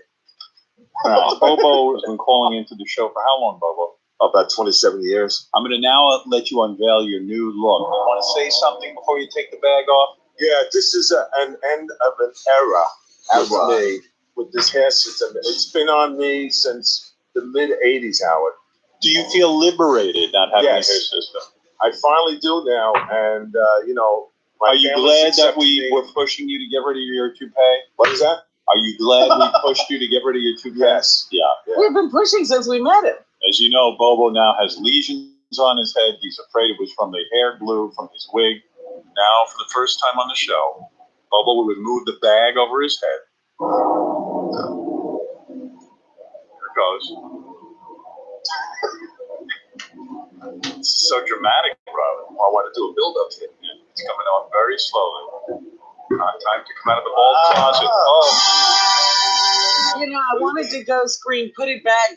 Bobo has been calling into the show for how long, Bobo? About 27 years. I'm going to now let you unveil your new look. You want to say something before you take the bag off? Yeah, this is an end of an era with me with this hair system. It's been on me since the mid-'80s, Howard. Do you feel liberated not having a hair Yes. system? I finally do now, and, Are you glad that we were pushing you to get rid of your toupee? What is that? Are you glad we pushed you to get rid of your toupee? Yes. Yeah. We've been pushing since we met him. As you know, Bobo now has lesions on his head. He's afraid it was from the hair glue from his wig. Now, for the first time on the show, Bobo will remove the bag over his head. Here it goes. This is so dramatic, bro. I want to do a build-up here. It's coming on very slowly. Time to come out of the ball closet. Oh. I wanted to go scream, put it back,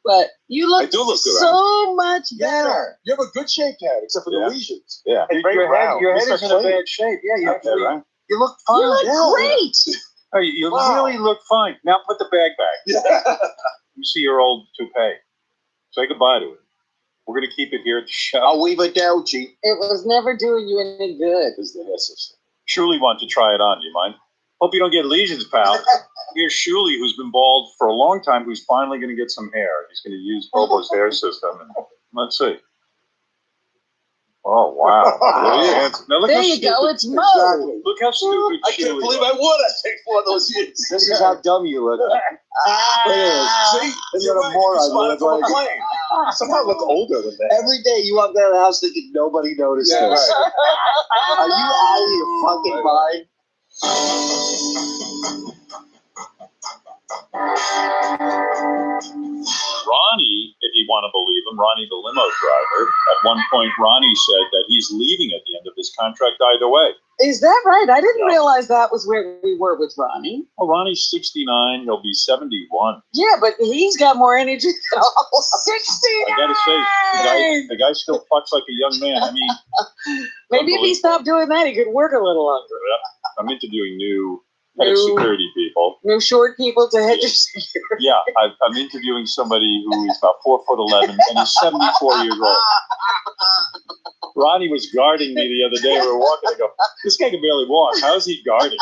but you look, so much better. You have a good shaped head, except for the lesions. Yeah. Your head is in a bad shape. Yeah, you actually, you look fine. You look great. Oh, you really look fine. Now put the bag back. You see your old toupee. Say goodbye to it. We're going to keep it here at the show. I'll leave it down, Chief. It was never doing you any good. Shuli wants to try it on. Do you mind? Hope you don't get lesions, pal. Here's Shuli, who's been bald for a long time, who's finally going to get some hair. He's going to use Bobo's hair system. And let's see. Oh, wow. Wow. Now look There how you stupid, go. It's Mo. Exactly. Look how stupid I can't believe I won. I take one of those years. This is how dumb you look. Look at this. See? This is You're what a right. moron You you look from a like. plane. Somehow I look older than that. Every day you walk down the house thinking nobody noticed Yeah, this. right. Are you out of your fucking mind? Ronnie, if you want to believe him, Ronnie the limo driver, at one point Ronnie said that he's leaving at the end of his contract either way. Is that right? I didn't realize that was where we were with Ronnie. Well, Ronnie's 69, he'll be 71. Yeah, but he's got more energy than all 69! I gotta say, the guy still fucks like a young man. I mean, maybe if he stopped doing that, he could work a little longer. I'm interviewing new head of security people. New short people to head your security. Yeah, I'm interviewing somebody who is about 4'11" and he's 74 years old. Ronnie was guarding me the other day. We were walking. I go, this guy can barely walk. How's he guarding?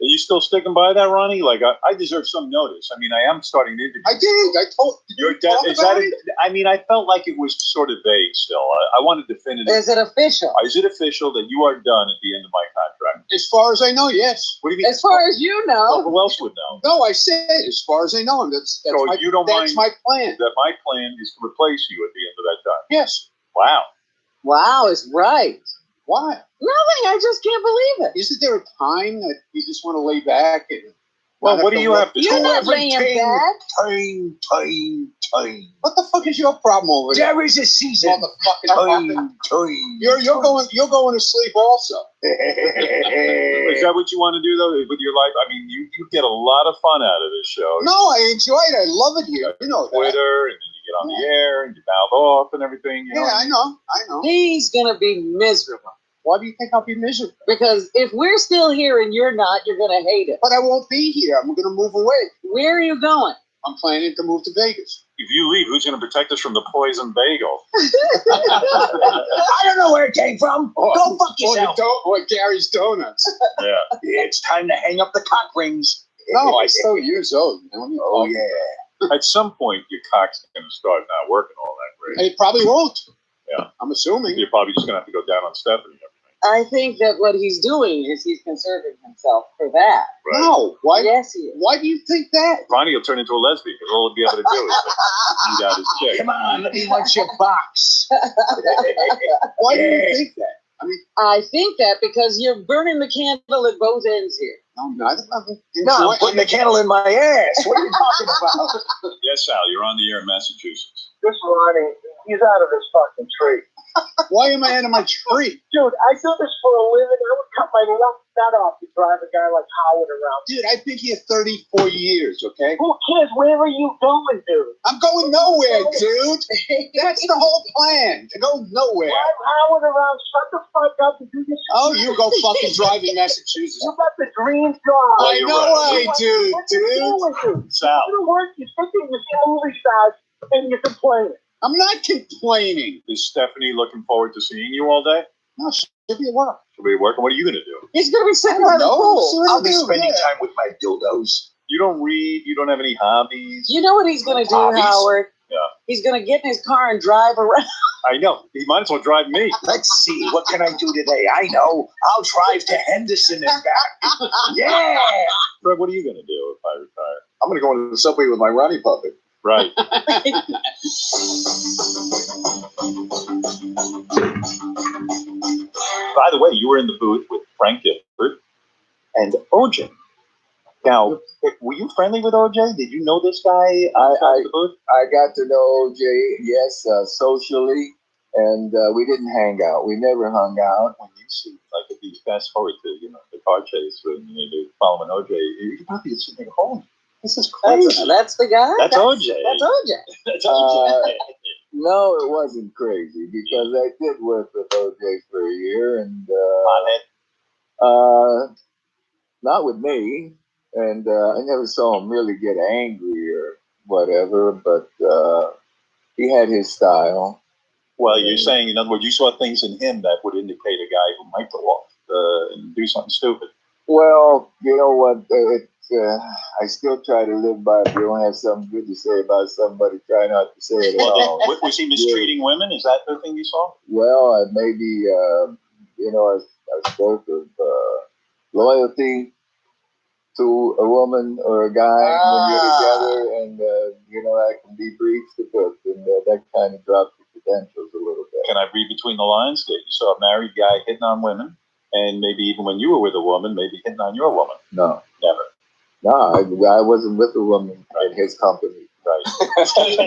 Are you still sticking by that, Ronnie? Like, I deserve some notice. I mean, I am starting to interview. I did. I told you. Is that? I mean, I felt like it was sort of vague still. I wanted definitive. Is it official? Is it official that you are done at the end of my contract? As far as I know, yes. What do you mean? As far as you know. Well, who else would know? No, I said as far as I know. That's so my, you don't that's mind my plan. That my plan is to replace you at the end of that time. Yes. Wow. Wow is right. Why? Nothing. I just can't believe it. Isn't there a time that you just want to lay back and? Well, what do you have to do? You're not laying back. Time. What the fuck is your problem over there? There is a season. Motherfucking time. You're going to sleep also. Is that what you want to do though with your life? I mean, you get a lot of fun out of this show. No, I enjoy it. I love it here. You know Twitter, and then you get on the air and you mouth off and everything. You know? Yeah, I know. He's gonna be miserable. Why do you think I'll be miserable? Because if we're still here and you're not, you're gonna hate it. But I won't be here. I'm gonna move away. Where are you going? I'm planning to move to Vegas. If you leave, who's going to protect us from the poison bagel? I don't know where it came from. Go fuck yourself. Or Gary's Donuts. Yeah. It's time to hang up the cock rings. No, I still years old. Oh, yeah. At some point, your cock's going to start not working all that great. It probably won't. Yeah. I'm assuming. You're probably just going to have to go down on Stephanie. I think that what he's doing is he's conserving himself for that. Right. No. Why? Yes, he is. Why do you think that? Ronnie will turn into a lesbian because all he'll be able to do is eat out his chick. Come on, let me watch your box. Why do you think that? I think that because you're burning the candle at both ends here. No, I'm not. No, I'm putting the candle in my ass. What are you talking about? Yes, Sal, you're on the air in Massachusetts. This Ronnie, he's out of his fucking tree. Why am I out of my tree? Dude, I do this for a living. I would cut my left nut off to drive a guy like Howard around. Dude, I've been here 34 years, okay? Who cares? Where are you going, dude? I'm going nowhere, dude. That's the whole plan. To go nowhere. Drive Howard around. Shut the fuck up and do this. Oh, you go fucking drive in Massachusetts. You got the dream job. I know I do, What you doing, dude? Sal. You work, you sit there, you see movie stars, and you're complaining. I'm not complaining. Is Stephanie looking forward to seeing you all day? No, she'll be at work. She'll be at work. And what are you going to do? He's going to be sitting by the pool. I'll be spending time with my dildos. You don't read. You don't have any hobbies. You know what he's going to do, Hobbies? Howard? Yeah. He's going to get in his car and drive around. I know. He might as well drive me. Let's see. What can I do today? I know. I'll drive to Henderson and back. Yeah. Fred, what are you going to do if I retire? I'm going to go into the subway with my Ronnie puppet. Right. By the way, you were in the booth with Frank Gifford and OJ. Now, were you friendly with OJ? Did you know this guy? I got to know OJ, yes, socially, and we didn't hang out. We never hung out. When you see, like, if you fast forward to, the car chase when they're following OJ, you probably just think, holy, this is crazy. That's the guy? That's OJ. That's OJ. That's OJ. No, it wasn't crazy because I did work with OJ for a year, and not with me. And I never saw him really get angry or whatever, but he had his style. Well, you're saying, in other words, you saw things in him that would indicate a guy who might go off and do something stupid. Well, you know what? I still try to live by. If you don't have something good to say about somebody, try not to say it at all. Was he mistreating women? Is that the thing you saw? Well, maybe I spoke of loyalty to a woman or a guy when you're together, and that can be breached a bit, and that kind of drops the credentials a little bit. Can I read between the lines? That you saw a married guy hitting on women, and maybe even when you were with a woman, maybe hitting on your woman? No. Never. No, I wasn't with a woman in his company. Right.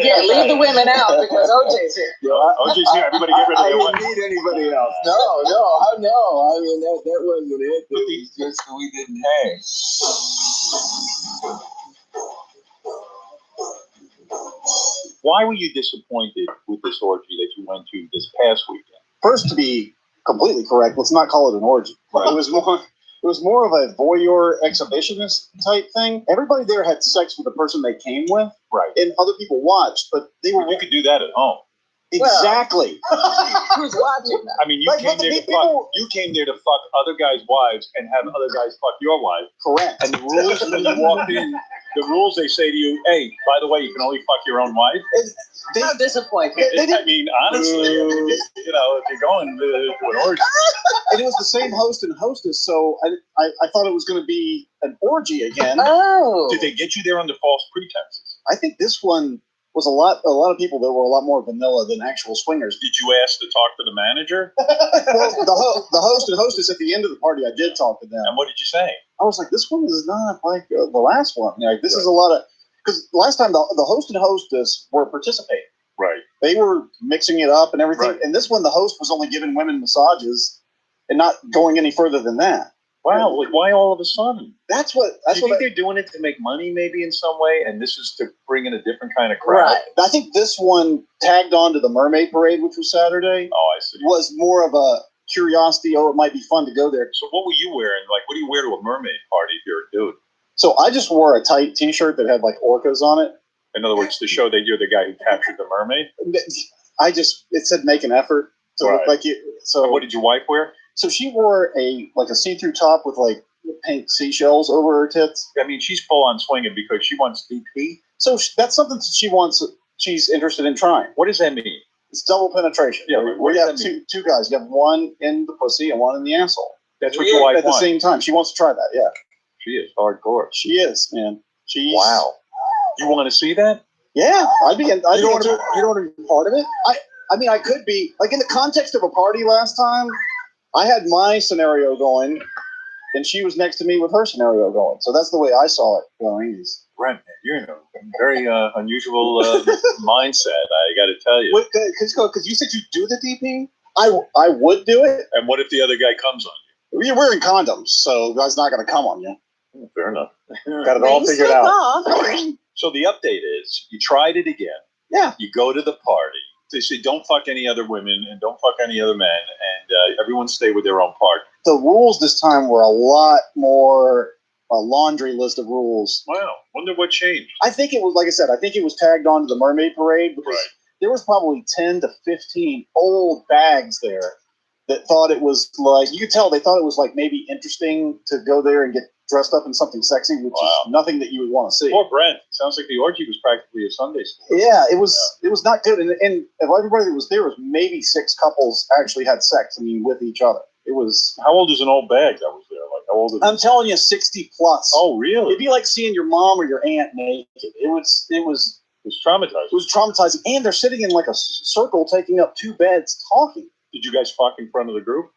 Yeah, leave the women out because OJ's here. OJ's here. Everybody get rid of their wife. I didn't need anybody else. No. I mean, that wasn't it. It was just that we didn't hang. Why were you disappointed with this orgy that you went to this past weekend? First, to be completely correct, let's not call it an orgy. Right. It was more of a voyeur exhibitionist type thing. Everybody there had sex with the person they came with, right? And other people watched, but they were. You could do that at home. Exactly. Who's watching that? I mean, you came there to fuck other guys' wives and have other guys fuck your wife. Correct. And the rules when you walked in, the rules they say to you, hey, by the way, you can only fuck your own wife. How disappointing. I mean, honestly, if you're going to an orgy. And it was the same host and hostess, so I thought it was going to be an orgy again. Oh. Did they get you there under false pretenses? I think this one was a lot of people that were a lot more vanilla than actual swingers. Did you ask to talk to the manager? Well, the host and hostess at the end of the party, I did talk to them. And what did you say? I was like, this one is not like the last one. Like, this is a lot of, because last time the host and hostess were participating. Right. They were mixing it up and everything. Right. And this one, the host was only giving women massages and not going any further than that. Wow, like why all of a sudden? Do you think they're doing it to make money maybe in some way, and this is to bring in a different kind of crowd? Right. I think this one tagged on to the Mermaid Parade, which was Saturday. Oh, I see. Was more of a curiosity, it might be fun to go there. So what were you wearing? Like, what do you wear to a mermaid party if you're a dude? So I just wore a tight t-shirt that had like orcas on it. In other words, to show that you're the guy who captured the mermaid? It said make an effort to look like you. So and what did your wife wear? So she wore a see-through top with like pink seashells over her tits. I mean, she's full on swinging because she wants DP. So that's something that she's interested in trying. What does that mean? It's double penetration. Yeah, where you have two guys. You have one in the pussy and one in the asshole. That's what your wife wants. At the same time. She wants to try that, yeah. She is hardcore. She is, man. Wow. You want to see that? Yeah. You don't want to be part of it? I mean, I could be. Like, in the context of a party last time, I had my scenario going, and she was next to me with her scenario going. So that's the way I saw it going. Brent, you're in a very unusual mindset, I got to tell you. Because you said you do the DP? I would do it. And what if the other guy comes on you? You're wearing condoms, so that's not going to come on you. Fair enough. Got it all figured out. So the update is, you tried it again. Yeah. You go to the party. They say don't fuck any other women and don't fuck any other men, and everyone stay with their own partner. The rules this time were a lot more a laundry list of rules. Wow. Wonder what changed. I think it was, like I said, I think it was tagged on to the Mermaid Parade because there was probably 10 to 15 old bags there that thought it was like, you could tell they thought it was like maybe interesting to go there and get dressed up in something sexy, which is nothing that you would want to see. Poor Brent. Sounds like the orgy was practically a Sunday school. Yeah, it was not good. And of everybody that was there, was maybe 6 couples actually had sex, with each other. It was... How old is an old bag that was there? Like, how old is I'm telling you, 60 plus. Oh, really? It'd be like seeing your mom or your aunt naked. It was traumatizing. It was traumatizing. And they're sitting in like a circle taking up 2 beds talking. Did you guys fuck in front of the group?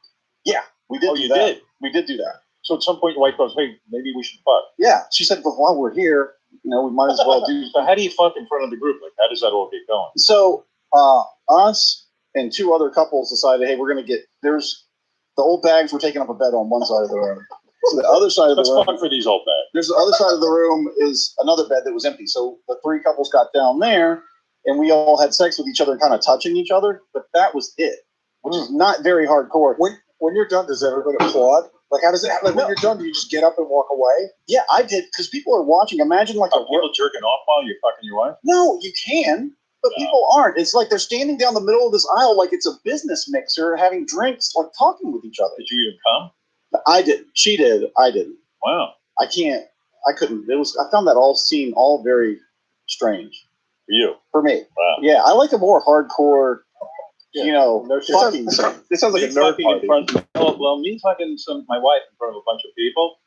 Yeah, we did do that. Did? We did do that. So at some point your wife goes, hey, maybe we should fuck. Yeah. She said, but while we're here, we might as well do... So how do you fuck in front of the group? Like, how does that all get going? So us and 2 other couples decided, hey, we're going to get... There's... The old bags were taking up a bed on one side of the room. So the other side of the room... Let's fuck for these old bags. There's the other side of the room is another bed that was empty. So the 3 couples got down there, and we all had sex with each other and kind of touching each other. But that was it, which is not very hardcore. When you're done, does everybody applaud? Like, how does it happen? Like, when you're done, do you just get up and walk away? Yeah, I did, because people are watching. Imagine like people jerking off while you're fucking your wife? No, you can, but people aren't. It's like they're standing down the middle of this aisle like it's a business mixer, having drinks, like talking with each other. Did you even come? I didn't. She did. I didn't. Wow. I can't. I couldn't. I found that scene all very strange. For you? For me. Wow. Yeah, I like a more hardcore, fucking scene. This sounds like a nerd party. In front of, well, me fucking my wife in front of a bunch of people,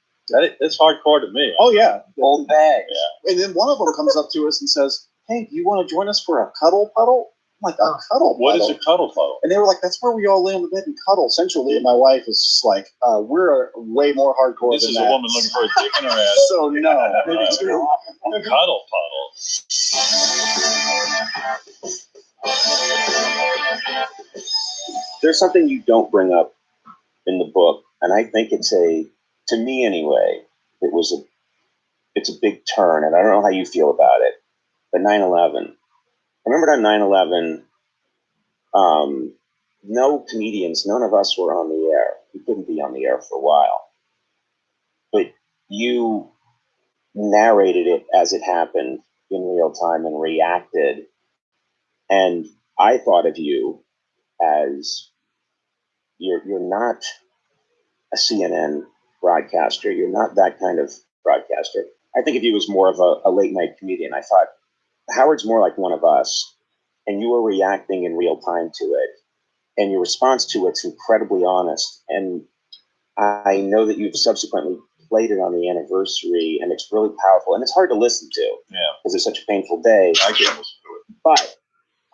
it's hardcore to me. Oh, yeah. Old bags. Yeah. And then one of them comes up to us and says, hey, do you want to join us for a cuddle puddle? I'm like, a cuddle puddle? What is a cuddle puddle? And they were like, that's where we all lay on the bed and cuddle. Essentially, my wife is just like, we're way more hardcore this than is that. a woman looking for a dick in her ass. So, no. Maybe two. Cuddle puddle. There's something you don't bring up in the book, and I think to me anyway, it's a big turn, and I don't know how you feel about it, but 9/11. I remember on 9/11, no comedians, none of us were on the air. We couldn't be on the air for a while. But you narrated it as it happened in real time and reacted. And I thought of you as you're not a CNN broadcaster. You're not that kind of broadcaster. I think of you as more of a late night comedian. I thought Howard's more like one of us, and you were reacting in real time to it, and your response to it's incredibly honest. And I know that you've subsequently played it on the anniversary, and it's really powerful, and it's hard to listen to because it's such a painful day. I can't listen to it. But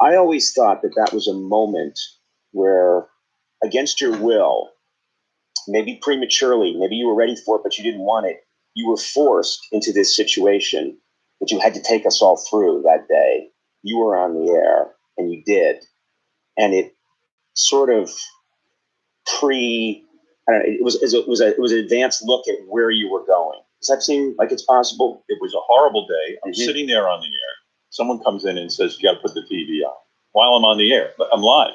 I always thought that was a moment where, against your will, maybe prematurely, maybe you were ready for it, but you didn't want it. You were forced into this situation that you had to take us all through that day. You were on the air, and you did. And it sort of it was an advanced look at where you were going. Does that seem like it's possible? It was a horrible day. I'm sitting there on the air. Someone comes in and says, you got to put the TV on. While I'm on the air, but I'm live.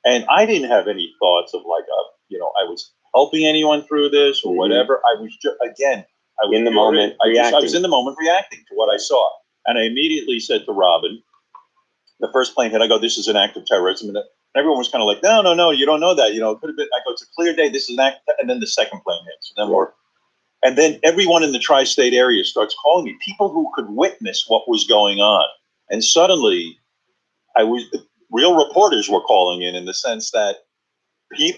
And I didn't have any thoughts of I was helping anyone through this or whatever. I was just, again, I was in the moment. I was in the moment reacting to what I saw. And I immediately said to Robin, the first plane hit, I go, this is an act of terrorism. And everyone was kind of like, no, you don't know that. It could have been, I go, it's a clear day. This is an act. And then the second plane hits. And then everyone in the tri-state area starts calling me, people who could witness what was going on. And suddenly, real reporters were calling in the sense that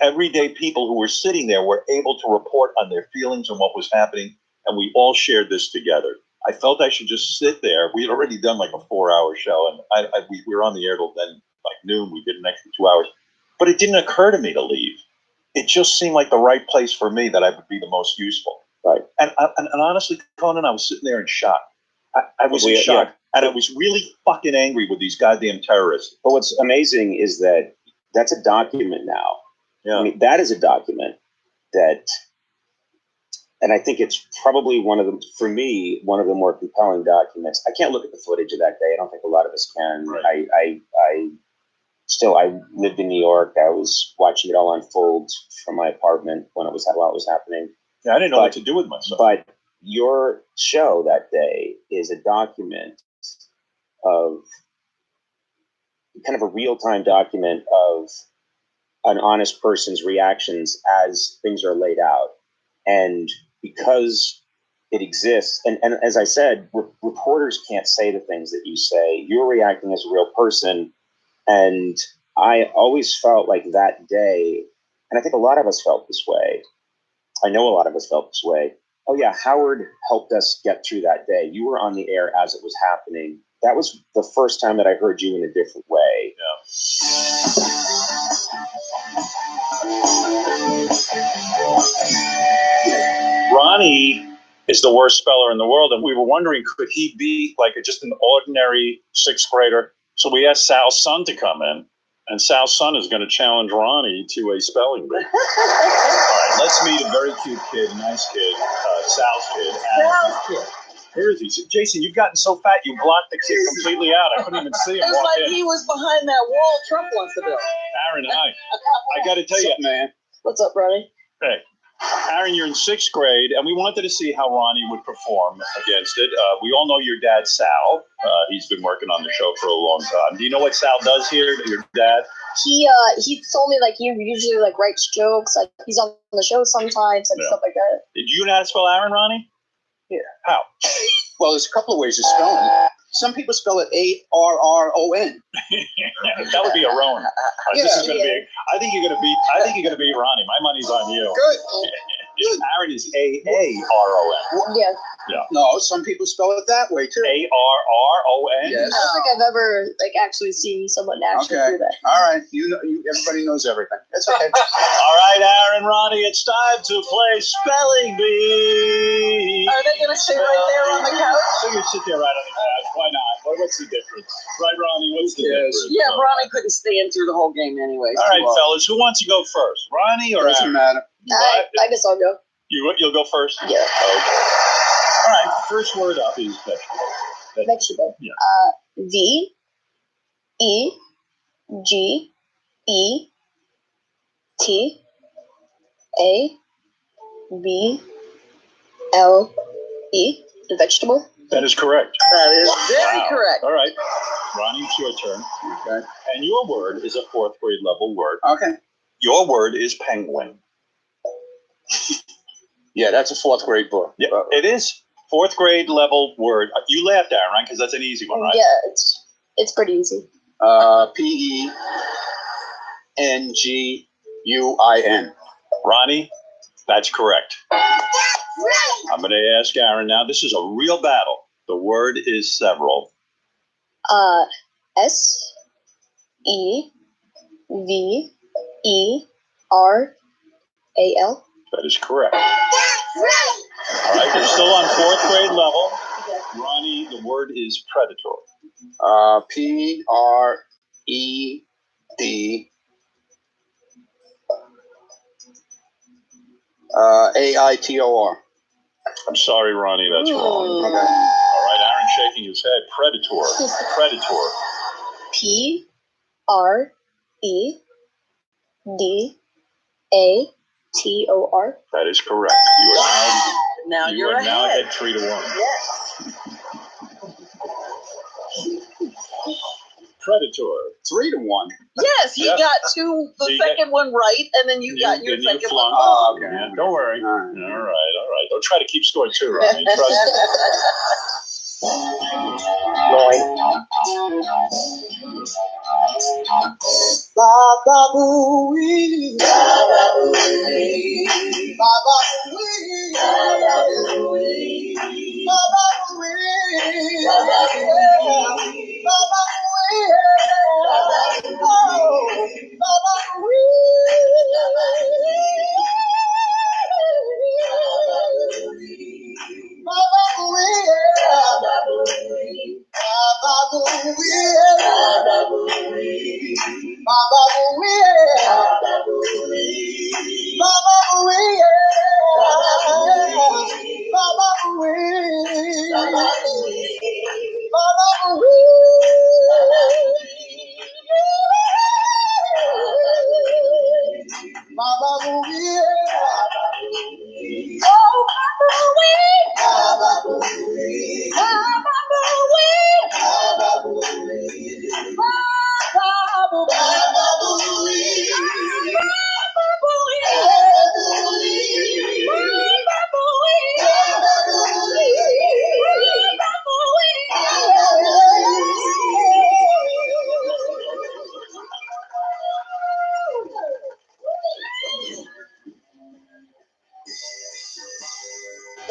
everyday people who were sitting there were able to report on their feelings and what was happening, and we all shared this together. I felt I should just sit there. We had already done like a 4-hour show, and we were on the air till then, like noon. We did an extra 2 hours. But it didn't occur to me to leave. It just seemed like the right place for me that I would be the most useful. Right. And honestly, Conan, I was sitting there in shock. I was in shock. Yeah. And I was really fucking angry with these goddamn terrorists. But what's amazing is that that's a document now. Yeah. I mean, that is a document that, and I think it's probably one of the more compelling documents. I can't look at the footage of that day. I don't think a lot of us can. Right. I lived in New York. I was watching it all unfold from my apartment while it was happening. Yeah, I didn't know what to do with myself. But your show that day is a document of kind of a real-time document of an honest person's reactions as things are laid out. And because it exists, and as I said, reporters can't say the things that you say. You're reacting as a real person. And I always felt like that day, and I think a lot of us felt this way. I know a lot of us felt this way. Oh yeah, Howard helped us get through that day. You were on the air as it was happening. That was the first time that I heard you in a different way. Yeah. Ronnie is the worst speller in the world, and we were wondering, could he be like just an ordinary sixth grader? So we asked Sal's son to come in, and Sal's son is going to challenge Ronnie to a spelling bee. All right, let's meet a very cute kid, nice kid, Sal's kid. Sal's kid. Where is he? So, Jason, you've gotten so fat you blocked the kid completely out. I couldn't even see him. It was like he was behind that wall Trump wants to build. Aaron, hi. I got to tell you, man. What's up, Ronnie? Hey, Aaron, you're in sixth grade, and we wanted to see how Ronnie would perform against it. We all know your dad, Sal. He's been working on the show for a long time. Do you know what Sal does here? Your dad? He told me like he usually like writes jokes. Like he's on the show sometimes and stuff like that. Did you know how to spell Aaron, Ronnie? Yeah. How? Well, there's a couple of ways of spelling it. Some people spell it A-R-R-O-N. That would be a Rowan. Yeah. This is going to be. I think you're going to beat. I think you're going to beat Ronnie. My money's on you. Good. Aaron is A-A-R-O-N. Yeah. Yeah. No, some people spell it that way too. A-R-R-O-N. I Yes. don't think I've ever actually seen someone actually do that. All right. You know, everybody knows everything. It's okay. All right, Aaron, Ronnie, it's time to play Spelling Bee. Are they going to stay right there on the couch? They can sit there right on the couch. Why not? What's the difference? Right, Ronnie? What's the difference? Yeah, Ronnie couldn't stand through the whole game anyway. All right, fellas, who wants to go first? Ronnie or Doesn't Aaron? matter. I guess I'll go. You'll go first? Yeah. Okay. All right, first word up is vegetable. Vegetable. Yeah. V-E-G-E-T-A-B-L-E. Vegetable. That is correct. That is very correct. All right. Ronnie, it's your turn. Okay. And your word is a 4th grade level word. Okay. Your word is penguin. Yeah, that's a 4th grade book. Yeah, it is. 4th grade level word. You laughed, Aaron, right? Because that's an easy one, right? Yeah, it's pretty easy. Penguin. Ronnie, that's correct. I'm going to ask Aaron now. This is a real battle. The word is several. S-E-V-E-R-A-L. That is correct. All right, you're still on 4th grade level. Ronnie, the word is predator. P-R-E-D-A-I-T-O-R. I'm sorry, Ronnie, that's wrong. Okay. All right, Aaron shaking his head. Predator. Predator. P-R-E-D-A-T-O-R. That is correct. You are now ahead 3-1. Yes. Predator. 3-1. Yes, he Yeah. got the second one right, and then you got your second one. Oh, okay. Yeah, don't worry. All right. Don't try to keep score too, Ronnie. Trust me.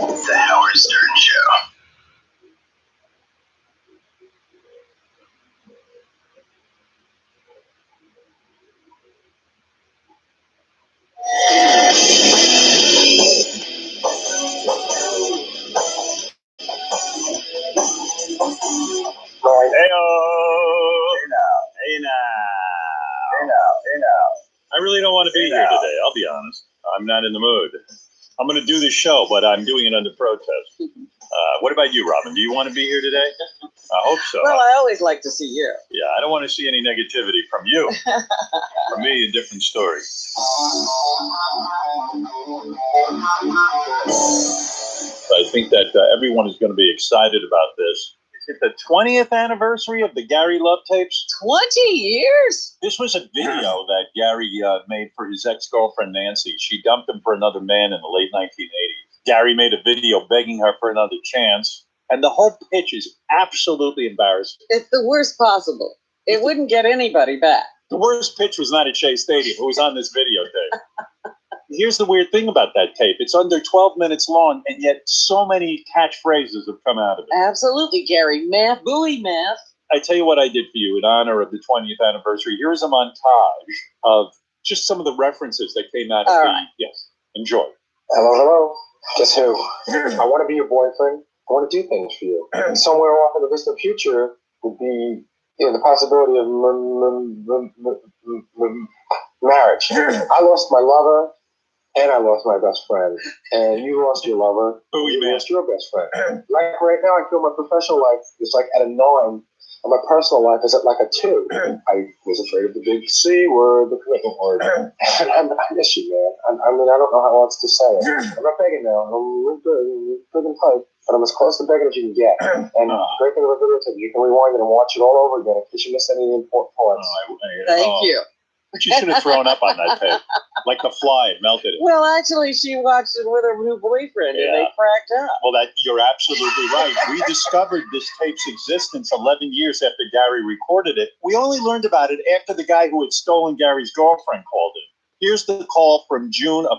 The Howard Stern Show. I really don't want to be here today, I'll be honest. I'm not in the mood. I'm going to do this show, but I'm doing it under protest. What about you, Robin? Do you want to be here today? I hope so. Well, I always like to see you. Yeah, I don't want to see any negativity from you. For me, a different story. I think that everyone is going to be excited about this. Is it the 20th anniversary of the Gary Love tapes? 20 years? This was a video that Gary made for his ex-girlfriend, Nancy. She dumped him for another man in the late 1980s. Gary made a video begging her for another chance. And the whole pitch is absolutely embarrassing. It's the worst possible. It wouldn't get anybody back. The worst pitch was not at Shea Stadium. It was on this videotape. Here's the weird thing about that tape. It's under 12 minutes long, and yet so many catchphrases have come out of it. Absolutely, Gary. Math, buoy math. I tell you what I did for you in honor of the 20th anniversary. Here's a montage of just some of the references that came out of All the... right. Yes, enjoy. Hello. Guess who? I want to be your boyfriend. I want to do things for you. Somewhere off in the distant future would be the possibility of marriage. I lost my lover, and I lost my best friend. And you lost your lover, you lost your best friend. Like right now, I feel my professional life is like at a 9, and my personal life is at like a 2. I was afraid of the big C word, the commitment word. And I miss you, man. I mean, I don't know how else to say it. I'm not begging now. I'm big and tight. But I'm as close to begging as you can get. And the great thing about video is you can rewind it and watch it all over again in case you missed any of the important parts. Thank you. She should have thrown up on that tape. Like the fly, it melted it. Well, actually, she watched it with her new boyfriend, and they cracked up. Well, you're absolutely right. We discovered this tape's existence 11 years after Gary recorded it. We only learned about it after the guy who had stolen Gary's girlfriend called in. Here's the call from June of